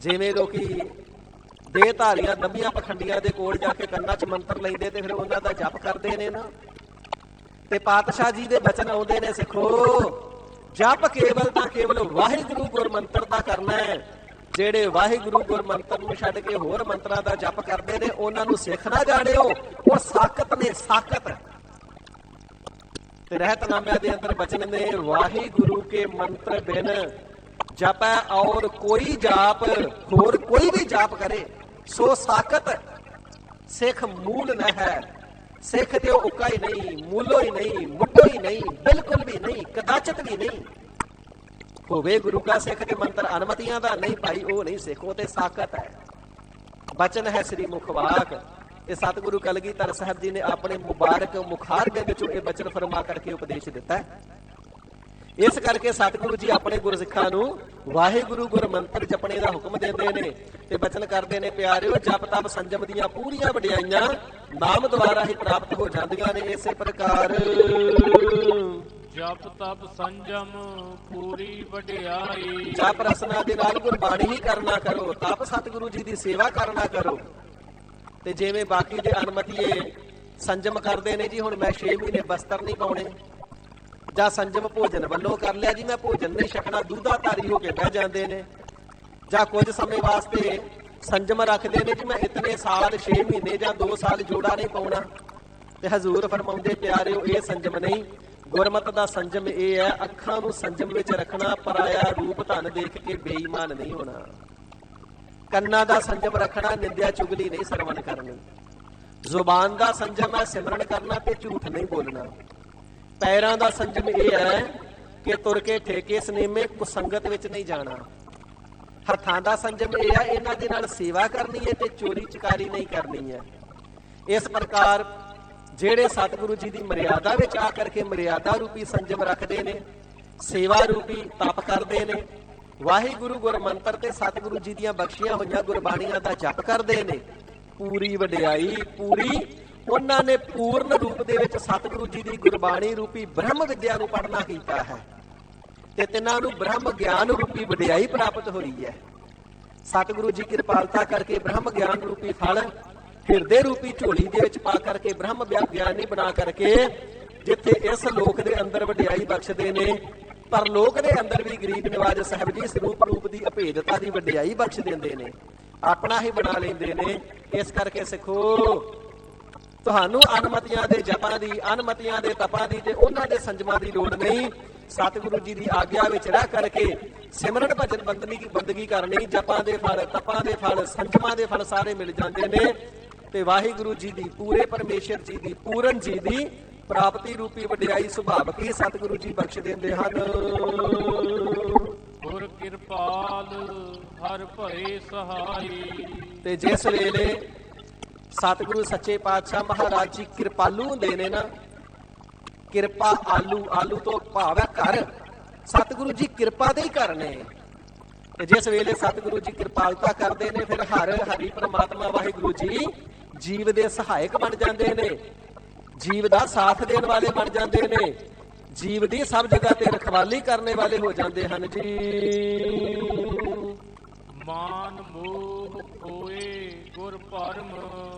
ਜਿਵੇਂ ਲੋਕੀ ਦੇਹਧਾਰੀਆਂ ਨਵੀਆਂ ਪਖੰਡੀਆਂ ਦੇ ਕੋਲ ਜਾ ਕੇ ਕੰਨਾਂ 'ਚ ਮੰਤਰ ਲੈਂਦੇ ਤੇ ਫਿਰ ਉਹਨਾਂ ਦਾ ਜਪ ਕਰਦੇ ਨੇ ਨਾ। ਤੇ ਪਾਤਸ਼ਾਹ ਜੀ ਦੇ ਬਚਨ ਆਉਂਦੇ ਨੇ, ਸਿੱਖੋ ਜਪ ਕੇਵਲ ਤਾਂ ਕੇਵਲ ਵਾਹਿਗੁਰੂ ਗੁਰਮੰਤਰ ਦਾ ਕਰਨਾ ਹੈ। ਜਿਹੜੇ ਵਾਹਿਗੁਰੂ ਗੁਰਮੰਤਰ ਨੂੰ ਛੱਡ ਕੇ ਹੋਰ ਮੰਤਰਾਂ ਦਾ ਜਪ ਕਰਦੇ ਨੇ ਉਹਨਾਂ ਨੂੰ ਸਿੱਖ ਨਾ ਜਾਣਿਓ, ਉਹ ਸਾਕਤ ਨੇ, ਸਾਕਤ। ਤੇ ਰਹਿਤਨਾਮਿਆਂ ਦੇ ਅੰਦਰ ਬਚਨ ਨੇ, ਵਾਹਿਗੁਰੂ ਕੇ ਮੰਤਰ ਬਿਨ ਜਪੈ ਔਰ ਕੋਈ ਜਾਪ, ਹੋਰ ਕੋਈ ਵੀ ਜਾਪ ਕਰੇ ਸੋ ਸਾਕਤ ਸਿੱਖ ਮੂਲ ਨ ਹੈ। ਸਿੱਖ ਤੇ ਉਕਾ ਹੀ ਨਹੀਂ, ਮੂਲੋ ਹੀ ਨਹੀਂ, ਮੁੱਢੋ ਹੀ ਨਹੀਂ, ਬਿਲਕੁਲ ਵੀ ਨਹੀਂ, ਕਦਾਚਿਤ ਵੀ ਨਹੀਂ। ਹੋਵੇ ਗੁਰੂ ਕਾ ਸਿੱਖ ਤੇ ਮੰਤਰ ਅਨਮਤੀਆਂ ਦਾ ਨਹੀਂ ਭਾਈ, ਉਹ ਨਹੀਂ ਸਿੱਖ, ਉਹ ਤੇ ਸਾਕਤ ਹੈ। ਬਚਨ ਹੈ ਸ੍ਰੀ ਮੁਖਵਾਕ। ਤੇ ਸਤਿਗੁਰੂ ਕਲਗੀਧਰ ਸਾਹਿਬ ਜੀ ਨੇ ਆਪਣੇ ਮੁਬਾਰਕ ਮੁਖਾਰ ਦੇ ਵਿੱਚੋਂ ਇਹ ਬਚਨ ਫਰਮਾ ਕਰਕੇ ਉਪਦੇਸ਼ ਦਿੱਤਾ ਹੈ। ਇਸ ਕਰਕੇ ਸਤਿਗੁਰੂ ਜੀ ਆਪਣੇ ਗੁਰਸਿੱਖਾਂ ਨੂੰ ਵਾਹਿਗੁਰੂ ਗੁਰਮੰਤਰ ਜਪਣੇ ਦਾ ਹੁਕਮ ਦਿੰਦੇ ਨੇ ਤੇ ਬਚਨ ਕਰਦੇ ਨੇ, ਪਿਆਰਿਓ ਜਪ ਤਪ ਸੰਜਮ ਦੀਆਂ ਪੂਰੀਆਂ ਵਡਿਆਈਆਂ ਨਾਮ ਦੁਆਰਾ ਹੀ ਪ੍ਰਾਪਤ ਹੋ ਜਾਂਦੀਆਂ ਨੇ। ਇਸੇ ਪ੍ਰਕਾਰ ਜਪ ਤਪ ਸੰਜਮ ਪੂਰੀ ਵਡਿਆਈ, ਜਪ ਰਸਨਾ ਦੇ ਨਾਲ ਗੁਰਬਾਣੀ ਹੀ ਕਰਨਾ ਕਰੋ, ਤਪ ਸਤਿਗੁਰੂ ਜੀ ਦੀ ਸੇਵਾ ਕਰਨਾ ਕਰੋ। ਤੇ ਜਿਵੇਂ ਬਾਕੀ ਦੇ ਅਨਮਤੀਏ ਸੰਜਮ ਕਰਦੇ ਨੇ, ਜੀ ਹੁਣ ਮੈਂ 6 ਮਹੀਨੇ ਬਸਤਰ ਨਹੀਂ ਪਾਉਣੇ, ਜਾਂ ਸੰਜਮ ਭੋਜਨ ਵੱਲੋਂ ਕਰ ਲਿਆ, ਜੀ ਮੈਂ ਭੋਜਨ ਨਹੀਂ ਛਕਣਾ, ਦੁੱਧਾਧਾਰੀ ਹੋ ਕੇ ਬਹਿ ਜਾਂਦੇ ਨੇ। ਜਾਂ ਕੁਝ ਸਮੇਂ ਵਾਸਤੇ ਸੰਜਮ ਰੱਖਦੇ ਨੇ, ਜੀ ਮੈਂ ਇਤਨੇ ਸਾਲ 6 ਮਹੀਨੇ ਜਾਂ 2 ਸਾਲ ਜੋੜਾ ਨਹੀਂ ਪਾਉਣਾ। ਤੇ ਹਜ਼ੂਰ ਫਰਮਾਉਂਦੇ, ਪਿਆਰਿਓ ਇਹ ਸੰਜਮ ਨਹੀਂ, ਗੁਰਮਤ ਦਾ ਸੰਜਮ ਇਹ ਹੈ, ਅੱਖਾਂ ਨੂੰ ਸੰਜਮ ਵਿੱਚ ਰੱਖਣਾ, ਪਰਾਇਆ ਰੂਪ ਧਨ ਦੇਖ ਕੇ ਬੇਈਮਾਨ ਨਹੀਂ ਹੋਣਾ। ਕੰਨਾਂ ਦਾ ਸੰਜਮ ਰੱਖਣਾ, ਨਿੰਦਿਆ ਚੁਗਲੀ ਨਹੀਂ ਸਰਵਣ ਕਰਨੀ। ਜ਼ੁਬਾਨ ਦਾ ਸੰਜਮ ਹੈ, ਸਿਮਰਨ ਕਰਨਾ ਤੇ ਝੂਠ ਨਹੀਂ ਬੋਲਣਾ। ਪੈਰਾਂ ਦਾ ਸੰਜਮ ਇਹ ਹੈ ਕਿ ਤੁਰ ਕੇ ਠੇਕੇ ਸਨੇਮੇ ਕੁਸੰਗਤ ਵਿੱਚ ਨਹੀਂ ਜਾਣਾ। ਹੱਥਾਂ ਦਾ ਸੰਜਮ ਇਹ ਹੈ, ਇਹਨਾਂ ਦੇ ਨਾਲ ਸੇਵਾ ਕਰਨੀ ਹੈ ਤੇ ਚੋਰੀ ਚਕਾਰੀ ਨਹੀਂ ਕਰਨੀ ਹੈ। ਇਸ ਪ੍ਰਕਾਰ ਜਿਹੜੇ ਸਤਿਗੁਰੂ ਜੀ ਦੀ ਮਰਿਆਦਾ ਵਿੱਚ ਆ ਕਰਕੇ ਮਰਿਆਦਾ ਰੂਪੀ ਸੰਜਮ ਰੱਖਦੇ ਨੇ, ਸੇਵਾ ਰੂਪੀ ਤਪ ਕਰਦੇ ਨੇ, ਵਾਹਿਗੁਰੂ ਗੁਰਮੰਤਰ ਤੇ ਸਤਿਗੁਰੂ ਜੀ ਦੀਆਂ ਬਖਸ਼ੀਆਂ ਹੋਈਆਂ ਗੁਰਬਾਣੀਆਂ ਦਾ ਜਪ ਕਰਦੇ ਨੇ, ਪੂਰੀ ਵਡਿਆਈ, ਪੂਰੀ ਉਹਨਾਂ ਨੇ ਪੂਰਨ ਰੂਪ ਦੇ ਵਿੱਚ ਸਤਿਗੁਰੂ ਜੀ ਦੀ ਗੁਰਬਾਣੀ ਰੂਪੀ ਬ੍ਰਹਮ ਵਿਦਿਆ ਨੂੰ ਪੜ੍ਹਨਾ ਕੀਤਾ ਹੈ ਤੇ ਤਿੰਨਾਂ ਨੂੰ ਬ੍ਰਹਮ ਗਿਆਨ ਰੂਪੀ ਵਡਿਆਈ ਪ੍ਰਾਪਤ ਹੋਈ ਹੈ। ਸਤਿਗੁਰੂ ਜੀ ਕਿਰਪਾਲਤਾ ਕਰਕੇ ਬ੍ਰਹਮ ਗਿਆਨ ਰੂਪੀ ਫਲ ਹਿਰਦੇ ਰੂਪੀ ਝੋਲੀ ਦੇ ਵਿੱਚ ਪਾ ਕਰਕੇ ਬ੍ਰਹਮ ਗਿਆਨੀ ਬਣਾ ਕਰਕੇ ਜਿੱਥੇ ਇਸ ਲੋਕ ਦੇ ਅੰਦਰ ਵਡਿਆਈ ਬਖਸ਼ਦੇ ਨੇ, ਪਰ ਲੋਕ ਦੇ ਅੰਦਰ ਵੀ ਗਰੀਬ ਨਿਵਾਜ ਸਾਹਿਬ ਜੀ ਸਰੂਪ ਰੂਪ ਦੀ ਅਭੇਦਤਾ ਦੀ ਵਡਿਆਈ ਬਖਸ਼ ਦਿੰਦੇ ਨੇ, ਆਪਣਾ ਹੀ ਬਣਾ ਲੈਂਦੇ ਨੇ। ਇਸ ਕਰਕੇ ਸਿੱਖੋ ਤੁਹਾਨੂੰ ਅਨਮਤੀਆਂ ਦੇ ਜਪਾਂ ਦੀ, ਅਨਮਤੀਆਂ ਦੇ ਤਪਾਂ ਦੀ ਤੇ ਉਹਨਾਂ ਦੇ ਸੰਜਮਾਂ ਦੀ ਲੋੜ ਨਹੀਂ। ਸਤਿਗੁਰੂ ਜੀ ਦੀ ਆਗਿਆ ਵਿੱਚ ਰਹਿ ਕਰਕੇ ਸਿਮਰਨ ਭਜਨ ਬੰਦਗੀ ਕਰਨੀ, ਜਪਾਂ ਦੇ ਫਲ, ਤਪਾਂ ਦੇ ਫਲ, ਸੰਜਮਾਂ ਦੇ ਫਲ ਸਾਰੇ ਮਿਲ ਜਾਂਦੇ ਨੇ ਤੇ ਵਾਹਿਗੁਰੂ ਜੀ ਦੀ, ਪੂਰੇ ਪਰਮੇਸ਼ਰ ਜੀ ਦੀ, ਪੂਰਨ ਜੀ ਦੀ ਪ੍ਰਾਪਤੀ ਰੂਪੀ ਵਡਿਆਈ ਸੁਭਾਵਕ ਹੀ ਸਤਿਗੁਰੂ ਜੀ ਬਖਸ਼ ਦਿੰਦੇ ਹਨ। ਗੁਰ ਕਿਰਪਾਲ ਹਰ ਭਏ ਸਹਾਈ। ਤੇ ਜਿਸ ਵੇਲੇ ਸਤਿਗੁਰੂ ਸੱਚੇ ਪਾਤਸ਼ਾਹ ਮਹਾਰਾਜ ਜੀ ਕਿਰਪਾਲੂ ਹੁੰਦੇ ਨੇ ਨਾ, ਕਿਰਪਾ ਆਲੂ, ਆਲੂ ਤੋਂ ਭਾਵ ਹੈ ਘਰ, ਸਤਿਗੁਰੂ ਜੀ ਕਿਰਪਾ ਦੇ ਹੀ ਘਰ ਨੇ। ਤੇ ਜਿਸ ਵੇਲੇ ਸਤਿਗੁਰੂ ਜੀ ਕਿਰਪਾਲਤਾ ਕਰਦੇ ਨੇ, ਫਿਰ ਹਰੀ ਪ੍ਰਮਾਤਮਾ ਵਾਹਿਗੁਰੂ ਜੀ ਜੀਵ ਦੇ ਸਹਾਇਕ ਬਣ ਜਾਂਦੇ ਨੇ, ਜੀਵ ਦਾ ਸਾਥ ਦੇਣ ਵਾਲੇ ਬਣ ਜਾਂਦੇ ਨੇ, ਜੀਵ ਦੀ ਸਭ ਜਗ੍ਹਾ ਤੇ ਰਖਵਾਲੀ ਕਰਨੇ ਵਾਲੇ ਹੋ ਜਾਂਦੇ ਹਨ ਜੀ। ਮਾਨ ਮੋਹ ਹੋਏ ਗੁਰ ਭਰਮ।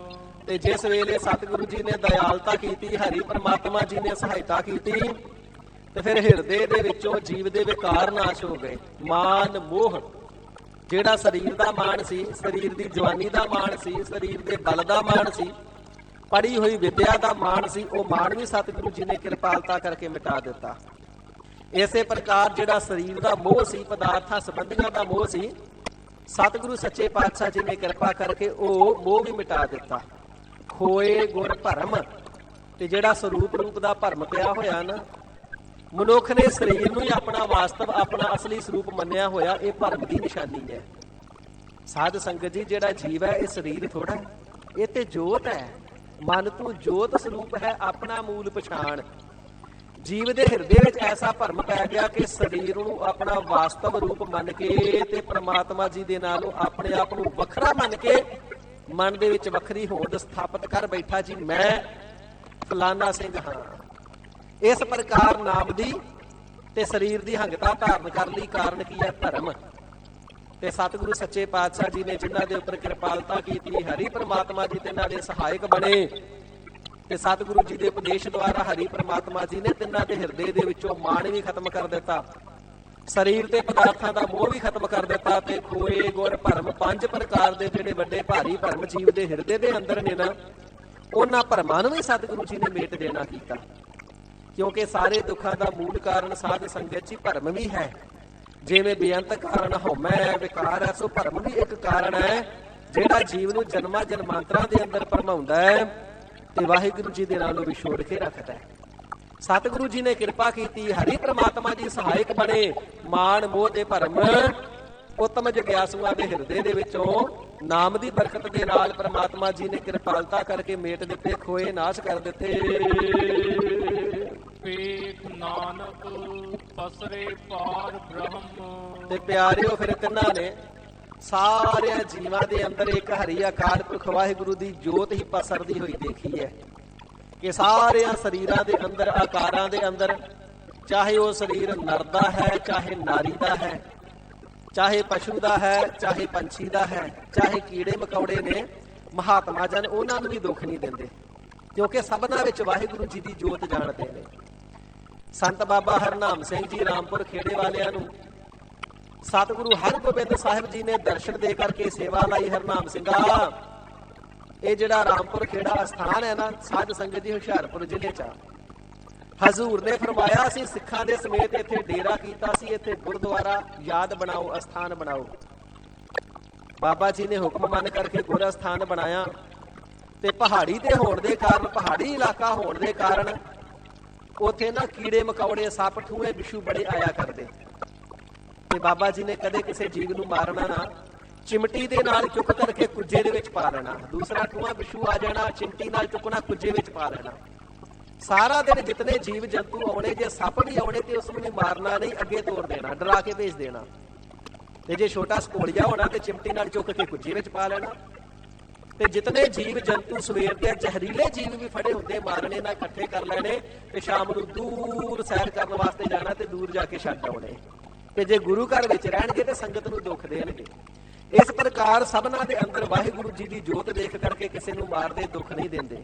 ਤੇ ਜਿਸ ਵੇਲੇ ਸਤਿਗੁਰੂ ਜੀ ਨੇ ਦਇਆਲਤਾ ਕੀਤੀ, ਹਰੀ ਪ੍ਰਮਾਤਮਾ ਜੀ ਨੇ ਸਹਾਇਤਾ ਕੀਤੀ, ਤੇ ਫਿਰ ਹਿਰਦੇ ਦੇ ਵਿੱਚੋਂ ਜੀਵ ਦੇ ਵਿਕਾਰ ਨਾਸ਼ ਹੋ ਗਏ। ਮਾਨ ਮੋਹ, ਜਿਹੜਾ ਸਰੀਰ ਦਾ ਮਾਣ ਸੀ, ਸਰੀਰ ਦੀ ਜਵਾਨੀ ਦਾ ਮਾਣ ਸੀ, ਸਰੀਰ ਦੇ ਬਲ ਦਾ ਮਾਣ ਸੀ, ਪੜ੍ਹੀ ਹੋਈ ਵਿਦਿਆ ਦਾ ਮਾਣ ਸੀ, ਉਹ ਮਾਣ ਵੀ ਸਤਿਗੁਰੂ ਜੀ ਨੇ ਕਿਰਪਾਲਤਾ ਕਰਕੇ ਮਿਟਾ ਦਿੱਤਾ। ਇਸੇ ਪ੍ਰਕਾਰ ਜਿਹੜਾ ਸਰੀਰ ਦਾ ਮੋਹ ਸੀ, ਪਦਾਰਥਾਂ ਸੰਬੰਧੀਆਂ ਦਾ ਮੋਹ ਸੀ, ਸਤਿਗੁਰੂ ਸੱਚੇ ਪਾਤਸ਼ਾਹ ਜੀ ਨੇ ਕਿਰਪਾ ਕਰਕੇ ਉਹ ਮੋਹ ਵੀ ਮਿਟਾ ਦਿੱਤਾ। ਖੋਏ ਗੁਰ ਭਰਮ, ਤੇ ਜਿਹੜਾ ਸਰੂਪ ਰੂਪ ਦਾ ਭਰਮ ਪਿਆ ਹੋਇਆ ਨਾ, ਮਨੁੱਖ ਨੇ ਸਰੀਰ ਨੂੰ ਹੀ ਆਪਣਾ ਵਾਸਤਵ, ਆਪਣਾ ਅਸਲੀ ਸਰੂਪ ਮੰਨਿਆ ਹੋਇਆ, ਇਹ ਭਰਮ ਦੀ ਨਿਸ਼ਾਨੀ ਹੈ। ਸਾਧ ਸੰਗਤ ਜੀ, ਜਿਹੜਾ ਜੀਵ ਹੈ ਇਹ ਸਰੀਰ ਥੋੜਾ, ਇਹ ਤੇ ਜੋਤ ਹੈ। ਮਨ ਤੂੰ ਜੋਤ ਸਰੂਪ ਹੈ, ਆਪਣਾ ਮੂਲ ਪਛਾਣ। ਜੀਵ ਦੇ ਹਿਰਦੇ ਵਿੱਚ ਐਸਾ ਭਰਮ ਪੈ ਗਿਆ ਕਿ ਸਰੀਰ ਨੂੰ ਆਪਣਾ ਵਾਸਤਵ ਰੂਪ ਮੰਨ ਕੇ ਤੇ ਪ੍ਰਮਾਤਮਾ ਜੀ ਦੇ ਨਾਲੋਂ ਆਪਣੇ ਆਪ ਨੂੰ ਵੱਖਰਾ ਮੰਨ ਕੇ ਮਨ ਦੇ ਵਿੱਚ ਵੱਖਰੀ ਹੋਂਦ ਸਥਾਪਿਤ ਕਰ ਬੈਠਾ ਜੀ, ਮੈਂ ਫਲਾਨਾ ਸਿੰਘ ਹਾਂ। ਇਸ ਪ੍ਰਕਾਰ ਨਾਮ ਦੀ ਤੇ ਸਰੀਰ ਦੀ ਹੰਗਤਾ ਧਾਰਨ ਕਰਨ ਲਈ ਕਾਰਨ ਕੀ ਹੈ? ਧਰਮ। ਤੇ ਸਤਿਗੁਰੂ ਸੱਚੇ ਪਾਤਸ਼ਾਹ ਜੀ ਨੇ ਜਿਨ੍ਹਾਂ ਦੇ ਉੱਪਰ ਕਿਰਪਾਲਤਾ ਕੀਤੀ, ਹਰੀ ਪ੍ਰਮਾਤਮਾ ਜੀ ਤਿੰਨਾਂ ਦੇ ਸਹਾਇਕ ਬਣੇ, ਤੇ ਸਤਿਗੁਰੂ ਜੀ ਦੇ ਉਪਦੇਸ਼ ਦੁਆਰਾ ਹਰੀ ਪ੍ਰਮਾਤਮਾ ਜੀ ਨੇ ਤਿੰਨਾਂ ਦੇ ਹਿਰਦੇ ਦੇ ਵਿੱਚੋਂ ਮਾਣ ਵੀ ਖਤਮ ਕਰ ਦਿੱਤਾ, ਸਰੀਰ ਤੇ ਪਦਾਰਥਾਂ ਦਾ ਮੋਹ ਵੀ ਖਤਮ ਕਰ ਦਿੱਤਾ, ਤੇ ਖੋਏ ਗੁਰ ਭਰਮ, 5 ਪ੍ਰਕਾਰ ਦੇ ਜਿਹੜੇ ਵੱਡੇ ਭਾਰੀ ਭਰਮ ਜੀਵ ਦੇ ਹਿਰਦੇ ਦੇ ਅੰਦਰ ਨੇ ਨਾ, ਉਹਨਾਂ ਭਰਮਾਂ ਨੂੰ ਵੀ ਸਤਿਗੁਰੂ ਜੀ ਨੇ ਮੇਟ ਦੇਣਾ ਕੀਤਾ। ਕਿਉਂਕਿ ਸਾਰੇ ਦੁੱਖਾਂ ਦਾ ਮੂਲ ਕਾਰਨ ਸਾਧ ਸੰਗਤ ਜੀ ਭਰਮ ਵੀ ਹੈ। ਜਿਵੇਂ ਬੇਅੰਤ ਕਾਰਨ ਹਉਮੈ ਹੈ, ਵਿਕਾਰ ਹੈ, ਸੋ ਭਰਮ ਵੀ ਇੱਕ ਕਾਰਨ ਹੈ ਜਿਹੜਾ ਜੀਵ ਨੂੰ ਜਨਮਾਂ ਜਨਮਾਂਤਰਾਂ ਦੇ ਅੰਦਰ ਭਰਮਾਉਂਦਾ ਹੈ ਤੇ ਵਾਹਿਗੁਰੂ ਜੀ ਦੇ ਨਾਲੋਂ ਵਿਛੋੜ ਕੇ ਰੱਖਦਾ ਹੈ। ਸਤਿਗੁਰੂ ਜੀ ਨੇ ਕਿਰਪਾ ਕੀਤੀ, ਹਰੀ ਪ੍ਰਮਾਤਮਾ ਜੀ ਸਹਾਇਕ ਬਣੇ, ਮਾਣ ਮੋਹ ਤੇ ਭਰਮ ਉਤਮ ਜਗਿਆਸੂਆਂ ਦੇ ਹਿਰਦੇ ਦੇ ਵਿੱਚੋਂ ਨਾਮ ਦੀ ਬਰਕਤ ਦੇ ਨਾਲ ਪ੍ਰਮਾਤਮਾ ਜੀ ਨੇ ਕਿਰਪਾਲਤਾ ਕਰਕੇ ਮੇਟ ਦਿੱਤੇ, ਖੋਏ ਨਾਸ਼ ਕਰ ਦਿੱਤੇ। ਵੇਖ ਨਾਨਕ ਪਸਰੇ ਪਾਰ ਬ੍ਰਹਮ। ਤੇ ਪਿਆਰਿਓ, ਫਿਰ ਤਿੰਨਾਂ ਨੇ ਸਾਰਿਆਂ ਜੀਵਾਂ ਦੇ ਅੰਦਰ ਇੱਕ ਹਰੀ ਅਕਾਲ ਪੁਰਖ ਵਾਹਿਗੁਰੂ ਦੀ ਜੋਤ ਹੀ ਪਸਰਦੀ ਹੋਈ ਦੇਖੀ ਹੈ ਕਿ ਸਾਰਿਆਂ ਸਰੀਰਾਂ ਦੇ ਅੰਦਰ, ਆਕਾਰਾਂ ਦੇ ਅੰਦਰ, ਚਾਹੇ ਉਹ ਸਰੀਰ ਨਰ ਦਾ ਹੈ, ਚਾਹੇ ਨਾਰੀ ਦਾ ਹੈ, ਚਾਹੇ ਪਸ਼ੂ ਦਾ ਹੈ, ਚਾਹੇ ਪੰਛੀ ਦਾ ਹੈ, ਚਾਹੇ ਕੀੜੇ ਮਕੌੜੇ ਨੇ, ਮਹਾਤਮਾ ਜਨ ਉਹਨਾਂ ਨੂੰ ਵੀ ਦੁੱਖ ਨਹੀਂ ਦਿੰਦੇ, ਕਿਉਂਕਿ ਸਭਨਾਂ ਵਿੱਚ ਵਾਹਿਗੁਰੂ ਜੀ ਦੀ ਜੋਤ ਜਾਣਦੇ ਨੇ। ਸੰਤ ਬਾਬਾ ਹਰਨਾਮ ਸਿੰਘ ਜੀ ਰਾਮਪੁਰ ਖੇੜੇ ਵਾਲਿਆਂ ਨੂੰ ਸਤਿਗੁਰੂ ਹਰਗੋਬਿੰਦ ਸਾਹਿਬ ਜੀ ਨੇ ਦਰਸ਼ਨ ਦੇ ਕਰਕੇ ਸੇਵਾ ਲਾਈ। ਹਰਨਾਮ ਸਿੰਘਾ, ਇਹ ਜਿਹੜਾ ਰਾਮਪੁਰ ਖੇੜਾ ਅਸਥਾਨ ਹੈ ਨਾ, ਸਾਧ ਸੰਗਤ ਜੀ ਹੁਸ਼ਿਆਰਪੁਰ ਜ਼ਿਲ੍ਹੇ ਚ, ਹਜ਼ੂਰ ਨੇ ਫਰਮਾਇਆ ਸੀ ਸਿੱਖਾਂ ਦੇ ਸਮੇਤ ਇੱਥੇ ਡੇਰਾ ਕੀਤਾ ਸੀ, ਇੱਥੇ ਗੁਰਦੁਆਰਾ ਯਾਦ ਬਣਾਓ, ਅਸਥਾਨ ਬਣਾਓ। ਬਾਬਾ ਜੀ ਨੇ ਹੁਕਮ ਮੰਨ ਕਰਕੇ ਗੁਰ ਅਸਥਾਨ ਬਣਾਇਆ, ਤੇ ਪਹਾੜੀ ਤੇ ਹੋਣ ਦੇ ਕਾਰਨ, ਪਹਾੜੀ ਇਲਾਕਾ ਹੋਣ ਦੇ ਕਾਰਨ ਉੱਥੇ ਨਾ ਕੀੜੇ ਮਕੌੜੇ, ਸੱਪ, ਠੂਹੇ, ਬਿੱਛੂ ਬੜੇ ਆਇਆ ਕਰਦੇ, ਤੇ ਬਾਬਾ ਜੀ ਨੇ ਕਦੇ ਕਿਸੇ ਜੀਵ ਨੂੰ ਮਾਰਨਾ ਨਾ, ਚਿਮਟੀ ਦੇ ਨਾਲ ਚੁੱਕ ਕਰਕੇ ਕੁੱਜੇ ਦੇ ਵਿੱਚ ਪਾ ਲੈਣਾ, ਦੂਸਰਾ ਠੂਹਾ ਬਿੱਛੂ ਆ ਜਾਣਾ, ਚਿਮਟੀ ਨਾਲ ਚੁੱਕਣਾ, ਕੁੱਜੇ ਵਿੱਚ ਪਾ ਲੈਣਾ। ਸਾਰਾ ਦਿਨ ਜਿਤਨੇ ਜੀਵ ਜੰਤੂ ਆਉਣੇ, ਜੇ ਸੱਪ ਵੀ ਆਉਣੇ ਤੇ ਉਸ ਨੂੰ ਮਾਰਨਾ ਨਹੀਂ, ਅੱਗੇ ਤੋੜ ਦੇਣਾ, ਡਰਾ ਕੇ ਭੇਜ ਦੇਣਾ। ਤੇ ਜੇ ਛੋਟਾ ਸਕੋਲੀਆ ਹੋਣਾ ਤੇ ਚਿਮਟੀ ਨਾਲ ਚੁੱਕ ਕੇ ਕੁੱਜੇ ਵਿੱਚ ਪਾ ਲੈਣਾ। ਤੇ ਜਿਤਨੇ ਜੀਵ ਜੰਤੂ ਸਵੇਰ ਦੇ ਜ਼ਹਿਰੀਲੇ ਜੀਵ ਵੀ ਫੜੇ ਹੁੰਦੇ, ਮਾਰਨੇ ਨਾਲ ਇਕੱਠੇ ਕਰ ਲੈਣੇ, ਤੇ ਸ਼ਾਮ ਨੂੰ ਦੂਰ ਸੈਰ ਕਰਨ ਵਾਸਤੇ ਜਾਣਾ ਤੇ ਦੂਰ ਜਾ ਕੇ ਛੱਡ ਆਉਣੇ। ਤੇ ਜੇ ਗੁਰੂ ਘਰ ਵਿੱਚ ਰਹਿਣਗੇ ਤੇ ਸੰਗਤ ਨੂੰ ਦੁੱਖ ਦੇਣਗੇ। ਇਸ ਪ੍ਰਕਾਰ ਸਭਨਾਂ ਦੇ ਅੰਦਰ ਵਾਹਿਗੁਰੂ ਜੀ ਦੀ ਜੋਤ ਦੇਖ ਕਰਕੇ ਕਿਸੇ ਨੂੰ ਮਾਰਦੇ, ਦੁੱਖ ਨਹੀਂ ਦਿੰਦੇ।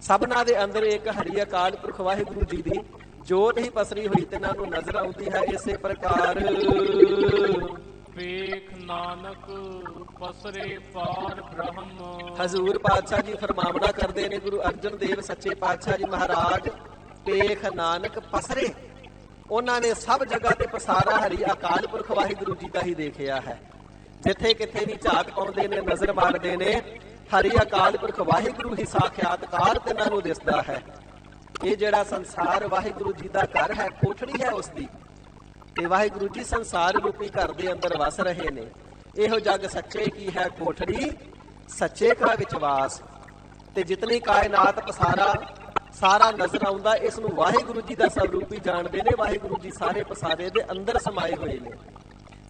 ਸਭਨਾਂ ਦੇ ਅੰਦਰ ਇੱਕ ਹਰੀ ਅਕਾਲ ਪੁਰਖ ਵਾਹਿਗੁਰੂ ਜੀ ਦੀ ਜੋਤ ਹੀ ਪਸਰੀ ਹੋਈ ਤਿੰਨਾਂ ਨੂੰ ਨਜ਼ਰ ਆਉਂਦੀ ਹੈ। ਇਸੇ ਪ੍ਰਕਾਰ ਵੇਖ ਨਾਨਕ ਪਸਰੇ ਪਾਰ ਬ੍ਰਹਮ। ਹਜ਼ੂਰ ਪਾਤਸ਼ਾਹ ਜੀ ਫਰਮਾਵਨਾ ਕਰਦੇ ਨੇ, ਗੁਰੂ ਅਰਜਨ ਦੇਵ ਸੱਚੇ ਪਾਤਸ਼ਾਹ ਜੀ ਮਹਾਰਾਜ, ਵੇਖ ਨਾਨਕ ਪਸਰੇ, ਉਹਨਾਂ ਨੇ ਸਭ ਜਗ੍ਹਾ ਤੇ ਪਸਾਰਾ ਹਰੀ ਅਕਾਲ ਪੁਰਖ ਵਾਹਿਗੁਰੂ ਜੀ ਦਾ ਹੀ ਦੇਖਿਆ ਹੈ। ਜਿੱਥੇ ਕਿਥੇ ਵੀ ਝਾਤ ਪਾਉਂਦੇ ਨੇ, ਨਜ਼ਰ ਮਾਰਦੇ ਨੇ, ਹਰੀ ਅਕਾਲ ਪੁਰਖ ਵਾਹਿਗੁਰੂ ਹੀ ਸਾਖਿਆਤਕਾਰ ਤਿੰਨਾਂ ਨੂੰ ਦਿਸਦਾ ਹੈ। ਇਹ ਜਿਹੜਾ ਸੰਸਾਰ ਵਾਹਿਗੁਰੂ ਜੀ ਦਾ ਘਰ ਹੈ, ਕੋਠੜੀ ਹੈ ਉਸ ਦੀ, ਤੇ ਵਾਹਿਗੁਰੂ ਜੀ ਸੰਸਾਰ ਰੂਪੀ ਘਰ ਦੇ ਅੰਦਰ ਵਸ ਰਹੇ ਨੇ। ਇਹੋ ਜਗ ਸੱਚੇ ਕੀ ਹੈ ਕੋਠੜੀ, ਸੱਚੇ ਕਾ ਵਿਚਵਾਸ। ਤੇ ਜਿਤਨੀ ਕਾਇਨਾਤ ਪਸਾਰਾ ਸਾਰਾ ਨਜ਼ਰ ਆਉਂਦਾ, ਇਸ ਨੂੰ ਵਾਹਿਗੁਰੂ ਜੀ ਦਾ ਸਰੂਪੀ ਜਾਣਦੇ ਨੇ। ਵਾਹਿਗੁਰੂ ਜੀ ਸਾਰੇ ਪਸਾਰੇ ਦੇ ਅੰਦਰ ਸਮਾਏ ਹੋਏ ਨੇ।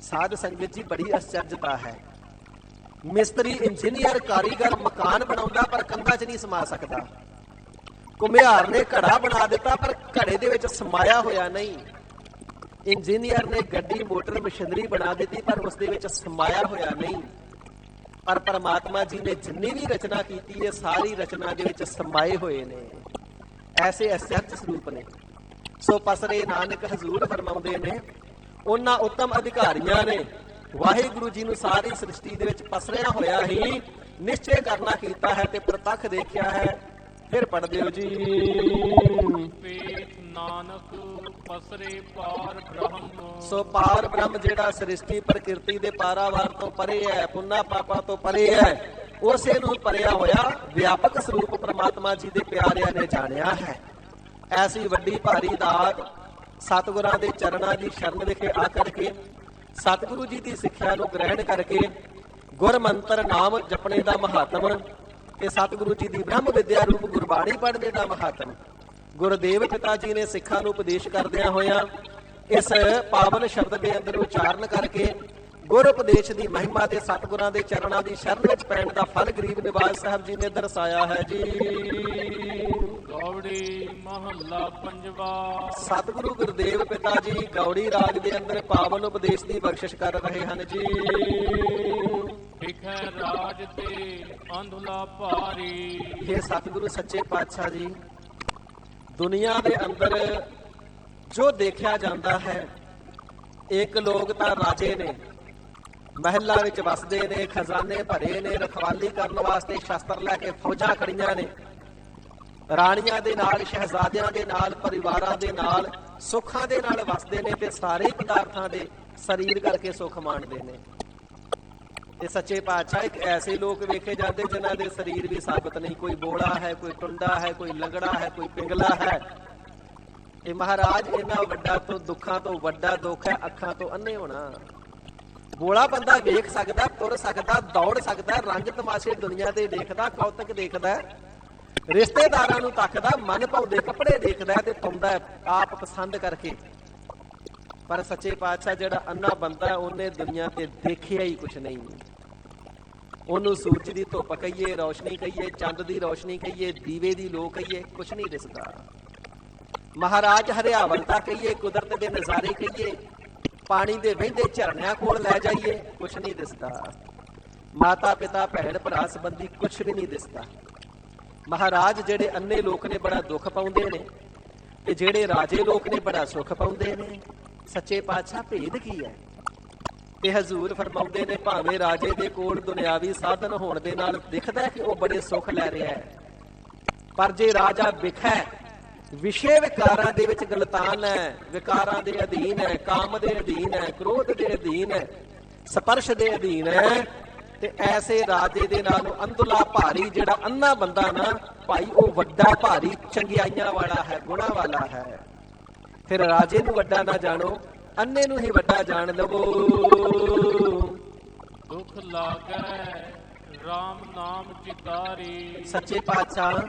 ਸਾਧ ਸੰਗਤ ਜੀ, ਬੜੀ ਅਚਰਜਤਾ ਹੈ। ਮਿਸਤਰੀ, ਇੰਜੀਨੀਅਰ, ਕਾਰੀਗਰ ਮਕਾਨ ਬਣਾਉਂਦਾ ਪਰ ਕੰਧਾਂ 'ਚ ਨਹੀਂ ਸਮਾ ਸਕਦਾ। ਘੁਮਿਆਰ ਨੇ ਘੜਾ ਬਣਾ ਦਿੱਤਾ ਪਰ ਘੜੇ ਦੇ ਵਿੱਚ ਸਮਾਇਆ ਹੋਇਆ ਨਹੀਂ। ਇੰਜੀਨੀਅਰ ਨੇ ਗੱਡੀ, ਮੋਟਰ, ਮਸ਼ੀਨਰੀ ਬਣਾ ਦਿੱਤੀ ਪਰ ਉਸ ਦੇ ਵਿੱਚ ਸਮਾਇਆ ਹੋਇਆ ਨਹੀਂ। ਪਰ ਪਰਮਾਤਮਾ ਜੀ ਨੇ ਜਿੰਨੀ ਵੀ ਰਚਨਾ ਕੀਤੀ ਹੈ, ਸਾਰੀ ਰਚਨਾ ਦੇ ਵਿੱਚ ਸਮਾਏ ਹੋਏ ਨੇ। ਐਸੇ ਅਚਰਜ ਸਰੂਪ ਨੇ। ਸੋ ਪਸਰੇ ਨਾਨਕ ਹਜ਼ੂਰ ਫਰਮਾਉਂਦੇ ਨੇ, ਉਹਨਾਂ ਉੱਤਮ ਅਧਿਕਾਰੀਆਂ ਨੇ ਵਾਹਿਗੁਰੂ ਜੀ ਨੂੰ ਸਾਰੀ ਸ੍ਰਿਸ਼ਟੀ ਦੇ ਵਿੱਚ ਪਸਰਿਆ ਹੋਇਆ ਹੀ ਨਿਸ਼ਚੈ ਕਰਨਾ ਕੀਤਾ ਹੈ ਤੇ ਪ੍ਰਤੱਖ ਦੇਖਿਆ ਹੈ। ਫਿਰ ਪੜ੍ਹਦੇ ਹੋ ਜੀ, ਨਾਨਕ ਪਸਰੇ ਪਾਰ ਬ੍ਰਹਮ। ਸੋ ਪਾਰ ਬ੍ਰਹਮ ਜਿਹੜਾ ਸ੍ਰਿਸ਼ਟੀ ਪ੍ਰਕਿਰਤੀ ਦੇ ਪਾਰਾਵਾਰ ਤੋਂ ਪਰੇ ਹੈ, ਪੁੰਨਾ ਪਾਪਾ ਤੋਂ ਪਰੇ ਹੈ, ਉਸੇ ਨੂੰ ਪਰਿਆ ਹੋਇਆ ਵਿਆਪਕ ਸਰੂਪ ਪ੍ਰਮਾਤਮਾ ਜੀ ਦੇ ਪਿਆਰਿਆਂ ਨੇ ਜਾਣਿਆ ਹੈ। ਐਸੀ ਵੱਡੀ ਭਾਰੀ ਦਾਤ ਸਤਿਗੁਰਾਂ ਦੇ ਚਰਨਾਂ ਦੀ ਸ਼ਰਨ ਵਿਖੇ ਆ ਕਰਕੇ, ਸਤਿਗੁਰੂ ਜੀ ਦੀ ਸਿੱਖਿਆ ਨੂੰ ਗ੍ਰਹਿਣ ਕਰਕੇ, ਗੁਰ ਮੰਤਰ ਨਾਮ ਜਪਣੇ ਦਾ ਮਹਾਤਮ ਤੇ ਸਤਿਗੁਰੂ ਜੀ ਦੀ ਬ੍ਰਹਮ ਵਿਦਿਆ ਰੂਪ ਗੁਰਬਾਣੀ ਪੜ੍ਹਨੇ ਦਾ ਮਹਾਤਮ ਗੁਰਦੇਵ ਪਿਤਾ ਜੀ ਨੇ ਸਿੱਖਾਂ ਨੂੰ ਉਪਦੇਸ਼ ਕਰਦਿਆਂ ਹੋਇਆਂ ਇਸ ਪਾਵਨ ਸ਼ਬਦ ਦੇ ਅੰਦਰ ਉਚਾਰਨ ਕਰਕੇ ਗੁਰ ਉਪਦੇਸ਼ ਦੀ ਮਹਿਮਾ ਤੇ ਸਤਿਗੁਰਾਂ ਦੇ ਚਰਨਾਂ ਦੀ ਸ਼ਰਨ ਵਿੱਚ ਪੈਣ ਦਾ ਫਲ ਗਰੀਬ ਨਿਵਾਜ ਸਾਹਿਬ ਜੀ ਨੇ ਦਰਸਾਇਆ ਹੈ ਜੀ। ਗੌੜੀ ਮਹੱਲਾ ਪੰਜਵਾ। ਸਤਿਗੁਰੂ ਗੁਰਦੇਵ ਪਿਤਾ ਜੀ ਗੌੜੀ ਰਾਗ ਦੇ ਅੰਦਰ ਪਾਵਨ ਉਪਦੇਸ਼ ਦੀ ਬਖਸ਼ਿਸ਼ ਕਰ ਰਹੇ ਹਨ ਜੀ। ਵਿਖੇ ਰਾਜ ਤੇ ਅੰਧਲਾ ਭਾਰੀ। ਇਹ ਸਤਿਗੁਰੂ ਸੱਚੇ ਪਾਤਸ਼ਾਹ ਜੀ, ਦੁਨੀਆ ਦੇ ਅੰਦਰ ਜੋ ਦੇਖਿਆ ਜਾਂਦਾ ਹੈ, ਇੱਕ ਲੋਕ ਤਾਂ ਰਾਜੇ ਨੇ, ਮਹਿਲਾਂ ਵਿੱਚ ਵਸਦੇ ਨੇ, ਖਜ਼ਾਨੇ ਭਰੇ ਨੇ, ਰਖਵਾਲੀ ਕਰਨ ਵਾਸਤੇ ਸ਼ਸਤਰ ਲੈ ਕੇ ਫੌਜਾਂ ਖੜੀਆਂ ਨੇ, ਰਾਣੀਆਂ ਦੇ ਨਾਲ, ਸ਼ਹਿਜ਼ਾਦਿਆਂ ਦੇ ਨਾਲ, ਪਰਿਵਾਰਾਂ ਦੇ ਨਾਲ, ਸੁੱਖਾਂ ਦੇ ਨਾਲ ਵਸਦੇ ਨੇ ਤੇ ਸਾਰੇ ਪਦਾਰਥਾਂ ਦੇ ਸਰੀਰ ਕਰਕੇ ਸੁੱਖ ਮਾਣਦੇ ਨੇ। ਤੇ ਸੱਚੇ ਪਾਤਸ਼ਾਹ ਇੱਕ ਐਸੇ ਲੋਕ ਵੇਖੇ ਜਾਂਦੇ ਜਿਨ੍ਹਾਂ ਦੇ ਸਰੀਰ ਵੀ ਸਾਬਤ ਨਹੀਂ, ਕੋਈ ਬੋਲਾ ਹੈ, ਕੋਈ ਟੁੰਡਾ ਹੈ, ਕੋਈ ਲੰਗੜਾ ਹੈ, ਕੋਈ ਪਿੰਗਲਾ ਹੈ। ਇਹ ਮਹਾਰਾਜ, ਇਹਨਾਂ ਵੱਡਾ ਤੋਂ ਦੁੱਖਾਂ ਤੋਂ ਵੱਡਾ ਦੁੱਖ ਹੈ ਅੱਖਾਂ ਤੋਂ ਅੰਨੇ ਹੋਣਾ। ਬੋਲਾ ਬੰਦਾ ਵੇਖ ਸਕਦਾ, ਤੁਰ ਸਕਦਾ, ਦੌੜ ਸਕਦਾ, ਰੰਗ ਤਮਾਸ਼ੇ ਦੁਨੀਆ ਦੇ ਦੇਖਦਾ, ਕੌਤਕ ਦੇਖਦਾ, ਰਿਸ਼ਤੇਦਾਰਾਂ ਨੂੰ ਤੱਕਦਾ, ਮਨ ਭਾਉਂਦੇ ਕੱਪੜੇ ਦੇਖਦਾ ਤੇ ਪਾਉਂਦਾ ਆਪ ਪਸੰਦ ਕਰਕੇ। ਪਰ ਸੱਚੇ ਪਾਤਸ਼ਾਹ ਜਿਹੜਾ ਅੰਨਾ ਬੰਦਾ, ਉਹਨੇ ਦੁਨੀਆ ਤੇ ਦੇਖਿਆ ਹੀ ਕੁਛ ਨਹੀਂ। ਉਹਨੂੰ ਸੂਰਜ ਦੀ ਧੁੱਪ ਕਹੀਏ, ਰੌਸ਼ਨੀ ਕਹੀਏ, ਚੰਦ ਦੀ ਰੌਸ਼ਨੀ ਕਹੀਏ, ਦੀਵੇ ਦੀ ਲੋ ਕਹੀਏ, ਕੁਛ ਨਹੀਂ ਦਿਸਦਾ। ਮਹਾਰਾਜ ਹਰਿਆਵਲਤਾ ਕਹੀਏ, ਕੁਦਰਤ ਦੇ ਨਜ਼ਾਰੇ ਕਹੀਏ, ਪਾਣੀ ਦੇ ਵਹਿੰਦੇ ਝਰਨਿਆਂ ਕੋਲ ਲੈ ਜਾਈਏ, ਕੁਛ ਨਹੀਂ ਦਿਸਦਾ। ਮਾਤਾ ਪਿਤਾ ਭੈਣ ਭਰਾ ਸੰਬੰਧੀ ਕੁਛ ਵੀ ਨਹੀਂ ਦਿਸਦਾ। ਮਹਾਰਾਜ ਜਿਹੜੇ ਅੰਨੇ ਲੋਕ ਨੇ ਬੜਾ ਦੁੱਖ ਪਾਉਂਦੇ ਨੇ ਤੇ ਜਿਹੜੇ ਰਾਜੇ ਲੋਕ ਨੇ ਬੜਾ ਸੁੱਖ ਪਾਉਂਦੇ ਨੇ। ਸੱਚੇ ਪਾਤਸ਼ਾਹ ਭੇਦ ਕੀ ਹੈ? ਤੇ ਹਜ਼ੂਰ ਫਰਮਾਉਂਦੇ ਨੇ, ਭਾਵੇਂ ਰਾਜੇ ਦੇ ਕੋਲ ਦੁਨਿਆਵੀ ਸਾਧਨ ਹੋਣ ਦੇ ਨਾਲ ਦਿਖਦਾ ਕਿ ਉਹ ਬੜੇ ਸੁੱਖ ਲੈ ਰਿਹਾ ਹੈ, ਪਰ ਜੇ ਰਾਜਾ ਵਿਖਾ ਵਿਸ਼ੇ ਵਿਕਾਰਾਂ ਦੇ ਵਿੱਚ ਗਲਤਾਨ ਹੈ, ਵਿਕਾਰਾਂ ਦੇ ਅਧੀਨ ਹੈ, ਕਾਮ ਦੇ ਅਧੀਨ ਹੈ, ਕ੍ਰੋਧ ਦੇ ਅਧੀਨ ਹੈ, ਸਪਰਸ਼ ਦੇ ਅਧੀਨ ਹੈ, ਤੇ ਐਸੇ ਰਾਜੇ ਦੇ ਨਾਲ ਅੰਧਲਾ ਭਾਰੀ ਜਿਹੜਾ ਅੰਨਾ ਬੰਦਾ ਨਾ ਭਾਈ, ਉਹ ਵੱਡਾ ਭਾਰੀ ਚੰਗਿਆਈਆਂ ਵਾਲਾ ਹੈ, ਗੁਣਾ ਵਾਲਾ ਹੈ। ਫਿਰ ਰਾਜੇ ਨੂੰ ਵੱਡਾ ਨਾ ਜਾਣੋ, ਅੰਨੇ ਨੂੰ ਹੀ ਵੱਡਾ ਜਾਣ ਲਵੋ। ਦੁੱਖ ਲਾਗੈ ਰਾਮ ਨਾਮ ਚਿਤਾਰੀ। ਸੱਚੇ ਪਾਤਸ਼ਾਹ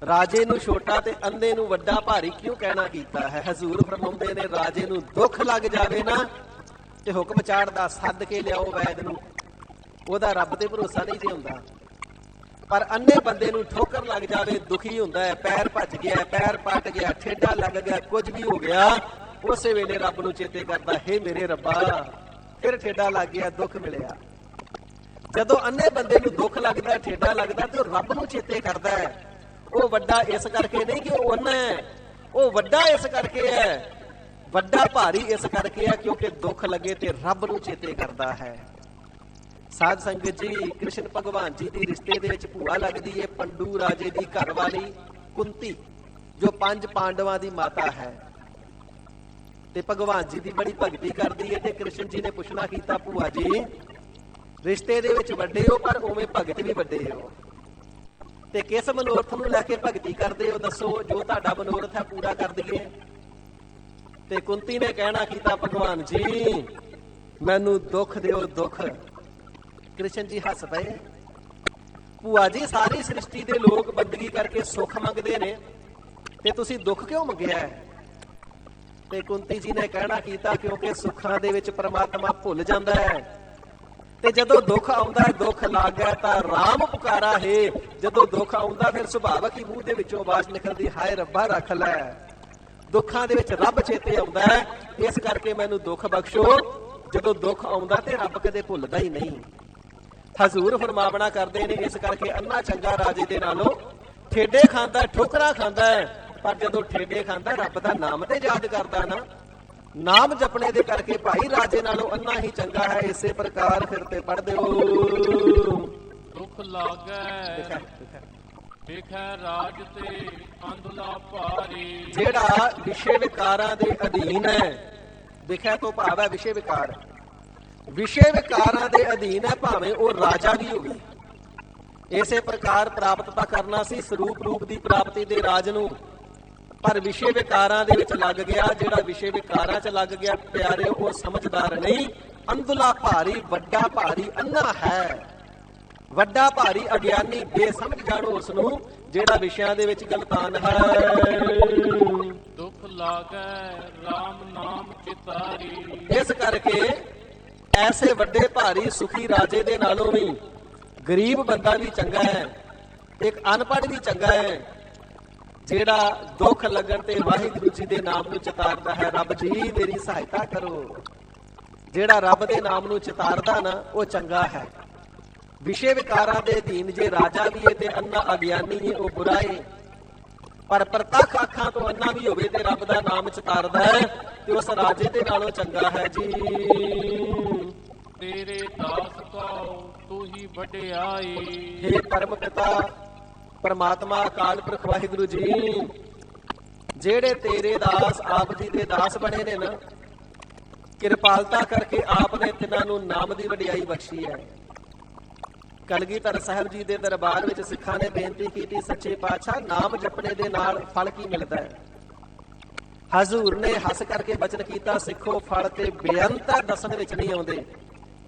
ਰਾਜੇ ਨੂੰ ਛੋਟਾ ਤੇ ਅੰਨੇ ਨੂੰ ਵੱਡਾ ਭਾਰੀ ਕਿਉਂ ਕਹਿਣਾ ਕੀਤਾ ਹੈ? ਹਜ਼ੂਰ ਫਰਮਾਉਂਦੇ ਨੇ, ਰਾਜੇ ਨੂੰ ਦੁੱਖ ਲੱਗ ਜਾਵੇ ਨਾ ਤੇ ਹੁਕਮ ਚਾੜਦਾ, ਸੱਦ ਕੇ ਲਿਆਓ ਵੈਦ ਨੂੰ। ਉਹਦਾ ਰੱਬ ਤੇ ਭਰੋਸਾ ਨਹੀਂ ਜੇ ਹੁੰਦਾ। ਪਰ ਅੰਨੇ ਬੰਦੇ ਨੂੰ ਠੋਕਰ ਲੱਗ ਜਾਵੇ, ਦੁਖੀ ਹੁੰਦਾ ਹੈ, ਪੈਰ ਭੱਜ ਗਿਆ, ਪੈਰ ਪੱਟ ਗਿਆ, ਠੇਡਾ ਲੱਗ ਗਿਆ, ਕੁਝ ਵੀ ਹੋ ਗਿਆ, ਉਸੇ ਵੇਲੇ ਰੱਬ ਨੂੰ ਚੇਤੇ ਕਰਦਾ, ਹੇ ਮੇਰੇ ਰੱਬਾ, ਫਿਰ ਠੇਡਾ ਲੱਗ ਗਿਆ, ਦੁੱਖ ਮਿਲਿਆ। ਜਦੋਂ ਅੰਨੇ ਬੰਦੇ ਨੂੰ ਦੁੱਖ ਲੱਗਦਾ, ਠੇਡਾ ਲੱਗਦਾ, ਤੇ ਉਹ ਰੱਬ ਨੂੰ ਚੇਤੇ ਕਰਦਾ ਹੈ। ਉਹ ਵੱਡਾ ਇਸ ਕਰਕੇ ਨਹੀਂ ਕਿ ਉਹ ਅੰਨਾ ਹੈ, ਉਹ ਵੱਡਾ ਇਸ ਕਰਕੇ ਹੈ, ਵੱਡਾ ਭਾਰੀ ਇਸ ਕਰਕੇ ਹੈ ਕਿਉਂਕਿ ਦੁੱਖ ਲੱਗੇ ਤੇ ਰੱਬ ਨੂੰ ਚੇਤੇ ਕਰਦਾ ਹੈ। ਸਾਧ ਸੰਗਤ ਜੀ, ਕ੍ਰਿਸ਼ਨ ਭਗਵਾਨ ਜੀ ਦੀ ਰਿਸ਼ਤੇ ਦੇ ਵਿੱਚ ਭੂਆ ਲੱਗਦੀ ਹੈ ਪੰਡੂ ਰਾਜੇ ਦੀ ਘਰ ਵਾਲੀ ਕੁੰਤੀ, ਜੋ 5 ਪਾਂਡਵਾਂ ਦੀ ਮਾਤਾ ਹੈ, ਤੇ ਭਗਵਾਨ ਜੀ ਦੀ ਬੜੀ ਭਗਤੀ ਕਰਦੀ ਹੈ। ਤੇ ਕ੍ਰਿਸ਼ਨ ਜੀ ਨੇ ਪੁੱਛਣਾ ਕੀਤਾ, ਭੂਆ ਜੀ ਰਿਸ਼ਤੇ ਦੇ ਵਿੱਚ ਵੱਡੇ ਹੋ ਪਰ ਉਵੇਂ ਭਗਤ ਵੀ ਵੱਡੇ ਹੋ, ਤੇ ਕਿਸ ਮਨੋਰਥ ਨੂੰ ਲੈ ਕੇ ਭਗਤੀ ਕਰਦੇ ਹੋ ਦੱਸੋ, ਜੋ ਤੁਹਾਡਾ ਮਨੋਰਥ ਹੈ ਪੂਰਾ ਕਰ ਦਈਏ। ਤੇ ਕੁੰਤੀ ਨੇ ਕਹਿਣਾ ਕੀਤਾ, ਭਗਵਾਨ ਜੀ ਮੈਨੂੰ ਦੁੱਖ ਦਿਓ ਦੁੱਖ। ਕ੍ਰਿਸ਼ਨ ਜੀ ਹੱਸ ਪਏ। ਭੂਆ ਜੀ ਸਾਰੀ ਸ੍ਰਿਸ਼ਟੀ ਦੇ ਲੋਕ ਬੰਦਗੀ ਕਰਕੇ ਸੁੱਖ ਮੰਗਦੇ ਨੇ ਤੇ ਤੁਸੀਂ ਦੁੱਖ ਕਿਉਂ ਮੰਗਿਆ ਹੈ? ਤੇ ਕੁੰਤੀ ਜੀ ਨੇ ਕਹਿਣਾ ਕੀਤਾ, ਕਿਉਂਕਿ ਸੁੱਖਾਂ ਦੇ ਵਿੱਚ ਪ੍ਰਮਾਤਮਾ ਭੁੱਲ ਜਾਂਦਾ ਹੈ ਤੇ ਜਦੋਂ ਦੁੱਖ ਆਉਂਦਾ ਹੈ, ਦੁੱਖ ਲੱਗ ਗਿਆ ਤਾਂ ਰਾਮ ਪੁਕਾਰਾ ਹੈ। ਜਦੋਂ ਦੁੱਖ ਆਉਂਦਾ ਫਿਰ ਸੁਭਾਵਕ ਹੀ ਮੂੰਹ ਦੇ ਵਿੱਚੋਂ ਆਵਾਜ਼ ਨਿਕਲਦੀ, ਹਾਏ ਰੱਬਾ ਰੱਖ ਲੈ। ਦੁੱਖਾਂ ਦੇ ਵਿੱਚ ਰੱਬ ਚੇਤੇ ਆਉਂਦਾ ਹੈ, ਇਸ ਕਰਕੇ ਮੈਨੂੰ ਦੁੱਖ ਬਖਸ਼ੋ। ਜਦੋਂ ਦੁੱਖ ਆਉਂਦਾ ਤੇ ਰੱਬ ਕਦੇ ਭੁੱਲਦਾ ਹੀ ਨਹੀਂ। ਹਜ਼ੂਰ ਫਰਮਾਵਣਾ ਕਰਦੇ ਨੇ, ਇਸ ਕਰਕੇ ਅੰਨਾ ਚੰਗਾ ਰਾਜੇ ਦੇ ਨਾਲੋਂ ਠੇਡੇ ਖਾਂਦਾ, ਠੋਕਰਾਂ ਖਾਂਦਾ ਹੈ, ਪਰ ਜਦੋਂ ਠੇਡੇ ਖਾਂਦਾ ਰੱਬ ਦਾ ਨਾਮ ਤੇ ਯਾਦ ਕਰਦਾ ਨਾ, ਨਾਮ ਜਪਣੇ ਦੇ ਕਰਕੇ ਭਾਈ ਰਾਜੇ ਨਾਲੋਂ ਅੰਨਾ ਹੀ ਚੰਗਾ ਹੈ। ਇਸੇ ਪ੍ਰਕਾਰ ਫਿਰ ਤੇ ਪੜ੍ਹਦੇ ਹੋ, ਦੁੱਖ ਲਾਗੈ ਵੇਖੈ ਰਾਜ ਤੇ ਅੰਧਲਾ ਭਾਰੀ। ਜਿਹੜਾ ਵਿਸ਼ੇ ਵਿਕਾਰਾਂ ਦੇ ਅਧੀਨ ਹੈ, ਵਿਖੇ ਤੋਂ ਭਾਵ ਹੈ ਵਿਸ਼ੇ ਵਿਕਾਰ, ਵਿਸ਼ੇ ਵਿਕਾਰਾਂ ਦੇ ਅਧੀਨ ਹੈ, ਭਾਵੇਂ ਉਹ ਰਾਜਾ ਵੀ ਹੋਵੇ। ਇਸੇ ਪ੍ਰਕਾਰ ਪ੍ਰਾਪਤ ਤਾਂ ਕਰਨਾ ਸੀ ਸਰੂਪ ਰੂਪ ਦੀ ਪ੍ਰਾਪਤੀ ਦੇ ਰਾਜ ਨੂੰ, ਪਰ ਵਿਸ਼ੇ ਵਿਕਾਰਾਂ ਦੇ ਵਿੱਚ ਲੱਗ ਗਿਆ। ਜਿਹੜਾ ਵਿਸ਼ੇ ਵਿਕਾਰਾਂ 'ਚ ਲੱਗ ਗਿਆ ਪਿਆਰੇ, ਉਹ ਸਮਝਦਾਰ ਨਹੀਂ, ਅੰਧਲਾ ਭਾਰੀ, ਵੱਡਾ ਭਾਰੀ ਅੰਨਾ ਹੈ। ਵੱਡਾ ਭਾਰੀ ਅਗਿਆਨੀ ਬੇਸਮਝ ਜਾਣੋ ਉਸ ਨੂੰ ਜਿਹੜਾ ਵਿਸ਼ਿਆਂ ਦੇ ਵਿੱਚ ਗਲਤਾਨ ਹੈ। ਦੁੱਖ ਲਾਗੈ ਰਾਮ ਨਾਮ ਚਿਤਾਰੀ। ਇਸ ਕਰਕੇ ਐਸੇ ਵੱਡੇ ਭਾਰੀ ਸੁਖੀ ਰਾਜੇ ਦੇ ਨਾਲੋਂ ਵੀ ਗਰੀਬ ਬੰਦਾ ਵੀ ਚੰਗਾ ਹੈ, ਇੱਕ ਅਨਪੜ੍ਹ ਵੀ ਚੰਗਾ ਹੈ, ਜਿਹੜਾ ਦੁੱਖ ਲੱਗਣ ਤੇ ਵਾਹਿਗੁਰੂ ਜੀ ਦੇ ਨਾਮ ਨੂੰ ਚਿਤਾਰਦਾ ਹੈ, ਰੱਬ ਜੀ ਮੇਰੀ ਸਹਾਇਤਾ ਕਰੋ। ਜਿਹੜਾ ਰੱਬ ਦੇ ਨਾਮ ਨੂੰ ਚਿਤਾਰਦਾ ਨਾ, ਉਹ ਚੰਗਾ ਹੈ। ਵਿਸ਼ੇ ਵਿਕਾਰਾਂ ਦੇ ਅਧੀਨ ਜੇ ਰਾਜਾ ਵੀ ਹੈ ਤੇ ਅੰਨਾ ਅਗਿਆਨੀ ਹੈ, ਉਹ ਬੁਰਾ ਹੈ। ਪਰ ਪ੍ਰਤੱਖ ਅੱਖਾਂ ਤੋਂ ਅੰਨਾ ਵੀ ਹੋਵੇ ਤੇ ਰੱਬ ਦਾ ਨਾਮ ਚਿਤਾਰਦਾ ਹੈ ਤੇ ਉਸ ਰਾਜੇ ਦੇ ਨਾਲੋਂ ਚੰਗਾ ਹੈ ਜੀ। ਤੇਰੇ ਦਾਸ ਕੋ ਤੂੰ ਹੀ ਵਡਿਆਈ। हे ਪਰਮ ਪਿਤਾ ਪਰਮਾਤਮਾ ਅਕਾਲ ਪੁਰਖ ਵਾਹਿਗੁਰੂ ਜੀ, ਜਿਹੜੇ ਤੇਰੇ ਦਾਸ ਆਪ ਜੀ ਦੇ ਦਾਸ ਬਣੇ ਨੇ ਨਾ, ਕਿਰਪਾਲਤਾ ਕਰਕੇ ਆਪ ਨੇ ਤਿਨਾਂ ਨੂੰ ਨਾਮ ਦੀ ਵਡਿਆਈ ਬਖਸ਼ੀ ਹੈ। ਕਲਗੀਧਰ ਸਾਹਿਬ ਜੀ ਦੇ ਦਰਬਾਰ ਵਿੱਚ ਸਿੱਖਾਂ ਨੇ ਬੇਨਤੀ ਕੀਤੀ, ਸੱਚੇ ਪਾਤਸ਼ਾਹ ਨਾਮ ਜਪਣੇ ਦੇ ਨਾਲ ਫਲ ਕੀ ਮਿਲਦਾ ਹੈ? ਹਜ਼ੂਰ ਨੇ ਹੱਸ ਕਰਕੇ ਬਚਨ ਕੀਤਾ, ਸਿੱਖੋ ਫਲ ਤੇ ਬੇਅੰਤ ਦੱਸਣ ਵਿੱਚ ਨਹੀਂ ਆਉਂਦੇ,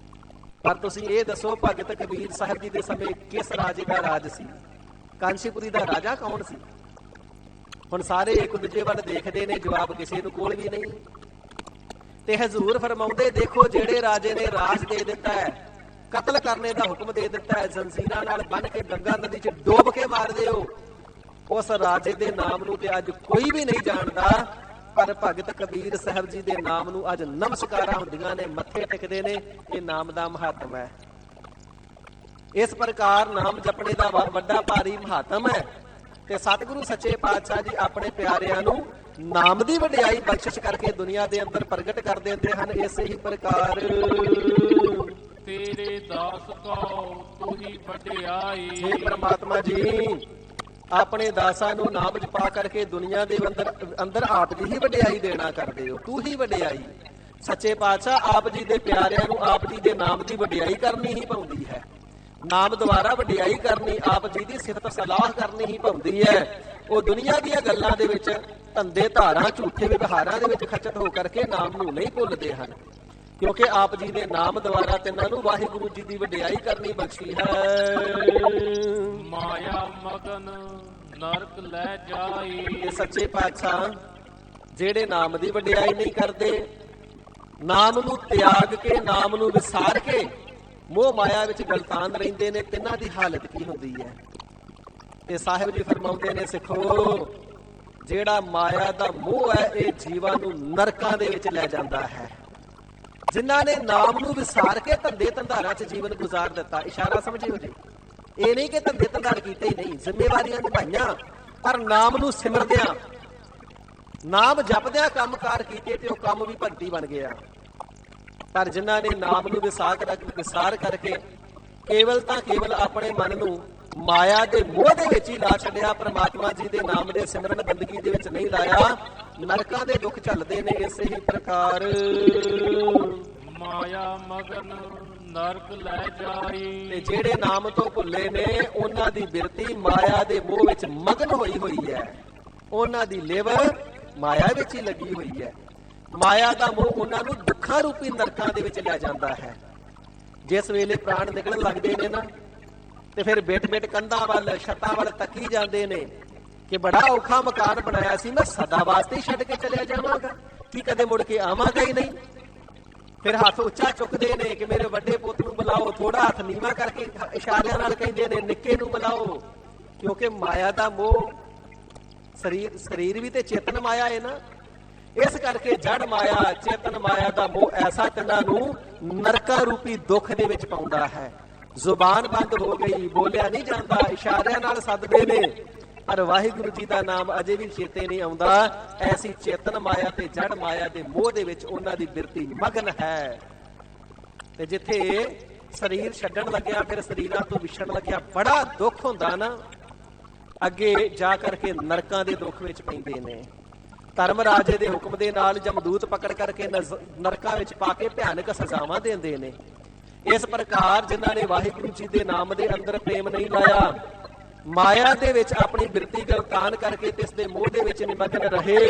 ਪਰ ਤੁਸੀਂ ਇਹ ਦੱਸੋ ਭਗਤ ਕਬੀਰ ਸਾਹਿਬ ਜੀ ਦੇ ਸਮੇਂ ਕਿਸ ਰਾਜੇ ਦਾ ਰਾਜ ਸੀ? ਕਾਂਸ਼ੀਪੁਰੀ ਦਾ ਰਾਜਾ ਕੌਣ ਸੀ? ਹੁਣ ਸਾਰੇ ਇੱਕ ਦੂਜੇ ਵੱਲ ਦੇਖਦੇ ਨੇ, ਜਵਾਬ ਕਿਸੇ ਨੂੰ ਕੋਲ ਵੀ ਨਹੀਂ। ਤੇ ਹਜ਼ੂਰ ਫਰਮਾਉਂਦੇ, ਦੇਖੋ ਜਿਹੜੇ ਰਾਜੇ ਨੇ ਰਾਜ ਦੇ ਦਿੱਤਾ ਹੈ, ਕਤਲ ਕਰਨੇ ਦਾ ਹੁਕਮ ਦੇ ਦਿੱਤਾ ਹੈ, ਜ਼ੰਜੀਰਾਂ ਨਾਲ ਬੰਨ੍ਹ ਕੇ ਗੰਗਾ ਨਦੀ 'ਚ ਡੋਬ ਕੇ ਮਾਰ ਦਿਓ, ਉਸ ਰਾਜੇ ਦੇ ਨਾਮ ਨੂੰ ਤੇ ਅੱਜ ਕੋਈ ਵੀ ਨਹੀਂ ਜਾਣਦਾ, ਪਰ ਭਗਤ ਕਬੀਰ ਸਾਹਿਬ ਜੀ ਦੇ ਨਾਮ ਨੂੰ ਅੱਜ ਨਮਸਕਾਰਾਂ ਹੁੰਦੀਆਂ ਨੇ, ਮੱਥੇ ਟੇਕਦੇ ਨੇ। ਇਹ ਨਾਮ ਦਾ ਮਹੱਤਵ ਹੈ। ਇਸ ਪ੍ਰਕਾਰ ਨਾਮ ਜਪਣੇ ਦਾ ਵੱਡਾ ਭਾਰੀ ਮਹੱਤਵ ਹੈ ਤੇ ਸਤਿਗੁਰੂ ਸੱਚੇ ਪਾਤਸ਼ਾਹ ਜੀ ਆਪਣੇ ਪਿਆਰਿਆਂ ਨੂੰ ਨਾਮ ਦੀ ਵਡਿਆਈ ਬਖਸ਼ਿਸ਼ ਕਰਕੇ ਦੁਨੀਆ ਦੇ ਅੰਦਰ ਪ੍ਰਗਟ ਕਰ ਦਿੰਦੇ ਹਨ। ਇਸੇ ਹੀ ਪ੍ਰਕਾਰ ਤੇਰੇ ਦਾਸ ਕੋ ਤੂੰ ਹੀ ਵਡਿਆਈ। हे ਪ੍ਰਮਾਤਮਾ ਜੀ, ਆਪਣੇ ਦਾਸਾਂ ਨੂੰ ਨਾਮ ਜਪਾ ਕਰਕੇ ਦੁਨੀਆ ਦੇ ਅੰਦਰ ਆਪ ਜੀ ਹੀ ਵਡਿਆਈ ਦੇਣਾ ਕਰਦੇ ਹੋ, ਤੂੰ ਹੀ ਵਡਿਆਈ। ਸੱਚੇ ਪਾਤਸ਼ਾਹ ਆਪ ਜੀ ਦੇ ਪਿਆਰਿਆਂ ਨੂੰ ਆਪ ਜੀ ਦੇ ਨਾਮ ਦੀ ਵਡਿਆਈ ਕਰਨੀ ਹੀ ਪਾਉਂਦੀ ਹੈ। ਨਾਮ ਦੁਆਰਾ ਵਡਿਆਈ ਕਰਨੀ, ਆਪ ਜੀ ਦੀ ਸਿਫਤ ਸਲਾਹ ਕਰਨੀ ਹੀ ਪਾਉਂਦੀ ਹੈ। ਉਹ ਦੁਨੀਆ ਦੀਆਂ ਗੱਲਾਂ ਦੇ ਵਿੱਚ ਧੰਦੇ ਧਾਰਾਂ ਝੂਠੇ ਵਿਵਹਾਰਾਂ ਦੇ ਵਿੱਚ ਖਚਤ ਹੋ ਕਰਕੇ ਨਾਮ ਨੂੰ ਨਹੀਂ ਭੁੱਲਦੇ ਹਨ, ਕਿਉਂਕਿ ਆਪ ਜੀ ਦੇ ਨਾਮ ਦੁਆਰਾ ਤਿੰਨਾਂ ਨੂੰ ਵਾਹਿਗੁਰੂ ਜੀ ਦੀ ਵਡਿਆਈ ਕਰਨੀ ਬਖਸ਼ੀ ਹੈ। ਮਾਇਆ ਮਗਨ ਨਰਕ ਲੈ ਜਾਈ। ਇਹ ਸੱਚੇ ਪਾਤਸ਼ਾਹ ਜਿਹੜੇ ਨਾਮ ਦੀ ਵਡਿਆਈ ਨਹੀਂ ਕਰਦੇ, ਨਾਮ ਨੂੰ ਤਿਆਗ ਕੇ, ਨਾਮ ਨੂੰ ਵਿਸਾਰ ਕੇ ਮੋਹ ਮਾਇਆ ਵਿੱਚ ਗਲਤਾਨ ਰਹਿੰਦੇ ਨੇ, ਤਿੰਨਾਂ ਦੀ ਹਾਲਤ ਕੀ ਹੁੰਦੀ ਹੈ? ਤੇ ਸਾਹਿਬ ਜੀ ਫਰਮਾਉਂਦੇ ਨੇ, ਸਿੱਖੋ ਜਿਹੜਾ ਮਾਇਆ ਦਾ ਮੋਹ ਹੈ, ਇਹ ਜੀਵਾਂ ਨੂੰ ਨਰਕਾਂ ਦੇ ਵਿੱਚ ਲੈ ਜਾਂਦਾ ਹੈ। ਜਿਨ੍ਹਾਂ ਨੇ ਨਾਮ ਨੂੰ ਵਿਸਾਰ ਕੇ ਧੰਦੇ ਧੰਦਾਰਾਂ 'ਚ ਜੀਵਨ ਗੁਜ਼ਾਰ ਦਿੱਤਾ, ਇਸ਼ਾਰਾ ਸਮਝਿਓ ਜੀ, ਇਹ ਨਹੀਂ ਕਿ ਧੰਦੇ ਧੰਦਾਰ ਕੀਤੇ ਹੀ ਨਹੀਂ, ਜ਼ਿੰਮੇਵਾਰੀਆਂ ਨਿਭਾਈਆਂ, ਪਰ ਨਾਮ ਨੂੰ ਸਿਮਰਦਿਆਂ, ਨਾਮ ਜਪਦਿਆਂ ਕੰਮਕਾਰ ਕੀਤੇ ਤੇ ਉਹ ਕੰਮ ਵੀ ਭਗਤੀ ਬਣ ਗਿਆ। ਪਰ ਜਿਨ੍ਹਾਂ ਨੇ ਨਾਮ ਨੂੰ ਵਿਸਾਰ ਕਰਕੇ ਕੇਵਲ ਤਾਂ ਕੇਵਲ ਆਪਣੇ ਮਨ ਨੂੰ ਮਾਇਆ ਦੇ ਮੋਹ ਦੇ ਵਿੱਚ ਹੀ ਲਾ ਛੱਡਿਆ, ਪ੍ਰਮਾਤਮਾ ਜੀ ਦੇ ਨਾਮ ਦੇ ਸਿਮਰਨ ਬੰਦਗੀ ਦੇ ਵਿੱਚ ਨਹੀਂ ਲਾਇਆ, ਨਰਕਾਂ ਦੇ ਦੁੱਖ ਝੱਲਦੇ ਨੇ। ਇਸੇ ਹੀ ਪ੍ਰਕਾਰ ਮਾਇਆ ਮਗਨ ਨਰਕ ਲੈ ਜਾਈ। ਤੇ ਜਿਹੜੇ ਨਾਮ ਤੋਂ ਭੁੱਲੇ ਨੇ ਉਹਨਾਂ ਦੀ ਬਿਰਤੀ ਮਾਇਆ ਦੇ ਮੋਹ ਵਿੱਚ ਮਗਨ ਹੋਈ ਹੈ। ਉਹਨਾਂ ਦੀ ਲਿਵ ਮਾਇਆ ਵਿੱਚ ਹੀ ਲੱਗੀ ਹੋਈ ਹੈ। ਮਾਇਆ ਦਾ ਮੋਹ ਉਹਨਾਂ ਨੂੰ ਦੁੱਖਾਂ ਰੂਪੀ ਨਰਕਾਂ ਦੇ ਵਿੱਚ ਲੈ ਜਾਂਦਾ ਹੈ। ਜਿਸ ਵੇਲੇ ਪ੍ਰਾਣ ਨਿਕਲਣ ਲੱਗਦੇ ਨੇ ਨਾ ਤੇ ਫਿਰ ਬਿਟ ਕੰਧਾਂ ਵੱਲ ਛੱਤਾਂ ਵੱਲ ਤੱਕੀ ਜਾਂਦੇ ਨੇ ਕਿ ਬੜਾ ਔਖਾ ਮਕਾਨ ਬਣਾਇਆ ਸੀ, ਮੈਂ ਸਦਾ ਵਾਸਤੇ ਛੱਡ ਕੇ ਚਲਿਆ ਜਾਵਾਂਗਾ, ਕੀ ਕਦੇ ਮੁੜ ਕੇ ਆਵਾਂਗਾ ਹੀ ਨਹੀਂ। ਫਿਰ ਹੱਥ ਉੱਚਾ ਚੁੱਕਦੇ ਨੇ ਕਿ ਮੇਰੇ ਵੱਡੇ ਪੁੱਤ ਨੂੰ ਬੁਲਾਓ, ਥੋੜਾ ਹੱਥ ਨੀਵਾਂ ਕਰਕੇ ਇਸ਼ਾਰਿਆਂ ਨਾਲ ਕਹਿੰਦੇ ਨੇ ਨਿੱਕੇ ਨੂੰ ਬੁਲਾਓ, ਕਿਉਂਕਿ ਮਾਇਆ ਦਾ ਮੋਹ ਸਰੀਰ ਵੀ ਤੇ ਚੇਤਨ ਮਾਇਆ ਹੈ ਨਾ। ਇਸ ਕਰਕੇ ਜੜ ਮਾਇਆ ਚੇਤਨ ਮਾਇਆ ਦਾ ਮੋਹ ਐਸਾ ਤਿੰਨਾਂ ਨੂੰ ਨਰਕਾਂ ਰੂਪੀ ਦੁੱਖ ਦੇ ਵਿੱਚ ਪਾਉਂਦਾ ਹੈ। ਜ਼ੁਬਾਨ ਬੰਦ ਹੋ ਗਈ, ਬੋਲਿਆ ਨਹੀਂ ਜਾਂਦਾ, ਇਸ਼ਾਰਿਆਂ ਨਾਲ ਸੱਦਦੇ ਨੇ ਪਰ ਵਾਹਿਗੁਰੂ ਜੀ ਦਾ ਨਾਮ ਅਜੇ ਵੀ ਚੇਤੇ ਨਹੀਂ ਆਉਂਦਾ। ਐਸੀ ਚੇਤਨ ਮਾਇਆ ਤੇ ਜੜ ਮਾਇਆ ਦੇ ਮੋਹ ਦੇ ਵਿੱਚ ਉਹਨਾਂ ਦੀ ਬਿਰਤੀ ਮਗਨ ਹੈ। ਤੇ ਜਿੱਥੇ ਸਰੀਰ ਛੱਡਣ ਲੱਗਿਆ, ਫਿਰ ਸਰੀਰਾਂ ਤੋਂ ਵਿਛੜਨ ਲੱਗਿਆ, ਬੜਾ ਦੁੱਖ ਹੁੰਦਾ ਨਾ, ਅੱਗੇ ਜਾ ਕਰਕੇ ਨਰਕਾਂ ਦੇ ਦੁੱਖ ਵਿੱਚ ਪੈਂਦੇ ਨੇ। ਧਰਮ ਰਾਜੇ ਦੇ ਹੁਕਮ ਦੇ ਨਾਲ ਜਮਦੂਤ ਪਕੜ ਕਰਕੇ ਨਰਕਾਂ ਵਿੱਚ ਪਾ ਕੇ ਭਿਆਨਕ ਸਜ਼ਾਵਾਂ ਦਿੰਦੇ ਨੇ। ਇਸ ਪ੍ਰਕਾਰ ਜਿਨ੍ਹਾਂ ਨੇ ਵਾਹਿਗੁਰੂ ਜੀ ਦੇ ਨਾਮ ਦੇ ਅੰਦਰ ਪ੍ਰੇਮ ਨਹੀਂ ਲਾਇਆ, ਮਾਇਆ ਦੇ ਵਿੱਚ ਆਪਣੀ ਬਿਰਤੀ ਗਲਤਾਨ ਕਰਕੇ ਤੇ ਇਸ ਦੇ ਮੋਹ ਦੇ ਵਿੱਚ ਨਿਮਗਨ ਰਹੇ,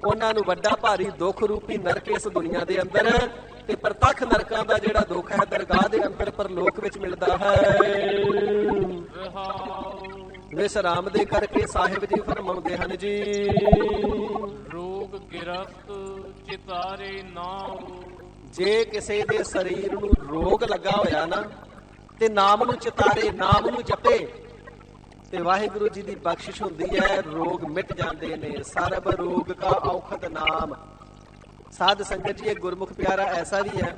ਉਹਨਾਂ ਨੂੰ ਵੱਡਾ ਭਾਰੀ ਦੁੱਖ ਰੂਪੀ ਨਰਕ ਇਸ ਦੁਨੀਆ ਦੇ ਅੰਦਰ ਤੇ ਪ੍ਰਤੱਖ ਨਰਕਾਂ ਦਾ ਜਿਹੜਾ ਦੁੱਖ ਹੈ ਦਰਗਾਹ ਦੇ ਅੰਦਰ ਪਰਲੋਕ ਵਿੱਚ ਮਿਲਦਾ ਹੈ। ਵਿਸਰਾਮ ਦੇ ਕਰਕੇ ਸਾਹਿਬ ਜੀ ਫਰਮਾਉਂਦੇ ਹਨ ਜੀ, ਰੋਗ ਗਿਰਫਤ ਚਿਤਾਰੇ ਨਾਮ। ਜੇ ਕਿਸੇ ਦੇ ਸਰੀਰ ਨੂੰ ਰੋਗ ਲੱਗਾ ਹੋਇਆ ਨਾ ਤੇ ਨਾਮ ਨੂੰ ਚਿਤਾਰੇ, ਨਾਮ ਨੂੰ ਜਪੇ ਤੇ ਵਾਹਿਗੁਰੂ ਜੀ ਦੀ ਬਖਸ਼ਿਸ਼ ਹੁੰਦੀ ਹੈ, ਰੋਗ ਮਿਟ ਜਾਂਦੇ ਨੇ। ਸਰਬ ਰੋਗ ਕਾ ਔਖਦ ਨਾਮ। ਸਾਧ ਸੰਗਤ ਜੀ, ਇਹ ਗੁਰਮੁਖ ਪਿਆਰਾ ਐਸਾ ਵੀ ਹੈ,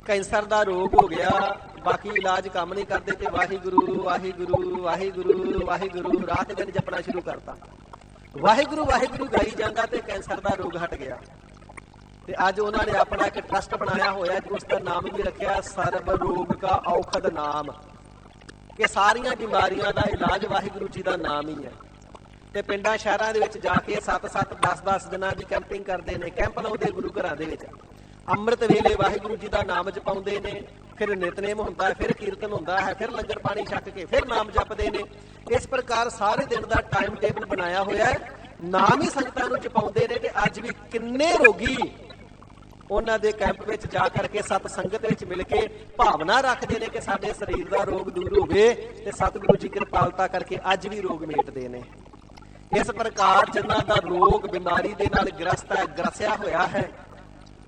ਕੈਂਸਰ ਦਾ ਰੋਗ ਹੋ ਗਿਆ, ਬਾਕੀ ਇਲਾਜ ਕੰਮ ਨਹੀਂ ਕਰਦੇ ਤੇ ਵਾਹਿਗੁਰੂ ਵਾਹਿਗੁਰੂ ਵਾਹਿਗੁਰੂ ਵਾਹਿਗੁਰੂ ਰਾਤ ਦਿਨ ਜਪਣਾ ਸ਼ੁਰੂ ਕਰਤਾ, ਵਾਹਿਗੁਰੂ ਵਾਹਿਗੁਰੂ ਗਾਈ ਜਾਂਦਾ ਤੇ ਕੈਂਸਰ ਦਾ ਰੋਗ ਹਟ ਗਿਆ। ਤੇ ਅੱਜ ਉਹਨਾਂ ਨੇ ਆਪਣਾ ਇੱਕ ਟਰਸਟ ਬਣਾਇਆ ਹੋਇਆ, ਉਸ ਦਾ ਨਾਮ ਵੀ ਰੱਖਿਆ ਸਰਬ ਰੋਗ ਕਾ ਔਖਦ ਨਾਮ, ਕਿ ਸਾਰੀਆਂ ਬਿਮਾਰੀਆਂ ਦਾ ਇਲਾਜ ਵਾਹਿਗੁਰੂ ਜੀ ਦਾ ਨਾਮ ਹੀ ਹੈ। ਤੇ ਪਿੰਡਾਂ ਸ਼ਹਿਰਾਂ ਦੇ ਵਿੱਚ ਜਾ ਕੇ 7-7 10-10 ਦਿਨਾਂ ਦੀ ਕੈਂਪਿੰਗ ਕਰਦੇ ਨੇ, ਕੈਂਪ ਲਾਉਂਦੇ ਗੁਰੂ ਘਰਾਂ ਦੇ ਵਿੱਚ, ਅੰਮ੍ਰਿਤ ਵੇਲੇ ਵਾਹਿਗੁਰੂ ਜੀ ਦਾ ਨਾਮ ਜਪਾਉਂਦੇ ਨੇ, ਫਿਰ ਨਿਤਨੇਮ ਹੁੰਦਾ ਹੈ, ਫਿਰ ਕੀਰਤਨ ਹੁੰਦਾ ਹੈ, ਫਿਰ ਲੰਗਰ ਪਾਣੀ ਛਕ ਕੇ ਫਿਰ ਨਾਮ ਜਪਦੇ ਨੇ। ਇਸ ਪ੍ਰਕਾਰ ਸਾਰੇ ਦਿਨ ਦਾ ਟਾਈਮ ਟੇਬਲ ਬਣਾਇਆ ਹੋਇਆ ਹੈ, ਨਾਮ ਹੀ ਸੰਗਤਾਂ ਨੂੰ ਜਪਾਉਂਦੇ ਨੇ। ਤੇ ਅੱਜ ਵੀ ਕਿੰਨੇ ਰੋਗੀ ਉਹਨਾਂ ਦੇ ਕੈਂਪ ਵਿੱਚ ਜਾ ਕਰਕੇ ਸਤ ਸੰਗਤ ਵਿੱਚ ਮਿਲ ਕੇ ਭਾਵਨਾ ਰੱਖਦੇ ਨੇ ਕਿ ਸਾਡੇ ਸਰੀਰ ਦਾ ਰੋਗ ਦੂਰ ਹੋਵੇ, ਤੇ ਸਤਿਗੁਰੂ ਜੀ ਕਿਰਪਾਲਤਾ ਕਰਕੇ ਅੱਜ ਵੀ ਰੋਗ ਮੇਟਦੇ ਨੇ। ਇਸ ਪ੍ਰਕਾਰ ਜਿਨ੍ਹਾਂ ਦਾ ਰੋਗ ਬਿਮਾਰੀ ਦੇ ਨਾਲ ਗ੍ਰਸਤ ਹੈ, ਗ੍ਰਸਿਆ ਹੋਇਆ ਹੈ,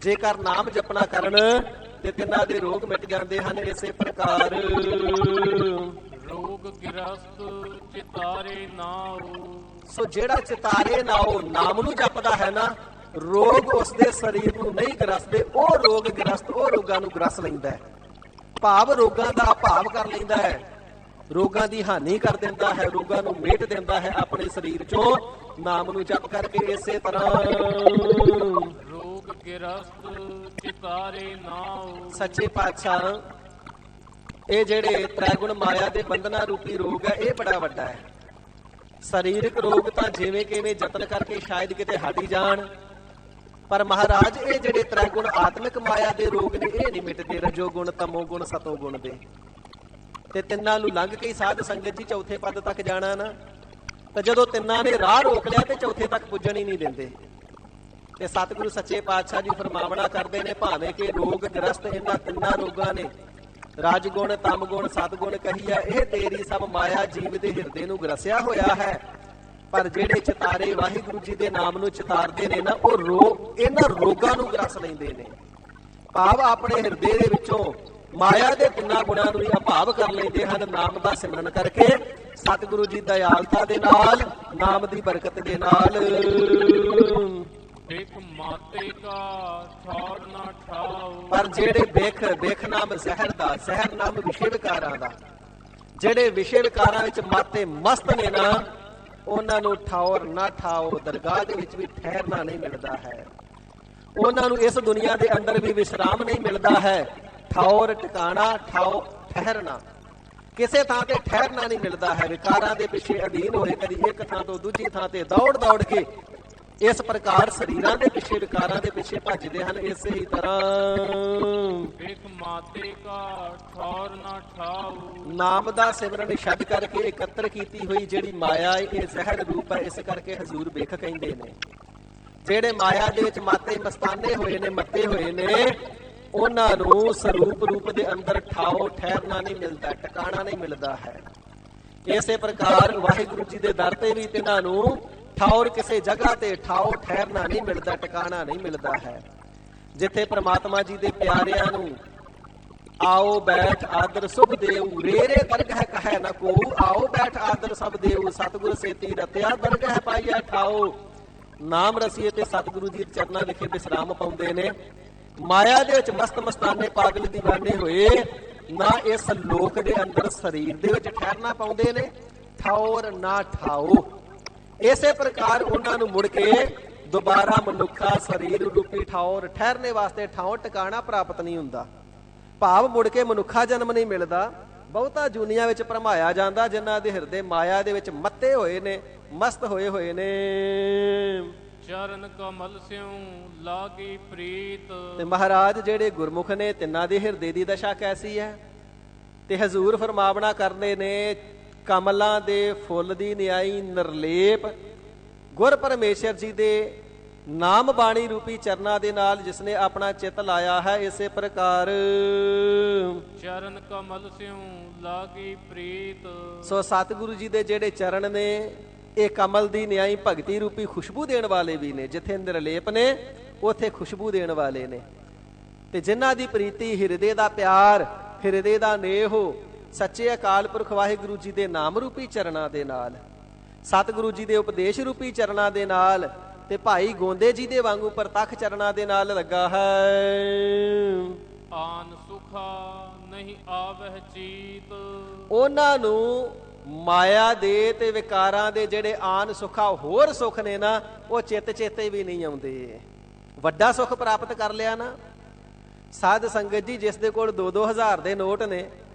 ਜੇਕਰ ਨਾਮ ਜਪਣਾ ਕਰਨ ਤੇ ਤਿੰਨਾਂ ਦੇ ਰੋਗ ਮਿਟ ਜਾਂਦੇ ਹਨ। ਇਸੇ ਪ੍ਰਕਾਰ ਰੋਗ ਗਿਰਸਤ ਚਿਤਾਰੇ ਨਾਉ। ਸੋ ਜਿਹੜਾ ਚਿਤਾਰੇ ਨਾਉ ਨਾਮ ਨੂੰ ਜਪਦਾ ਹੈ ਨਾ, ਰੋਗ ਉਸਦੇ ਸਰੀਰ ਨੂੰ ਨਹੀਂ ਗ੍ਰਸਦੇ, ਉਹ ਰੋਗ ਗ੍ਰਸਤ ਉਹ ਰੋਗਾਂ ਨੂੰ ਗ੍ਰਸ ਲੈਂਦਾ ਹੈ, ਭਾਵ ਰੋਗਾਂ ਦਾ ਭਾਵ ਕਰ ਲੈਂਦਾ ਹੈ, ਰੋਗਾਂ ਦੀ ਹਾਨੀ ਕਰ ਦਿੰਦਾ ਹੈ, ਰੋਗਾਂ ਨੂੰ ਮੇਟ ਦਿੰਦਾ ਹੈ ਆਪਣੇ ਸਰੀਰ ਚੋਂ ਨਾਮ ਨੂੰ ਜਪ ਕਰਕੇ। ਇਸੇ ਤਰ੍ਹਾਂ ਰੋਗ ਗਿਰਸਤ ਚਿਤਾਰੇ ਨਾਉ। ਸੱਚੇ ਪਾਤਸ਼ਾਹ, ਇਹ ਜਿਹੜੇ ਤ੍ਰੈਗੁਣ ਮਾਇਆ ਦੇ ਬੰਧਨਾਂ ਰੂਪੀ ਰੋਗ ਹੈ, ਇਹ ਬੜਾ ਵੱਡਾ ਹੈ। ਸਰੀਰਕ ਰੋਗ ਤਾਂ ਜਿਵੇਂ ਕਿਵੇਂ ਯਤਨ ਕਰਕੇ ਸ਼ਾਇਦ ਕਿਤੇ ਹਟ ਹੀ ਜਾਣ, ਪਰ ਮਹਾਰਾਜ ਇਹ ਜਿਹੜੇ ਤ੍ਰੈਗੁਣ ਆਤਮਿਕ ਮਾਇਆ ਦੇ ਰੋਗ ਨੇ, ਇਹ ਨਹੀਂ ਮਿਟਦੇ, ਰਜੋ ਗੁਣ ਤਮੋ ਗੁਣ ਸਤੋ ਗੁਣ ਦੇ। ਤੇ ਤਿੰਨਾਂ ਨੂੰ ਲੰਘ ਕੇ ਸਾਧ ਸੰਗਤ ਜੀ ਚੌਥੇ ਪਦ ਤੱਕ ਜਾਣਾ ਨਾ, ਤਾਂ ਜਦੋਂ ਤਿੰਨਾਂ ਨੇ ਰਾਹ ਰੋਕ ਲਿਆ ਤੇ ਚੌਥੇ ਤੱਕ ਪੁੱਜਣ ਹੀ ਨਹੀਂ ਦਿੰਦੇ। ਤੇ ਸਤਿਗੁਰੂ ਸੱਚੇ ਪਾਤਸ਼ਾਹ ਜੀ ਫਰਮਾਵਣਾ ਕਰਦੇ ਨੇ, ਭਾਵੇਂ ਕਿ ਰੋਗ ਗ੍ਰਸਤ ਇਹਨਾਂ ਤਿੰਨਾਂ ਰੋਗਾਂ ਨੇ, ਰਾਜਗੁਣ ਤਮਗੁਣ ਸਤਗੁਣ ਕਹੀਆ, ਇਹ ਤੇਰੀ ਸਭ ਮਾਇਆ ਜੀਵ ਦੇ ਹਿਰਦੇ ਨੂੰ ਗ੍ਰਸਿਆ ਹੋਇਆ ਹੈ, ਪਰ ਜਿਹੜੇ ਚਿਤਾਰੇ ਵਾਹਿਗੁਰੂ ਜੀ ਦੇ ਨਾਮ ਨੂੰ ਚਿਤਾਰਦੇ ਨੇ ਨਾ, ਉਹ ਰੋਗ ਇਹਨਾਂ ਰੋਗਾਂ ਨੂੰ ਗ੍ਰਸ ਲੈਂਦੇ ਨੇ, ਭਾਵ ਆਪਣੇ ਹਿਰਦੇ ਦੇ ਵਿੱਚੋਂ ਮਾਇਆ ਦੇ ਤਿੰਨਾਂ ਗੁਣਾਂ ਨੂੰ ਵੀ ਅਭਾਵ ਕਰ ਲੈਂਦੇ ਹਨ। ਨਾਮ ਦਾ ਸਿਮਰਨ ਕਰਕੇ, ਸਤਿਗੁਰੂ ਜੀ ਦਇਆਲਤਾ ਦੇ ਨਾਲ, ਨਾਮ ਦੀ ਬਰਕਤ ਦੇ ਨਾਲ। ਬਿਖ ਮਾਤੇ ਕਾ ਛੋੜ ਨਾ ਠਾਉ। ਪਰ ਜਿਹੜੇ ਬਿਖ ਨਾਮ ਜ਼ਹਿਰ ਦਾ, ਜ਼ਹਿਰ ਨਾਮ ਵਿਸ਼ੇ ਵਿਕਾਰਾਂ ਦਾ, ਜਿਹੜੇ ਵਿਸ਼ੇ ਵਿਕਾਰਾਂ ਵਿੱਚ ਮਾਤੇ ਮਸਤ ਨੇ ਨਾ, ਉਹਨਾਂ ਨੂੰ ਠੌਰ ਨਾ ਠਾਓ, ਦਰਗਾਹ ਦੇ ਵਿੱਚ ਵੀ ਠਹਿਰਨਾ ਨਹੀਂ ਮਿਲਦਾ ਹੈ। ਉਹਨਾਂ ਨੂੰ ਇਸ ਦੁਨੀਆ ਦੇ ਅੰਦਰ ਵੀ ਵਿਸ਼ਰਾਮ ਨਹੀਂ ਮਿਲਦਾ ਹੈ। ਠੌਰ ਟਿਕਾਣਾ, ਠਾਓ ਠਹਿਰਨਾ, ਕਿਸੇ ਥਾਂ ਤੇ ਠਹਿਰਨਾ ਨਹੀਂ ਮਿਲਦਾ ਹੈ। ਵਿਕਾਰਾਂ ਦੇ ਪਿੱਛੇ ਅਧੀਨ ਹੋਏ, ਕਦੀ ਇੱਕ ਥਾਂ ਤੋਂ ਦੂਜੀ ਥਾਂ ਤੇ ਦੌੜ ਕੇ ਇਸ ਪ੍ਰਕਾਰ ਸਰੀਰਾਂ ਦੇ ਪਿੱਛੇ, ਵਿਕਾਰਾਂ ਦੇ ਪਿੱਛੇ ਭੱਜਦੇ ਹਨ। ਇਸੇ ਹੀ ਤਰ੍ਹਾਂ ਇੱਕ ਮਾਤੇ ਕਾ ਠੌਰ ਨਾ ਠਾਉ। ਨਾਮ ਦਾ ਸਿਮਰਨ ਛੱਡ ਕਰਕੇ ਇਕੱਤਰ ਕੀਤੀ ਹੋਈ ਜਿਹੜੀ ਮਾਇਆ ਹੈ, ਇਹ ਜ਼ਹਿਰ ਰੂਪ ਹੈ। ਇਸ ਕਰਕੇ ਹਜ਼ੂਰ ਵੇਖ ਕਹਿੰਦੇ ਨੇ, ਜਿਹੜੇ ਮਾਇਆ ਦੇ ਵਿੱਚ ਮਾਤੇ ਮਸਤਾਨੇ ਹੋਏ ਨੇ, ਮੱਤੇ ਹੋਏ ਨੇ, ਉਹਨਾਂ ਨੂੰ ਸਰੂਪ ਰੂਪ ਦੇ ਅੰਦਰ ਠਾਓ ਠਹਿਰਨਾ ਨਹੀਂ ਮਿਲਦਾ, ਟਿਕਾਣਾ ਨਹੀਂ ਮਿਲਦਾ ਹੈ। ਇਸੇ ਪ੍ਰਕਾਰ ਵਾਹਿਗੁਰੂ ਜੀ ਦੇ ਦਰ ਤੇ ਵੀ ਤਿਨਾਂ ਨੂੰ ਠਾਉਰ ਕਿਸੇ ਜਗ੍ਹਾ ਤੇ ਠਾਓ ਠਹਿਰਨਾ ਨਹੀਂ ਮਿਲਦਾ, ਟਿਕਾਣਾ ਨਹੀਂ ਮਿਲਦਾ ਹੈ। ਜਿੱਥੇ ਪ੍ਰਮਾਤਮਾ ਜੀ ਦੇ ਪਿਆਰਿਆਂ ਨੂੰ ਆਓ ਬੈਠ ਆਦਰ ਸੁਭ ਦੇਉ, ਰੇਰੇ ਦਰਗਹਿ ਕਹੈ ਨ ਕੋ, ਆਓ ਬੈਠ ਆਦਰ ਸਭ ਦੇਉ, ਸਤਿਗੁਰ ਸੇਤੀ ਰਤਿਆ ਦਰਗਹਿ ਪਾਈਐ ਠਾਓ। ਨਾਮ ਰਸੀਏ ਤੇ ਸਤਿਗੁਰੂ ਜੀ ਦੇ ਚਰਨਾਂ ਵਿਖੇ ਵਿਸਰਾਮ ਪਾਉਂਦੇ ਨੇ। ਮਾਇਆ ਦੇ ਵਿੱਚ ਮਸਤ ਮਸਤਾਨੇ ਪਾਗਲ ਦੀਵਾਨੇ ਹੋਏ ਨਾ ਇਸ ਲੋਕ ਦੇ ਅੰਦਰ ਸਰੀਰ ਦੇ ਵਿੱਚ ਠਹਿਰਨਾ ਪਾਉਂਦੇ ਨੇ, ਠੌਰ ਨਾ ਠਾਓ। ਇਸੇ ਪ੍ਰਕਾਰ ਉਹਨਾਂ ਨੂੰ ਮੁੜ ਕੇ ਦੁਬਾਰਾ ਮਨੁੱਖਾ ਸਰੀਰ ਰੂਪੀ ਠੌਰ ਠਹਿਰਨੇ ਵਾਸਤੇ ਠਾਉ ਟਿਕਾਣਾ ਪ੍ਰਾਪਤ ਨਹੀਂ ਹੁੰਦਾ। ਭਾਵ ਮੁੜ ਕੇ ਮਨੁੱਖਾ ਜਨਮ ਨਹੀਂ ਮਿਲਦਾ, ਬਹੁਤਾ ਜੂਨੀਆਂ ਵਿੱਚ ਭਰਮਾਇਆ ਜਾਂਦਾ, ਜਿਨ੍ਹਾਂ ਦੇ ਹਿਰਦੇ ਮਾਇਆ ਦੇ ਵਿੱਚ ਮੱਤੇ ਹੋਏ ਨੇ, ਮਸਤ ਹੋਏ ਹੋਏ ਨੇ। ਚਰਨ ਕਮਲ ਸਿਉ ਲਾਗੀ ਪ੍ਰੀਤ। ਤੇ ਮਹਾਰਾਜ ਜਿਹੜੇ ਗੁਰਮੁਖ ਨੇ, ਤਿੰਨਾਂ ਦੇ ਹਿਰਦੇ ਦੀ ਦਸ਼ਾ ਕੈਸੀ ਹੈ? ਤੇ ਹਜ਼ੂਰ ਫਰਮਾਵਣਾ ਕਰਦੇ ਨੇ, ਕਮਲਾਂ ਦੇ ਫੁੱਲ ਦੀ ਨਿਆਈ ਨਿਰਲੇਪ ਗੁਰ ਪਰਮੇਸ਼ਰ ਜੀ ਦੇ ਨਾਮ ਬਾਣੀ ਰੂਪੀ ਚਰਨਾਂ ਦੇ ਨਾਲ ਜਿਸਨੇ ਆਪਣਾ ਚਿੱਤ ਲਾਇਆ ਹੈ। ਇਸੇ ਪ੍ਰਕਾਰ ਚਰਨ ਕਮਲ ਸਿਉ ਲਾਗੀ ਪ੍ਰੀਤ। ਸੋ ਸਤਿਗੁਰੂ ਜੀ ਦੇ ਜਿਹੜੇ ਚਰਨ ਨੇ, ਇਹ ਕਮਲ ਦੀ ਨਿਆਈ ਭਗਤੀ ਰੂਪੀ ਖੁਸ਼ਬੂ ਦੇਣ ਵਾਲੇ ਵੀ ਨੇ। ਜਿੱਥੇ ਨਿਰਲੇਪ ਨੇ ਉਥੇ ਖੁਸ਼ਬੂ ਦੇਣ ਵਾਲੇ ਨੇ। ਤੇ ਜਿਨ੍ਹਾਂ ਦੀ ਪ੍ਰੀਤੀ, ਹਿਰਦੇ ਦਾ ਪਿਆਰ, ਹਿਰਦੇ ਦਾ ਨੇਹ ਸੱਚੇ ਅਕਾਲ ਪੁਰਖ ਵਾਹਿਗੁਰੂ ਜੀ ਦੇ ਨਾਮ ਰੂਪੀ ਚਰਨਾਂ ਦੇ ਨਾਲ, ਸਤਿਗੁਰੂ ਜੀ ਦੇ ਉਪਦੇਸ਼ ਰੂਪੀ ਚਰਨਾਂ ਦੇ ਨਾਲ, ਤੇ ਭਾਈ ਗੋਂਦੇ ਜੀ ਦੇ ਵਾਂਗੂ ਪ੍ਰਤੱਖ ਚਰਨਾਂ ਦੇ ਨਾਲ ਲੱਗਾ ਹੈ। ਆਨ ਸੁਖਾ ਨਹੀਂ ਆਵਹਿ ਚੀਤ। ਉਹਨਾਂ ਨੂੰ ਮਾਇਆ ਦੇ ਤੇ ਵਿਕਾਰਾਂ ਦੇ ਜਿਹੜੇ ਆਨ ਸੁਖਾ ਹੋਰ ਸੁਖ ਨੇ ਨਾ, ਉਹ ਚਿੱਤ ਚੇਤੇ ਵੀ ਨਹੀਂ ਆਉਂਦੇ। ਵੱਡਾ ਸੁਖ ਪ੍ਰਾਪਤ ਕਰ ਲਿਆ ਨਾ। ਸਾਧ ਸੰਗਤ ਜੀ, ਜਿਸ ਦੇ ਕੋਲ 2-2 ਹਜ਼ਾਰ ਦੇ ਨੋਟ ਨੇ,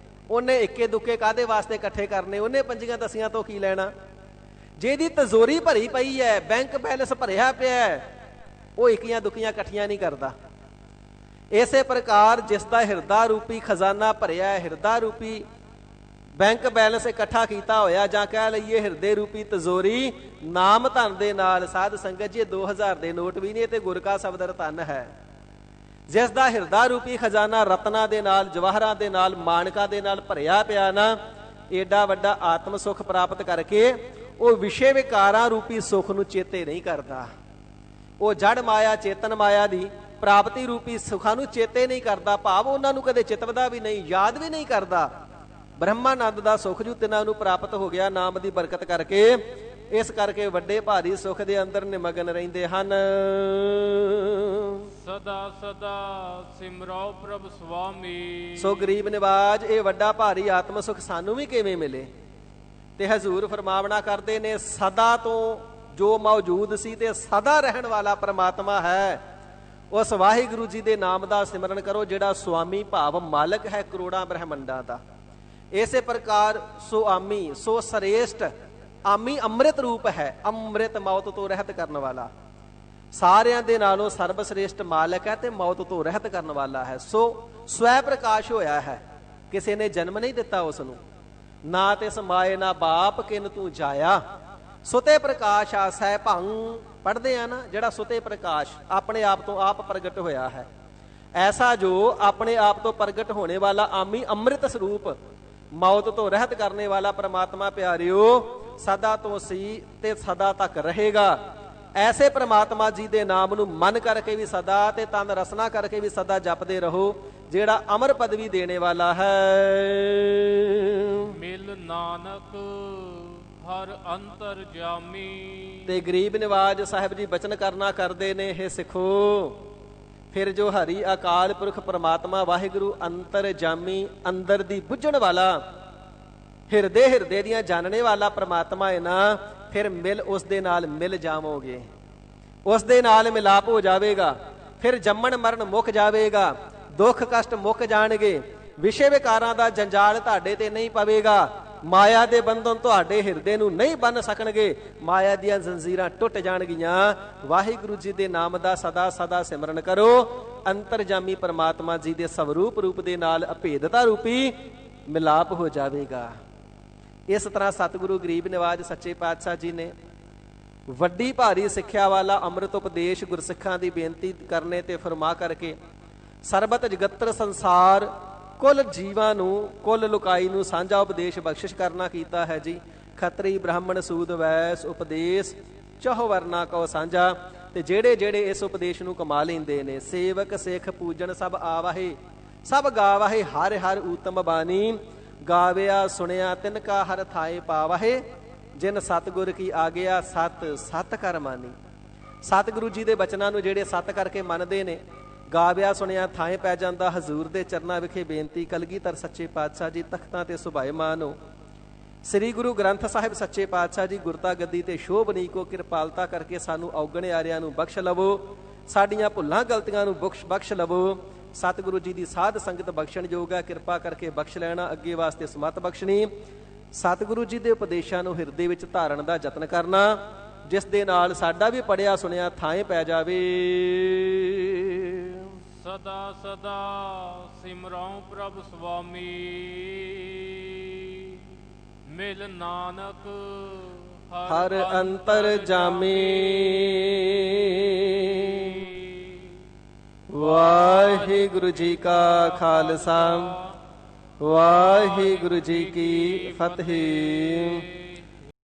ਉਹਨੇ ਇੱਕੇ ਦੁੱਕੇ ਕਾਹਦੇ ਵਾਸਤੇ ਇਕੱਠੇ ਕਰਨੇ? ਉਹਨੇ ਪੰਜੀਆਂ ਦਸੀਆਂ ਤੋਂ ਕੀ ਲੈਣਾ? ਜਿਹਦੀ ਤਜ਼ੋਰੀ ਭਰੀ ਪਈ ਹੈ, ਬੈਂਕ ਬੈਲੈਂਸ ਭਰਿਆ ਪਿਆ, ਉਹ ਇੱਕੀਆਂ ਦੁੱਕੀਆਂ ਇਕੱਠੀਆਂ ਨਹੀਂ ਕਰਦਾ। ਇਸੇ ਪ੍ਰਕਾਰ ਜਿਸ ਦਾ ਹਿਰਦਾ ਰੂਪੀ ਖਜ਼ਾਨਾ ਭਰਿਆ ਹੈ, ਹਿਰਦਾ ਰੂਪੀ ਬੈਂਕ ਬੈਲੈਂਸ ਇਕੱਠਾ ਕੀਤਾ ਹੋਇਆ, ਜਾਂ ਕਹਿ ਲਈਏ ਹਿਰਦੇ ਰੂਪੀ ਤਜ਼ੋਰੀ ਨਾਮ ਧਨ ਦੇ ਨਾਲ, ਸਾਧ ਸੰਗਤ ਜੀ 2000 ਦੇ ਨੋਟ ਵੀ ਨਹੀਂ, ਤੇ ਗੁਰ ਕਾ ਸ਼ਬਦ ਧਨ ਹੈ। ਜਿਸ ਦਾ ਹਿਰਦਾ ਰੂਪੀ ਖਜ਼ਾਨਾ ਰਤਨਾਂ ਦੇ ਨਾਲ, ਜਵਾਹਰਾਂ ਦੇ ਨਾਲ, ਮਾਣਕਾਂ ਦੇ ਨਾਲ ਭਰਿਆ ਪਿਆ ਨਾ, ਏਡਾ ਵੱਡਾ ਆਤਮ ਸੁਖ ਪ੍ਰਾਪਤ ਕਰਕੇ ਉਹ ਵਿਸ਼ੇ ਵਿਕਾਰਾਂ ਰੂਪੀ ਸੁਖ ਨੂੰ ਚੇਤੇ ਨਹੀਂ ਕਰਦਾ। ਉਹ ਜੜ ਮਾਇਆ, ਚੇਤਨ ਮਾਇਆ ਦੀ ਪ੍ਰਾਪਤੀ ਰੂਪੀ ਸੁਖਾਂ ਨੂੰ ਚੇਤੇ ਨਹੀਂ ਕਰਦਾ। ਭਾਵ ਉਹਨਾਂ ਨੂੰ ਕਦੇ ਚਿਤਵਦਾ ਵੀ ਨਹੀਂ, ਯਾਦ ਵੀ ਨਹੀਂ ਕਰਦਾ। ਬ੍ਰਹਮਾਨੰਦ ਦਾ ਸੁਖ ਜੂ ਤਿੰਨਾਂ ਨੂੰ ਪ੍ਰਾਪਤ ਹੋ ਗਿਆ ਨਾਮ ਦੀ ਬਰਕਤ ਕਰਕੇ। ਇਸ ਕਰਕੇ ਵੱਡੇ ਭਾਰੀ ਸੁਖ ਦੇ ਅੰਦਰ ਨਿਮਗਨ ਰਹਿੰਦੇ ਹਨ। ਸਦਾ ਸਦਾ ਸਿਮਰੋ ਪ੍ਰਭ ਸੁਆਮੀ। ਸੋ ਗਰੀਬ ਨਿਵਾਜ, ਇਹ ਵੱਡਾ ਭਾਰੀ ਆਤਮ ਸੁਖ ਸਾਨੂੰ ਵੀ ਕਿਵੇਂ ਮਿਲੇ? ਤੇ ਹਜ਼ੂਰ ਫਰਮਾਵਣਾ ਕਰਦੇ ਨੇ, ਸਦਾ ਤੋਂ ਜੋ ਮੌਜੂਦ ਸੀ ਤੇ ਸਦਾ ਰਹਿਣ ਵਾਲਾ ਪ੍ਰਮਾਤਮਾ ਹੈ, ਉਸ ਵਾਹਿਗੁਰੂ ਜੀ ਦੇ ਨਾਮ ਦਾ ਸਿਮਰਨ ਕਰੋ, ਜਿਹੜਾ ਸੁਆਮੀ ਭਾਵ ਮਾਲਕ ਹੈ ਕਰੋੜਾਂ ਬ੍ਰਹਮੰਡਾਂ ਦਾ। ਇਸੇ ਪ੍ਰਕਾਰ ਸੋ ਆਮੀ, ਸੋ ਸਰੇਸ਼ਟ ਆਮੀ ਅੰਮ੍ਰਿਤ ਰੂਪ ਹੈ, ਅੰਮ੍ਰਿਤ ਮੌਤ ਤੋਂ ਰਹਿਤ ਕਰਨ ਵਾਲਾ, ਸਾਰਿਆਂ ਦੇ ਨਾਲੋਂ ਸਰਬ ਸ੍ਰੇਸ਼ਟ ਮਾਲਕ ਹੈ ਤੇ ਮੌਤ ਤੋਂ ਰਹਿਤ ਕਰਨ ਵਾਲਾ ਹੈ। ਸੋ ਸਵੈ ਪ੍ਰਕਾਸ਼ ਹੋਇਆ ਹੈ, ਕਿਸੇ ਨੇ ਜਨਮ ਨਹੀਂ ਦਿੱਤਾ ਉਸ ਨੂੰ, ਨਾ ਤੇ ਸਮਾਏ ਨਾ ਬਾਪ ਕਿਨ ਤੂੰ ਜਾਇਆ। ਸੁਤੇ ਪ੍ਰਕਾਸ਼ ਆਸੈ ਭੰਗ, ਪੜ੍ਹਦੇ ਆ ਨਾ, ਜਿਹੜਾ ਸੁਤੇ ਪ੍ਰਕਾਸ਼ ਆਪਣੇ ਆਪ ਤੋਂ ਆਪ ਪ੍ਰਗਟ ਹੋਇਆ ਹੈ, ਐਸਾ ਜੋ ਆਪਣੇ ਆਪ ਤੋਂ ਪ੍ਰਗਟ ਹੋਣੇ ਵਾਲਾ ਆਮੀ ਅੰਮ੍ਰਿਤ ਸਰੂਪ, ਮੌਤ ਤੋਂ ਰਹਿਤ ਕਰਨੇ ਵਾਲਾ ਪ੍ਰਮਾਤਮਾ ਪਿਆਰਿਓ ਸਦਾ ਤੋਂ ਸੀ ਤੇ ਸਦਾ ਤੱਕ ਰਹੇਗਾ। ਐਸੇ ਪ੍ਰਮਾਤਮਾ ਜੀ ਦੇ ਨਾਮ ਨੂੰ ਮਨ ਕਰਕੇ ਵੀ ਸਦਾ ਤੇ ਤਨ ਰਸਨਾ ਕਰਕੇ ਵੀ ਸਦਾ ਜਪਦੇ ਰਹੋ, ਜਿਹੜਾ ਅਮਰ ਪਦਵੀ ਦੇਣੇ ਵਾਲਾ ਹੈ। ਮਿਲ ਨਾਨਕ ਹਰ ਅੰਤਰ ਜਾਮੀ। ਤੇ ਗਰੀਬ ਨਿਵਾਜ ਸਾਹਿਬ ਜੀ ਬਚਨ ਕਰਨਾ ਕਰਦੇ ਨੇ, ਇਹ ਸਿੱਖੋ ਫਿਰ ਜੋ ਹਰੀ ਅਕਾਲ ਪੁਰਖ ਪ੍ਰਮਾਤਮਾ ਵਾਹਿਗੁਰੂ ਅੰਤਰ ਜਾਮੀ, ਅੰਦਰ ਦੀ ਬੁੱਝਣ ਵਾਲਾ, ਹਿਰਦੇ ਹਿਰਦੇ ਦੀਆਂ ਜਾਣਨੇ ਵਾਲਾ ਪ੍ਰਮਾਤਮਾ ਹੈ ਨਾ, ਫਿਰ ਮਿਲ ਉਸ ਦੇ ਨਾਲ ਮਿਲ ਜਾਵੋਗੇ, ਉਸ ਦੇ ਨਾਲ ਮਿਲਾਪ ਹੋ ਜਾਵੇਗਾ। ਫਿਰ ਜੰਮਣ ਮਰਨ ਮੁੱਕ ਜਾਵੇਗਾ, ਦੁੱਖ ਕਸ਼ਟ ਮੁੱਕ ਜਾਣਗੇ, ਵਿਸ਼ੇ ਵਿਕਾਰਾਂ ਦਾ ਜੰਜਾਲ ਤੁਹਾਡੇ ਤੇ ਨਹੀਂ ਪਵੇਗਾ, ਮਾਇਆ ਦੇ ਬੰਧਨ ਤੁਹਾਡੇ ਹਿਰਦੇ ਨੂੰ ਨਹੀਂ ਬੰਨ ਸਕਣਗੇ। ਮਾਇਆ ਦੀਆਂ ਜ਼ੰਜੀਰਾਂ ਟੁੱਟ ਜਾਣਗੀਆਂ। ਵਾਹਿਗੁਰੂ ਜੀ ਦੇ ਨਾਮ ਦਾ ਸਦਾ ਸਦਾ ਸਿਮਰਨ ਕਰੋ। ਅੰਤਰਜਾਮੀ ਪਰਮਾਤਮਾ ਜੀ ਦੇ ਸਵਰੂਪ ਰੂਪ ਦੇ ਨਾਲ ਅਭੇਦਤਾ ਰੂਪੀ ਮਿਲਾਪ ਹੋ ਜਾਵੇਗਾ। ਇਸ ਤਰ੍ਹਾਂ ਸਤਿਗੁਰੂ ਗਰੀਬ ਨਿਵਾਜ ਸੱਚੇ ਪਾਤਸ਼ਾਹ ਜੀ ਨੇ ਵੱਡੀ ਭਾਰੀ ਸਿੱਖਿਆ ਵਾਲਾ ਅੰਮ੍ਰਿਤ ਉਪਦੇਸ਼ ਗੁਰਸਿੱਖਾਂ ਦੀ ਬੇਨਤੀ ਕਰਨੇ ਤੇ ਫਰਮਾ ਕਰਕੇ ਸਰਬਤ ਜਗਤਰ ਸੰਸਾਰ ਕੁੱਲ ਜੀਵਾਂ ਨੂੰ, ਕੁੱਲ ਲੁਕਾਈ ਨੂੰ ਸਾਂਝਾ ਉਪਦੇਸ਼ ਬਖਸ਼ਿਸ਼ ਕਰਨਾ ਕੀਤਾ ਹੈ ਜੀ। ਖੱਤਰੀ ਬ੍ਰਾਹਮਣ ਸੂਦ ਵੈਸ ਉਪਦੇਸ਼ ਚਹੁ ਵਰਨਾ ਕਉ ਸਾਂਝਾ। ਤੇ ਜਿਹੜੇ ਜਿਹੜੇ ਇਸ ਉਪਦੇਸ਼ ਨੂੰ ਕਮਾ ਲੈਂਦੇ ਨੇ, ਸੇਵਕ ਸਿੱਖ ਪੂਜਨ ਸਭ ਆਵਾਹੇ, ਸਭ ਗਾਵਾਹੇ ਹਰ ਹਰ ਊਤਮ ਬਾਣੀ। ਗਾਵਿਆ ਸੁਣਿਆ ਤਿਨ ਕਾ ਹਰ ਥਾਏ ਪਾਵਾਹੇ, ਜਿਨ ਸਤਿਗੁਰ ਕੀ ਆਗਿਆ ਸਤ ਸਤ ਕਰ ਮਾਨੀ। ਸਤਿਗੁਰੂ ਜੀ ਦੇ ਬਚਨਾਂ ਨੂੰ ਜਿਹੜੇ ਸਤ ਕਰਕੇ ਮੰਨਦੇ ਨੇ, ਗਾਵਿਆ ਸੁਣਿਆ ਥਾਂ ਪੈ ਜਾਂਦਾ। ਹਜ਼ੂਰ ਦੇ ਚਰਨਾਂ ਵਿਖੇ ਬੇਨਤੀ, ਕਲਗੀਧਰ ਸੱਚੇ ਪਾਤਸ਼ਾਹ ਜੀ ਤਖਤਾਂ ਤੇ ਸੁਭਾਏਮਾਨ ਹੋ। ਸ੍ਰੀ ਗੁਰੂ ਗ੍ਰੰਥ ਸਾਹਿਬ ਸੱਚੇ ਪਾਤਸ਼ਾਹ ਜੀ ਗੁਰਤਾ ਗੱਦੀ ਤੇ ਸ਼ੋਭਨੀ ਕੋ ਕਿਰਪਾਲਤਾ ਕਰਕੇ ਸਾਨੂੰ ਔਗਣੇ ਆਰਿਆਂ ਨੂੰ ਬਖਸ਼ ਲਵੋ। ਸਾਡੀਆਂ ਭੁੱਲਾਂ ਗਲਤੀਆਂ ਨੂੰ ਬਖਸ਼ ਲਵੋ। ਸਤਿਗੁਰੂ ਜੀ ਦੀ ਸਾਧ ਸੰਗਤ ਬਖਸ਼ਣ ਯੋਗਾ, ਕਿਰਪਾ ਕਰਕੇ ਬਖਸ਼ ਲੈਣਾ। ਅੱਗੇ ਵਾਸਤੇ ਸਮਤ ਬਖਸ਼ਣੀ। ਸਤਿਗੁਰੂ ਜੀ ਦੇ ਉਪਦੇਸ਼ਾਂ ਨੂੰ ਹਿਰਦੇ ਵਿੱਚ ਧਾਰਨ ਦਾ ਯਤਨ ਕਰਨਾ, ਜਿਸ ਦੇ ਨਾਲ ਸਾਡਾ ਵੀ ਪੜਿਆ ਸੁਣਿਆ ਥਾਂ ਪੈ ਜਾਵੇ। ਸਦਾ ਸਦਾ ਸਿਮਰਉ ਪ੍ਰਭ ਸੁਆਮੀ, ਮਿਲ ਨਾਨਕ ਹਰ ਅੰਤਰ ਜਾਮੀ। ਵਾਹਿਗੁਰੂ ਜੀ ਕਾ ਖਾਲਸਾ, ਵਾਹਿਗੁਰੂ ਜੀ ਕੀ ਫਤਿਹ।